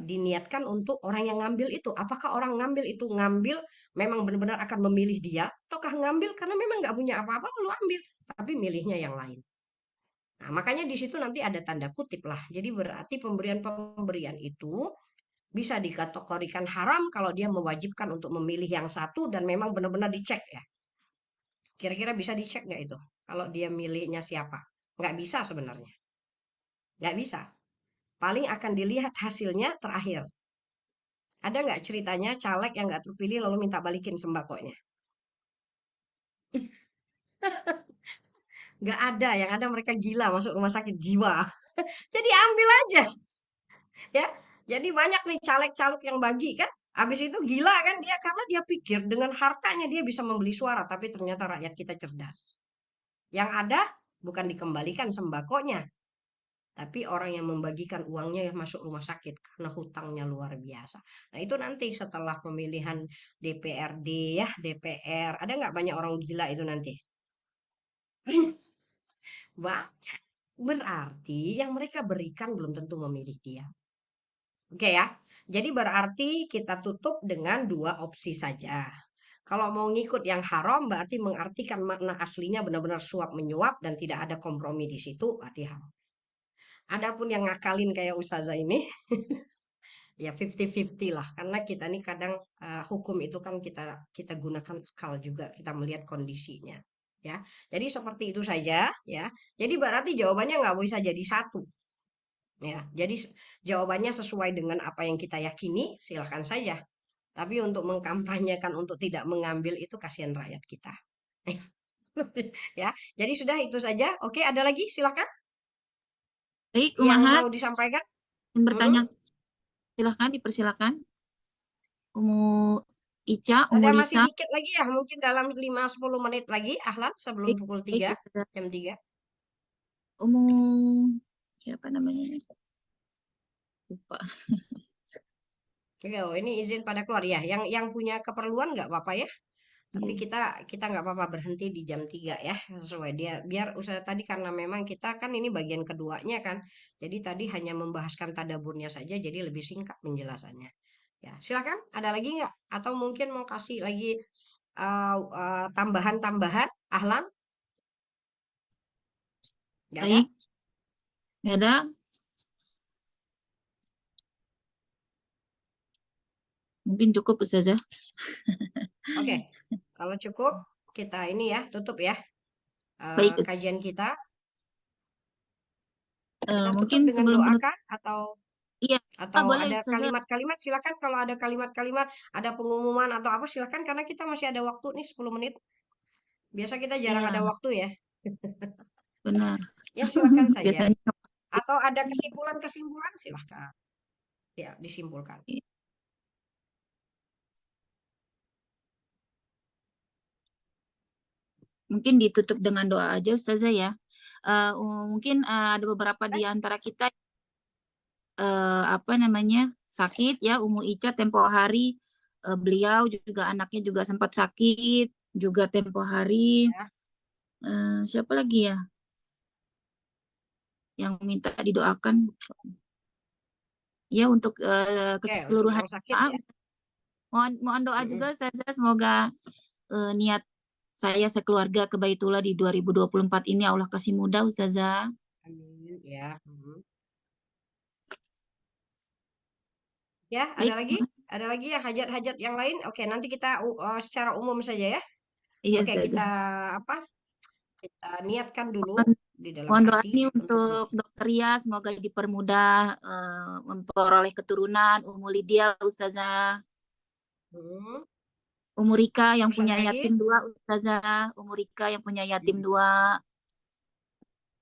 diniatkan untuk orang yang ngambil itu. Apakah orang ngambil itu ngambil memang benar-benar akan memilih dia, ataukah ngambil karena memang nggak punya apa-apa lalu ambil, tapi milihnya yang lain. Nah, makanya di situ nanti ada tanda kutip lah. Jadi berarti pemberian-pemberian itu bisa dikategorikan haram kalau dia mewajibkan untuk memilih yang satu dan memang benar-benar dicek ya. Kira-kira bisa dicek nggak itu? Kalau dia milihnya siapa? Nggak bisa sebenarnya. Nggak bisa. Paling akan dilihat hasilnya terakhir. Ada nggak ceritanya caleg yang nggak terpilih lalu minta balikin sembakonya? Nggak ada. Yang ada mereka gila masuk rumah sakit jiwa. Jadi ambil aja. Ya, jadi banyak nih caleg-caleg yang bagi kan. Habis itu gila kan dia karena dia pikir dengan hartanya dia bisa membeli suara, tapi ternyata rakyat kita cerdas. Yang ada bukan dikembalikan sembakonya, tapi orang yang membagikan uangnya yang masuk rumah sakit karena hutangnya luar biasa. Nah itu nanti setelah pemilihan DPRD ya, DPR, ada nggak banyak orang gila itu nanti? Banyak. Berarti yang mereka berikan belum tentu memilih dia. Oke ya, jadi berarti kita tutup dengan dua opsi saja. Kalau mau ngikut yang haram berarti mengartikan makna aslinya benar-benar suap menyuap dan tidak ada kompromi di situ, berarti haram. Adapun yang ngakalin kayak Ustazah ini, ya 50-50 lah. Karena kita nih kadang hukum itu kan kita kita gunakan akal juga, kita melihat kondisinya. Ya, jadi seperti itu saja. Ya, jadi berarti jawabannya nggak bisa jadi satu. Ya, jadi jawabannya sesuai dengan apa yang kita yakini, silakan saja. Tapi untuk mengkampanyekan untuk tidak mengambil itu kasihan rakyat kita. Ya, jadi sudah itu saja. Oke, ada lagi silakan Baik, yang Umahat, mau disampaikan. ingin bertanya, Mm-mm. silahkan dipersilakan. Umu Ica, Umu Ada masih Lisa. dikit lagi ya, mungkin dalam 5-10 menit lagi, Ahlan, sebelum Baik, pukul baik 3, Ustazah. jam 3. Umu, siapa namanya? Lupa. Oke, oh, ini izin pada keluar ya. Yang punya keperluan nggak apa-apa ya. Tapi Iya. kita nggak apa-apa berhenti di jam 3 ya. Sesuai dia. Biar usaha tadi karena memang kita kan ini bagian keduanya kan. Jadi tadi hanya membahaskan tadaburnya saja, jadi lebih singkat penjelasannya. Ya, silakan. Ada lagi nggak? Atau mungkin mau kasih lagi tambahan-tambahan, Ahlan? Nggak ada? Baik, nggak ada. Mungkin cukup Ustazah. Oke. Kalau cukup, kita ini ya, tutup ya. Baik, Ustazah. Kajian kita. Kita tutup Mungkin dengan sebelum doa menutup, kah? iya, Atau boleh ada Ustazah. kalimat-kalimat, silakan kalau ada kalimat-kalimat, ada pengumuman atau apa silakan karena kita masih ada waktu nih 10 menit. Biasa kita jarang ada Iya, waktu ya. benar. Ya silakan saja. Biasanya Atau ada kesimpulan-kesimpulan silakan. Ya, disimpulkan. mungkin ditutup dengan doa aja Ustazah ya. Mungkin ada beberapa di antara kita apa namanya sakit ya. Umu Ica tempo hari beliau juga anaknya juga sempat sakit juga tempo hari. Ya. Siapa lagi ya yang minta didoakan? Ya untuk Oke, untuk keseluruhan yang sakit jemaah, ya. mohon doa juga Mm-mm. Ustazah semoga niat saya sekeluarga ke Baitullah di 2024 ini Allah kasih mudah Ustazah. Amin ya. Ya, ada Baik, lagi? Ada lagi ya hajat-hajat yang lain? Oke, nanti kita secara umum saja ya. iya Oke, kita Ustazah. apa? Kita niatkan dulu Mohon, di dalam mohon doa hati ini untuk untuk Dokter Ria semoga dipermudah memperoleh keturunan. Umu Lydia Ustazah. Hmm, Umu Rika yang terus punya ada lagi? yatim dua Ustazah. Umu Rika yang punya yatim dua.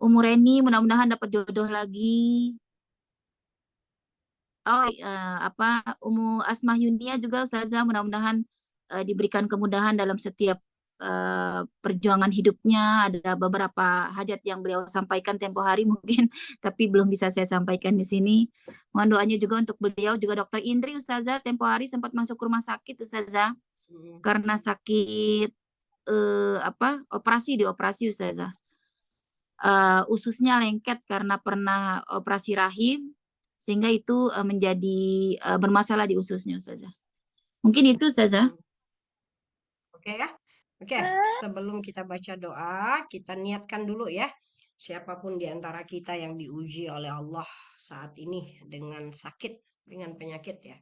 Umu Reni mudah-mudahan dapat jodoh lagi. Oh, Umu Asmah Yunia juga Ustazah mudah-mudahan diberikan kemudahan dalam setiap perjuangan hidupnya, ada beberapa hajat yang beliau sampaikan tempo hari mungkin, tapi belum bisa saya sampaikan di sini. Mohon doanya juga untuk beliau, juga Dokter Indri Ustazah, tempo hari sempat masuk rumah sakit Ustazah karena sakit operasi Ustazah. Ususnya lengket karena pernah operasi rahim, sehingga itu menjadi bermasalah di ususnya Ustazah. Mungkin itu Ustazah. Oke ya. Oke, sebelum kita baca doa, kita niatkan dulu ya. Siapapun di antara kita yang diuji oleh Allah saat ini dengan sakit, dengan penyakit ya.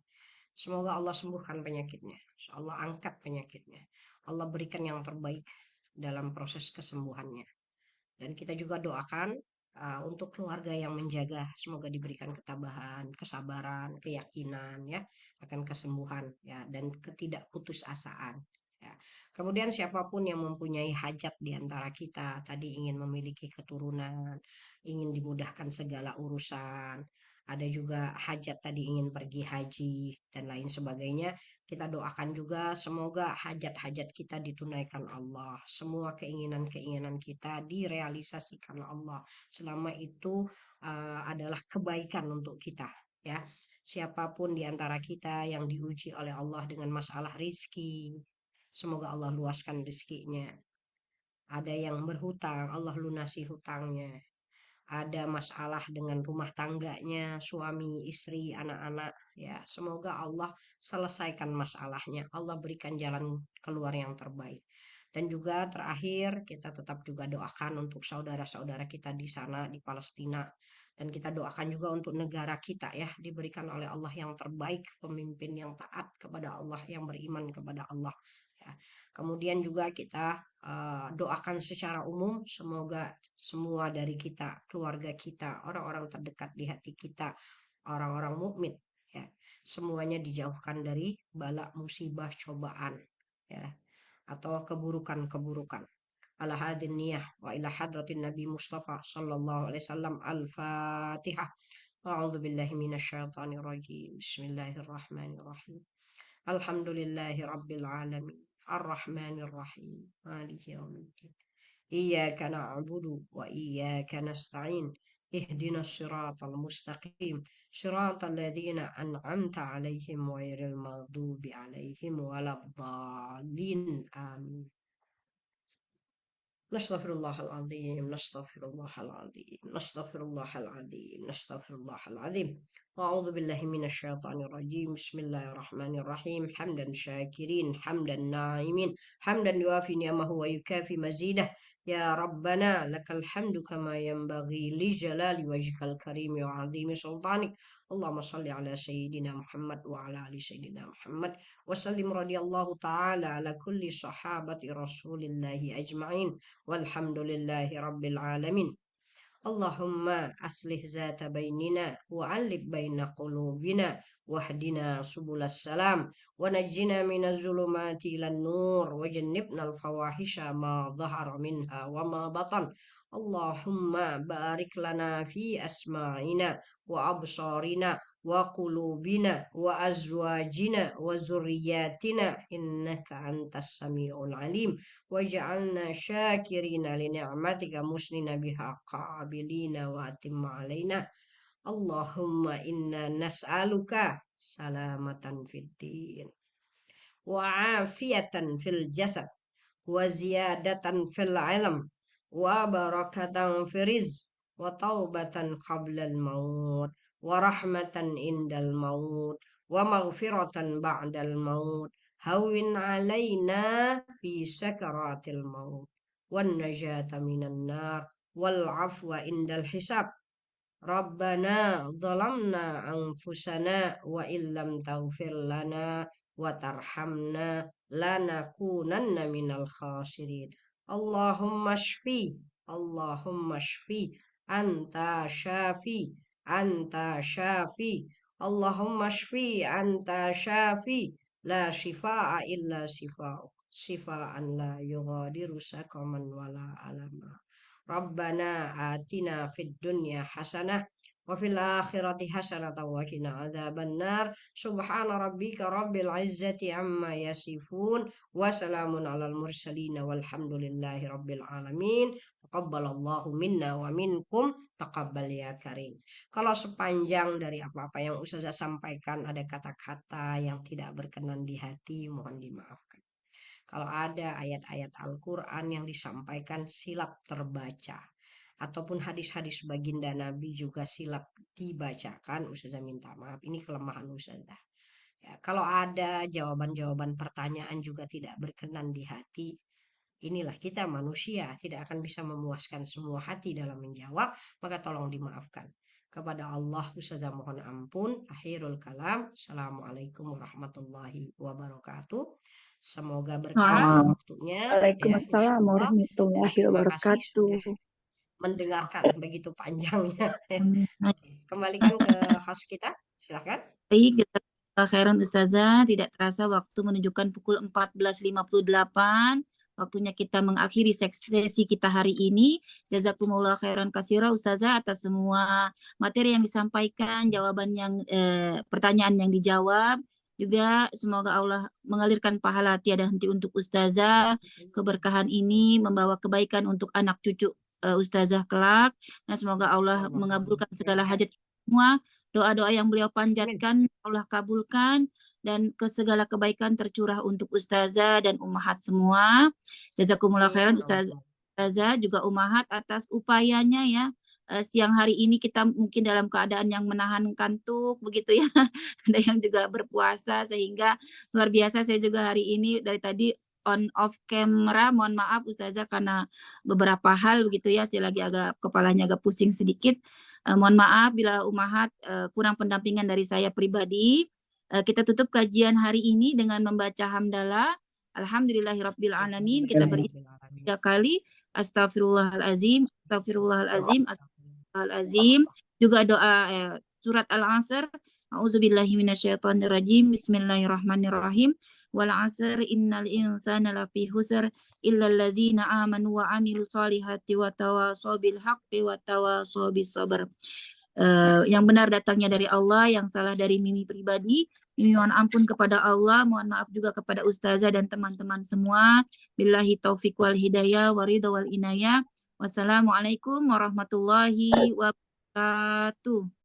Semoga Allah sembuhkan penyakitnya. Allah angkat penyakitnya. Allah berikan yang terbaik dalam proses kesembuhannya. Dan kita juga doakan untuk keluarga yang menjaga, semoga diberikan ketabahan, kesabaran, keyakinan ya akan kesembuhan ya dan ketidakputusasaan. Ya. Kemudian siapapun yang mempunyai hajat di antara kita, tadi ingin memiliki keturunan, ingin dimudahkan segala urusan, ada juga hajat tadi ingin pergi haji dan lain sebagainya. Kita doakan juga semoga hajat-hajat kita ditunaikan Allah. Semua keinginan-keinginan kita direalisasikan Allah. Selama itu adalah kebaikan untuk kita. Ya, siapapun di antara kita yang diuji oleh Allah dengan masalah rizki, semoga Allah luaskan rizkinya. Ada yang berhutang, Allah lunasi hutangnya. Ada masalah dengan rumah tangganya, suami, istri, anak-anak, ya semoga Allah selesaikan masalahnya. Allah berikan jalan keluar yang terbaik. Dan juga terakhir kita tetap juga doakan untuk saudara-saudara kita di sana di Palestina, dan kita doakan juga untuk negara kita ya, diberikan oleh Allah yang terbaik, pemimpin yang taat kepada Allah, yang beriman kepada Allah ya. Kemudian juga kita doakan secara umum semoga semua dari kita, keluarga kita, orang-orang terdekat di hati kita, orang-orang mukmin ya, semuanya dijauhkan dari bala, musibah, cobaan ya atau keburukan-keburukan. Ala hadin niyah wa ila hadratin Nabi Mustafa sallallahu alaihi wasallam. Al-Fatihah. A'udzu billahi minasyaitonir rajim. Bismillahirrahmanirrahim. Alhamdulillahi rabbil alamin. Ar-Rahmanir Rahim. Maliki yaumiddin. Iyyaka na'budu wa iyyaka nasta'in. Ihdinas siratal mustaqim. Siratal ladzina an'amta 'alaihim ghairil maghdubi 'alaihim waladdallin. Amin. Nastaghfirullahaladzim, nastaghfirullahaladzim, nastaghfirullahaladzim, nastaghfirullahaladzim. A'udzu billahi minasyaitonir rajim. Bismillahirrahmanirrahim. Hamdan syakirin, hamdan na'imin, hamdan yuafi ni'amahu wa yukafi mazidah. Ya Rabbana lakal hamdu kama yanbaghi li jalali wajhikal karim wa 'azimi sultanik. Allahumma salli ala sayyidina Muhammad wa ala ali sayyidina Muhammad wa sallim radhiyallahu ta'ala ala kulli sahabati Rasulillahi ajma'in. Walhamdulillahi rabbil alamin. Allahumma aslih zata bainina wa alif baina qulubina wahdina subulas salam wa najjina minaz zulumati ilan nur wa jannibna al fawahisha ma dhahara minha wa ma batan. Allahumma barik lana fi asma'ina wa absarina wa qulubina wa azwajina wa zurriyatina innaka antas sami'ul alim waj'alna syakirina li ni'matika musnina biha qabilina wa atimma alaina. Allahumma inna nas'aluka salamatan fid din wa afiatan fil jasad wa ziyadatan fil ilm wa barakatan fil rizq wa taubatan qablal maut wa rahmatan indal maut wa maghfiratan ba'dal maut. Hawin alaina fi sakaratil maut wan najata minan nar wal afwa indal hisab. Rabbana zalamna anfusana wa illam taghfir lana wa tarhamna lanakunanna minal khasirin. Allahumma shfi, Allahumma shfi, anta syafi, anta syafi, Allahumma shfi, anta syafi, la shifaa illa shifa'uk, shifaan la yughadiru saqaman wala alama. Rabbana atina fid dunya hasanah wa fil akhirati hasanatan wa qina adzabannar. Subhana rabbika rabbil izzati amma yasifun wa salamun alal mursalin walhamdulillahi rabbil alamin. Taqabbalallahu minna wa minkum, taqabbal ya karim. Kalau sepanjang dari apa-apa yang Ustazah sampaikan ada kata-kata yang tidak berkenan di hati, mohon dimaafkan. Kalau ada ayat-ayat Al-Quran yang disampaikan silap terbaca, ataupun hadis-hadis baginda Nabi juga silap dibacakan, Ustazah minta maaf. Ini kelemahan Ustazah. Ya, kalau ada jawaban-jawaban pertanyaan juga tidak berkenan di hati, inilah kita manusia, tidak akan bisa memuaskan semua hati dalam menjawab, maka tolong dimaafkan. Kepada Allah Ustazah mohon ampun. Akhirul kalam. Assalamualaikum warahmatullahi wabarakatuh. Semoga berkah waktunya ya, Waalaikumsalam insyaallah. warahmatullahi Terima kasih sudah wabarakatuh. mendengarkan begitu panjangnya. Baik, Kembalikan ke host kita, silakan. jazakallahu khairan Ustazah. Tidak terasa waktu menunjukkan pukul 14.58. Waktunya kita mengakhiri sesi kita hari ini. Jazakumullah khairan katsira Ustazah atas semua materi yang disampaikan, jawaban yang pertanyaan yang dijawab. Juga semoga Allah mengalirkan pahala tiada henti untuk Ustazah. Keberkahan ini membawa kebaikan untuk anak cucu Ustazah kelak. Nah, semoga Allah mengabulkan segala hajat semua. Doa-doa yang beliau panjatkan Allah kabulkan, dan segala kebaikan tercurah untuk Ustazah dan ummahat semua. Jazakumullah khairan Ustazah juga ummahat atas upayanya ya. Siang hari ini kita mungkin dalam keadaan yang menahan kantuk begitu ya. Ada yang juga berpuasa, sehingga luar biasa. Saya juga hari ini dari tadi on off camera, mohon maaf Ustazah karena beberapa hal begitu ya, saya lagi kepalanya agak pusing sedikit. Mohon maaf bila ummahat kurang pendampingan dari saya pribadi. Kita tutup kajian hari ini dengan membaca hamdalah. Alhamdulillahirabbil alamin. Kita beristighfar 3 kali. Astagfirullahalazim, astagfirullahalazim, astagfirullahalazim. Juga doa surat Al-Asr. A'udzubillahi minasyaitonirrajim. Bismillahirrahmanirrahim. Wal 'asr innal insana lafi khusr illal ladzina amanu wa 'amilus solihati wa tawashaw bil haqqi wa tawashaw bis sabr. Yang benar datangnya dari Allah, yang salah dari Mimi pribadi. Mimi mohon ampun kepada Allah, mohon maaf juga kepada Ustazah dan teman-teman semua. Billahi taufik wal hidayah wa ridha wal inayah. Wassalamualaikum warahmatullahi wabarakatuh.